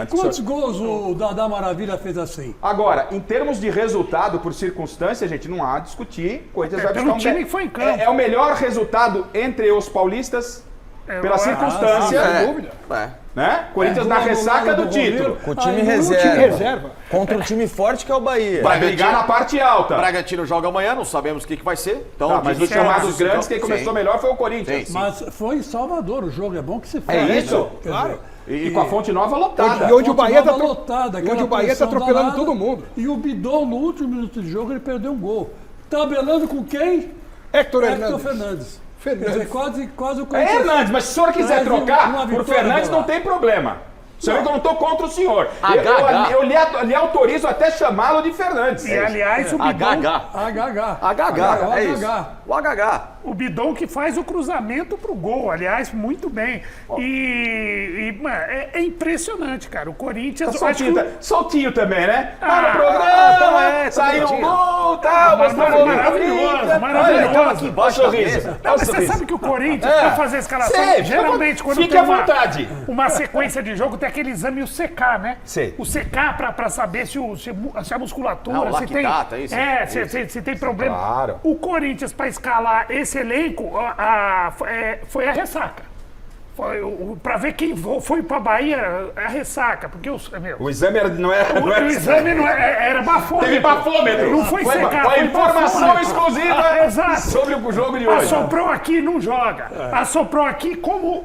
Quantos gols o Dadá Maravilha fez assim? Agora, em termos de resultado por circunstância, gente, não há a discutir. Corinthians vai buscar time que foi em campo. É o melhor resultado entre os paulistas pela circunstância. Sem dúvida. Né? Corinthians na ressaca do título. Com o time reserva. Contra um time forte que é o Bahia. Vai brigar na parte alta. Bragantino joga amanhã, não sabemos o que vai ser. Então, mas dos chamados grandes, quem começou melhor foi o Corinthians. Sim. Mas foi em Salvador o jogo, é bom que se faz. É isso? Claro. E com a Fonte Nova lotada. E onde o Bahia tá atropelando todo mundo. E o Bidon, no último minuto de jogo, ele perdeu um gol. Tabelando com quem? Hector Fernandes. Fernandes. Quase o É Hernandes, mas se o senhor quiser trocar por Fernandes, não tem problema. Você vê que eu não estou contra o senhor. Eu lhe autorizo até chamá-lo de Fernandes. E aliás, o Bidon... HH, é isso. O HH. O Bidon que faz o cruzamento pro gol, aliás, muito bem. É impressionante, cara. O Corinthians... Soltinho também, né? No programa, saiu um gol, tal, maravilhoso. Sorriso. Mas você sabe que o Corinthians, pra fazer a escalação, geralmente quando fique à vontade. Uma sequência de jogo, tem aquele exame, o CK, né? Sim. O CK pra saber se a musculatura, se tem problema. Claro. O Corinthians, pra escalar esse elenco, foi a ressaca. Pra ver quem foi pra Bahia, a ressaca. Porque o exame não era. O exame era bafômetro. Teve bafômetro. Não foi secar. Foi informação exclusiva sobre o jogo de hoje. Assoprou aqui, não joga. Assoprou aqui, como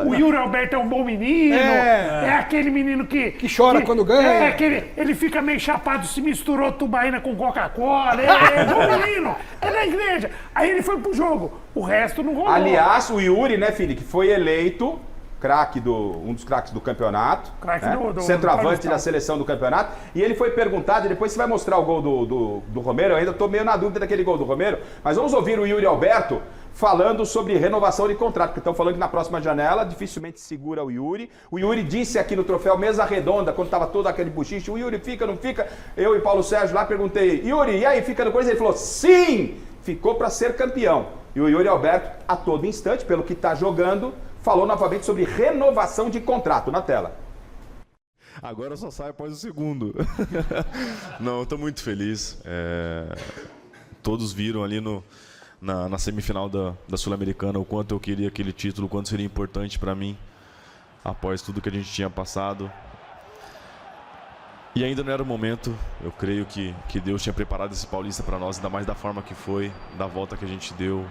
o Yuri Alberto é um bom menino. É aquele menino que chora quando ganha. Ele fica meio chapado, se misturou tubaína com Coca-Cola. É bom menino. É da igreja. Aí ele foi pro jogo. O resto não rolou. Aliás, o Yuri, né, filho, que foi eleito um dos craques do campeonato. Centroavante da seleção do campeonato. E ele foi perguntado, e depois você vai mostrar o gol do Romero. Eu ainda estou meio na dúvida daquele gol do Romero. Mas vamos ouvir o Yuri Alberto falando sobre renovação de contrato, porque estão falando que na próxima janela dificilmente segura o Yuri. O Yuri disse aqui no troféu Mesa Redonda, quando estava todo aquele buchiche, o Yuri fica, não fica? Eu e Paulo Sérgio lá perguntei, Yuri, e aí, fica no Corinthians? Ele falou, sim, ficou para ser campeão. E o Yuri Alberto, a todo instante, pelo que está jogando, falou novamente sobre renovação de contrato. Na tela. Agora só sai após o segundo. Não, eu estou muito feliz. Todos viram ali na semifinal da Sul-Americana o quanto eu queria aquele título, o quanto seria importante para mim, após tudo que a gente tinha passado. E ainda não era o momento. Eu creio que Deus tinha preparado esse Paulista para nós, ainda mais da forma que foi, da volta que a gente deu,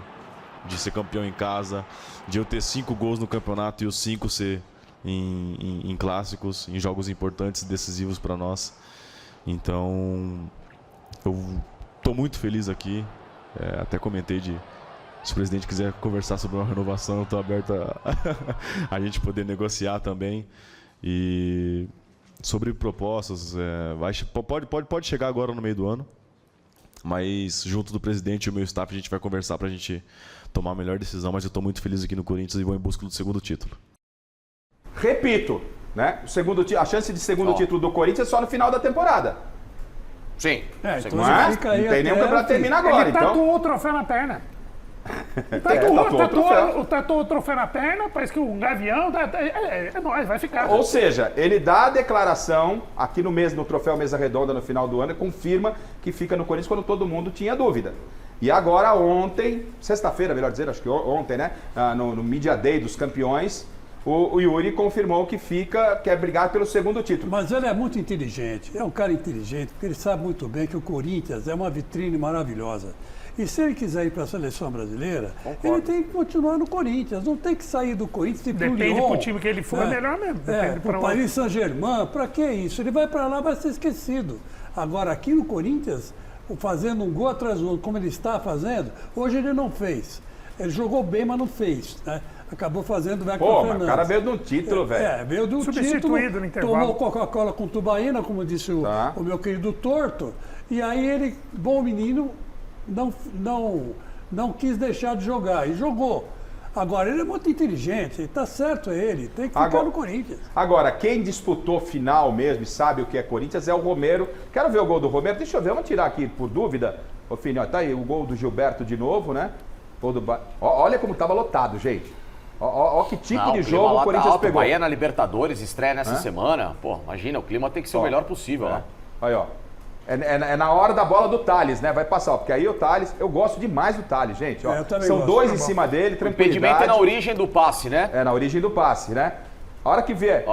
de ser campeão em casa, de eu ter 5 gols no campeonato e os 5 ser em clássicos, em jogos importantes, decisivos para nós. Então, eu estou muito feliz aqui. Até comentei se o presidente quiser conversar sobre uma renovação, eu estou aberto a gente poder negociar também. E sobre propostas, pode chegar agora no meio do ano, mas junto do presidente e o meu staff a gente vai conversar para a gente tomar a melhor decisão, mas eu estou muito feliz aqui no Corinthians e vou em busca do segundo título. Repito, né? A chance de segundo título do Corinthians é só no final da temporada. Sim. Não tem nenhum campeonato que termina agora. Ele tatuou o troféu na perna. Tatuou o troféu na perna, parece que um gavião, é nóis, vai ficar. Ou seja, ele dá a declaração aqui no troféu Mesa Redonda no final do ano e confirma que fica no Corinthians quando todo mundo tinha dúvida. E agora ontem, sexta-feira, melhor dizer, acho que ontem, né, no Media Day dos campeões, o Yuri confirmou que quer brigar pelo segundo título. Mas ele é muito inteligente, é um cara inteligente, porque ele sabe muito bem que o Corinthians é uma vitrine maravilhosa. E se ele quiser ir para a seleção brasileira, ele tem que continuar no Corinthians, não tem que sair do Corinthians e ir pro Lyon. Depende pro time que ele for, é melhor mesmo. Pro Paris Saint-Germain, para que isso? Ele vai para lá, vai ser esquecido. Agora, aqui no Corinthians, fazendo um gol atrás do outro, como ele está fazendo, hoje ele não fez. Ele jogou bem, mas não fez, né? Acabou fazendo o Fernandes. O cara veio de um título, velho. Veio de um substituído no intervalo. Tomou Coca-Cola com tubaína, como disse o meu querido Torto. E aí ele, bom menino, não quis deixar de jogar. E jogou. Agora, ele é muito inteligente, está certo ele, tem que ficar no Corinthians. Agora, quem disputou final mesmo e sabe o que é Corinthians é o Romero. Quero ver o gol do Romero. Deixa eu ver, vamos tirar aqui por dúvida. Ô, filho, tá aí o gol do Gilberto de novo, né? Olha como estava lotado, gente. Ó que tipo de jogo o Corinthians pegou. Bahia na Libertadores, estreia nessa semana. Pô, imagina, o clima tem que ser o melhor possível, né? Aí, ó. É na hora da bola do Thales, né? Vai passar, porque aí o Thales... Eu gosto demais do Thales, gente. Ó. São dois em cima dele, tranquilidade. O impedimento é na origem do passe, né? É na origem do passe, né? A hora que vier,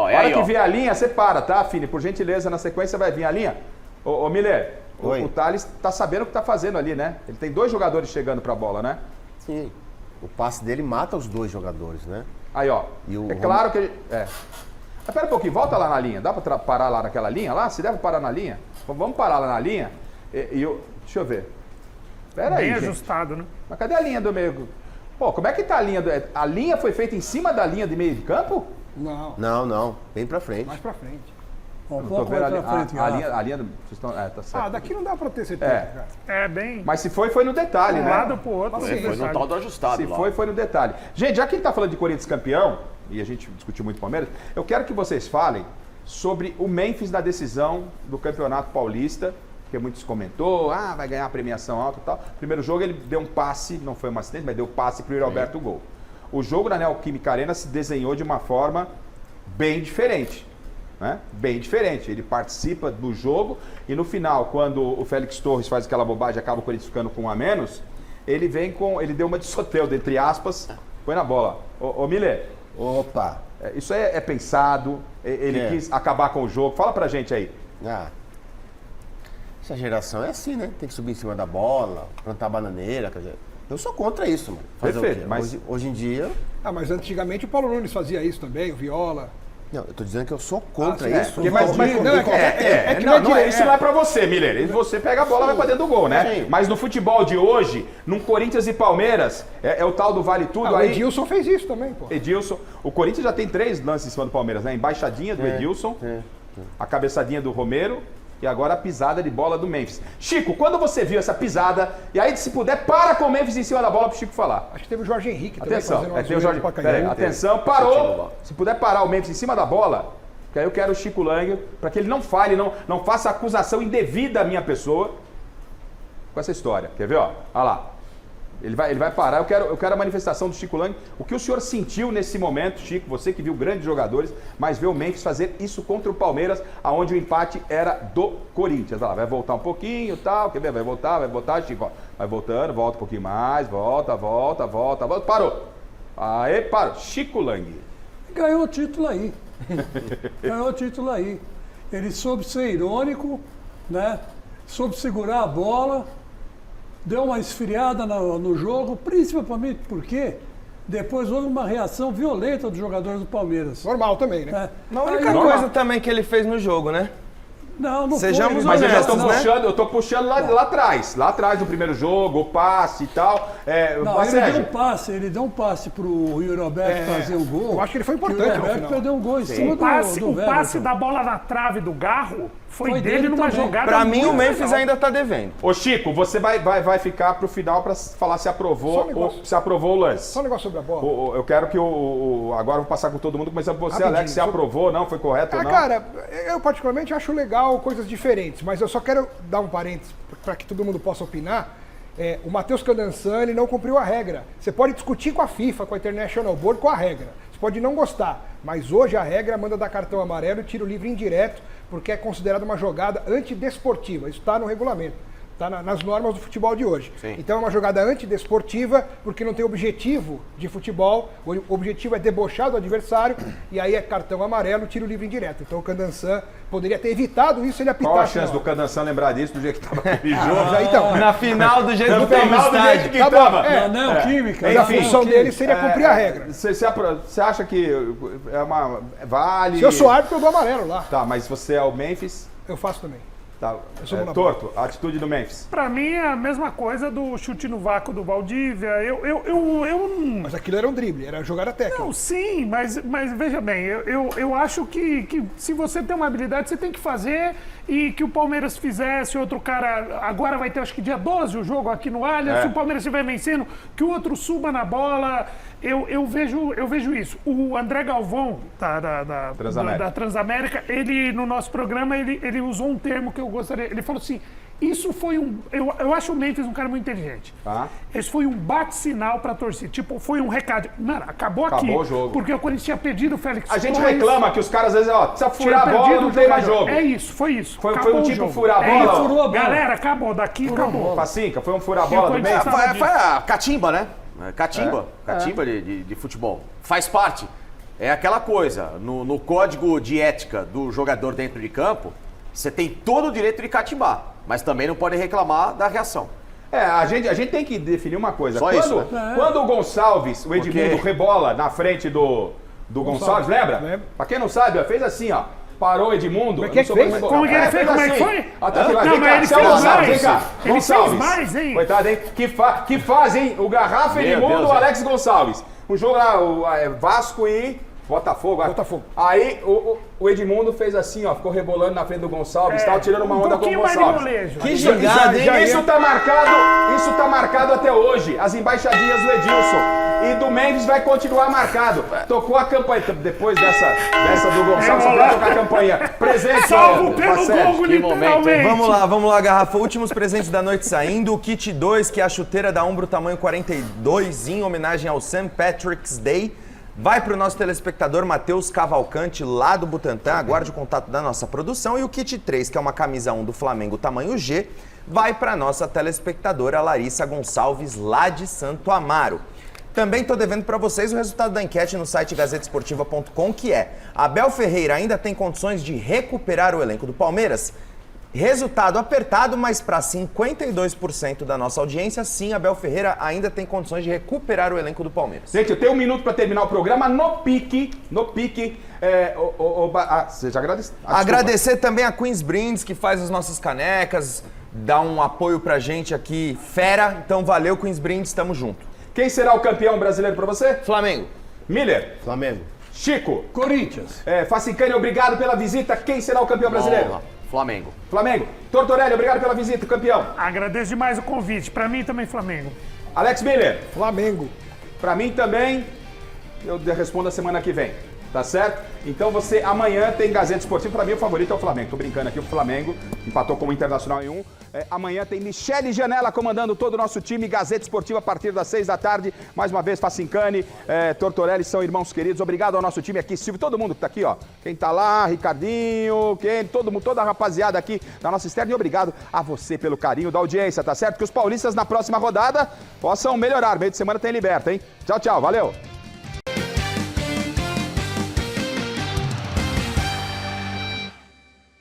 vier a linha, você para, tá, Fini? Por gentileza, na sequência vai vir a linha. Ô Miller, o Thales tá sabendo o que tá fazendo ali, né? Ele tem 2 jogadores chegando pra bola, né? Sim. O passe dele mata os 2 jogadores, né? Aí, ó. Claro que... Mas pera um pouquinho, volta lá na linha. Dá pra parar lá naquela linha lá? Se deve parar na linha? Vamos parar lá na linha. Deixa eu ver. Pera aí, bem ajustado, né? Mas cadê a linha do meio? Pô, como é que tá a linha? A linha foi feita em cima da linha de meio de campo? Não. Não. Bem pra frente. Mais pra frente. Um Não pouco tô vendo mais pra frente, a linha do... Vocês estão, tá certo. Daqui não dá pra ter certeza, cara. É bem... Mas se foi no detalhe, né? Um lado pro outro. Foi no tal do ajustado Se lá. foi no detalhe. Gente, já que a gente tá falando de Corinthians campeão, e a gente discutiu muito o Palmeiras, eu quero que vocês falem sobre o Memphis na decisão do Campeonato Paulista, que muitos comentou, vai ganhar a premiação alta e tal. Primeiro jogo ele deu um passe, não foi um acidente, mas deu passe pro Yuri Alberto Gol. O jogo na Neoquímica Arena se desenhou de uma forma bem diferente. Né? Bem diferente, ele participa do jogo e no final, quando o Félix Torres faz aquela bobagem e acaba o Corinthians ficando com um a menos, ele deu uma de Soteldo, entre aspas, põe na bola. Ô Miller, opa, isso é pensado, ele quis acabar com o jogo, fala pra gente aí. Essa geração é assim, né? Tem que subir em cima da bola, plantar bananeira, quer dizer, eu sou contra isso, mano. Perfeito, mas hoje em dia... mas antigamente o Paulo Nunes fazia isso também, o Viola. Não, eu tô dizendo que eu sou contra sim, isso. Isso não é pra você, Miller. E você pega a bola e vai pra dentro do gol, né? Sim. Mas no futebol de hoje, num Corinthians e Palmeiras, é o tal do vale tudo aí. O Edilson fez isso também, pô. Edilson. O Corinthians já tem 3 lances em cima do Palmeiras, né? Embaixadinha do Edilson, a cabeçadinha do Romero e agora a pisada de bola do Memphis. Chico, quando você viu essa pisada, e aí se puder, para com o Memphis em cima da bola pro Chico falar. Acho que teve o Jorge Henrique também. Atenção, tem o Jorge. Atenção, parou. Se puder parar o Memphis em cima da bola, que aí eu quero o Chico Lang, para que ele não fale, não faça acusação indevida à minha pessoa com essa história. Quer ver, ó? Olha lá. Ele vai parar, eu quero a manifestação do Chico Lang. O que o senhor sentiu nesse momento, Chico, você que viu grandes jogadores, mas vê o Memphis fazer isso contra o Palmeiras, aonde o empate era do Corinthians. Olha lá, vai voltar um pouquinho e tal, quer ver? Vai voltar, Chico, ó. Vai voltando, volta um pouquinho mais, volta, parou. Aê, parou. Chico Lang. Ganhou o título aí. Ele soube ser irônico, né? Soube segurar a bola. Deu uma esfriada no jogo, principalmente porque depois houve uma reação violenta dos jogadores do Palmeiras. Normal também, né? A única coisa também que ele fez no jogo, né? Não Sejamos foi. Mas honestos, eu tô puxando lá atrás do primeiro jogo, o passe e tal. Ele deu um passe pro Yuri Alberto fazer o gol. Eu acho que ele foi importante. O Yuri Alberto perdeu um gol em cima do O passe da bola na trave do Garro foi dele numa jogada. Pra mim, o Memphis ainda tá devendo. Ô Chico, você vai ficar pro final pra falar se aprovou ou se aprovou o lance. Só um negócio sobre a bola. Eu quero que agora eu vou passar com todo mundo, mas você, Alex, se aprovou, não? Foi correto ou não? Cara, eu particularmente acho legal coisas diferentes, mas eu só quero dar um parênteses para que todo mundo possa opinar. O Matheus Candansan, ele não cumpriu a regra. Você pode discutir com a FIFA, com a International Board, com a regra. Você pode não gostar, mas hoje a regra manda dar cartão amarelo e tiro livre indireto, porque é considerada uma jogada antidesportiva. Isso está no regulamento. Está nas normas do futebol de hoje. Sim. Então é uma jogada antidesportiva, porque não tem objetivo de futebol, o objetivo é debochar do adversário, e aí é cartão amarelo, tiro livre indireto. Então o Candansan poderia ter evitado isso se ele apitasse. Qual a chance do Candansan lembrar disso do jeito que estava aquele jogo? Então, na final do jeito que estava no estádio. Que tava. Não, química. Mas a função dele seria cumprir a regra. Você acha que vale... Se eu sou árbitro, eu dou amarelo lá. Tá, mas se você é o Memphis... Eu faço também. Tá. Torto, a atitude do Memphis. Pra mim é a mesma coisa do chute no vácuo do Valdívia. Mas aquilo era um drible, era jogada técnica. Não, sim, mas veja bem, eu acho que se você tem uma habilidade, você tem que fazer, e que o Palmeiras fizesse, outro cara, agora vai ter acho que dia 12 o jogo aqui no Allianz, se o Palmeiras estiver vencendo, que o outro suba na bola, eu vejo isso. O André Galvão, da Transamérica, ele no nosso programa, ele usou um termo que eu gostaria, ele falou assim, isso foi eu acho o Memphis um cara muito inteligente. Esse foi um bate-sinal pra torcida. Tipo, foi um recado. Mano, acabou aqui. Acabou o jogo. Porque o Corinthians tinha pedido o Félix Torres. A gente reclama que os caras às vezes, precisa furar a bola, não tem mais jogo. É isso, foi isso. Foi um tipo furar a bola. Furou a bola. Galera, acabou. Daqui acabou. Facinca, foi um furar a bola do meio. Foi a catimba, né? Catimba de futebol. Faz parte. É aquela coisa, no código de ética do jogador dentro de campo, você tem todo o direito de catimbar, mas também não pode reclamar da reação. A gente tem que definir uma coisa. Quando o Gonçalves, o Edmundo, rebola na frente do Gonçalves, lembra? Pra quem não sabe, fez assim, ó. Parou o Edmundo. Como que ele fez? Como que ele fez? Como é que foi? Não, mas ele fez mais. Vem cá. Ele fez mais, hein? Coitado, hein? Que faz, hein? O Garrafa, Edmundo, o Alex Gonçalves. Um jogo lá, o Vasco e Botafogo. Aí o Edmundo fez assim, ó, ficou rebolando na frente do Gonçalves, tava tirando uma onda com o Gonçalves. Que jogada, hein? Isso tá marcado até hoje. As embaixadinhas do Edilson. E do Mendes vai continuar marcado. Tocou a campanha. Depois dessa do Gonçalves, só vai tocar a campanha. Presente. Salvo pelo Gongo, literalmente. Vamos lá, Garrafa. Últimos presentes da noite saindo. O kit 2, que é a chuteira da Umbro tamanho 42, em homenagem ao St. Patrick's Day. Vai para o nosso telespectador Matheus Cavalcante, lá do Butantã. Aguarde o contato da nossa produção. E o kit 3, que é uma camisa 1 do Flamengo tamanho G, vai para a nossa telespectadora Larissa Gonçalves, lá de Santo Amaro. Também estou devendo para vocês o resultado da enquete no site gazetesportiva.com, que é: Abel Ferreira ainda tem condições de recuperar o elenco do Palmeiras? Resultado apertado, mas para 52% da nossa audiência, sim, Abel Ferreira ainda tem condições de recuperar o elenco do Palmeiras. Gente, eu tenho 1 minuto para terminar o programa no pique. Você já agradece? Agradecer também a Queens Brindes, que faz as nossas canecas, dá um apoio pra gente aqui, fera. Então valeu, Queens Brindes, tamo junto. Quem será o campeão brasileiro para você? Flamengo. Miller. Flamengo. Chico. Corinthians. Facicani, obrigado pela visita. Quem será o campeão brasileiro? Flamengo. Flamengo. Tortorelli, obrigado pela visita, campeão. Agradeço demais o convite. Pra mim também Flamengo. Alex Miller. Flamengo. Pra mim também. Eu respondo a semana que vem. Tá certo? Então você amanhã tem Gazeta Esportiva. Pra mim o favorito é o Flamengo. Tô brincando aqui, o Flamengo empatou com o Internacional em 1. Amanhã tem Michele Janela comandando todo o nosso time. Gazeta Esportiva a partir das 6 da tarde. Mais uma vez, Facincani, Tortorelli são irmãos queridos. Obrigado ao nosso time aqui, Silvio, todo mundo que tá aqui, ó. Quem tá lá, Ricardinho, toda a rapaziada aqui da nossa externa. E obrigado a você pelo carinho da audiência, tá certo? Que os paulistas na próxima rodada possam melhorar. Meio de semana tem liberta, hein? Tchau, tchau. Valeu!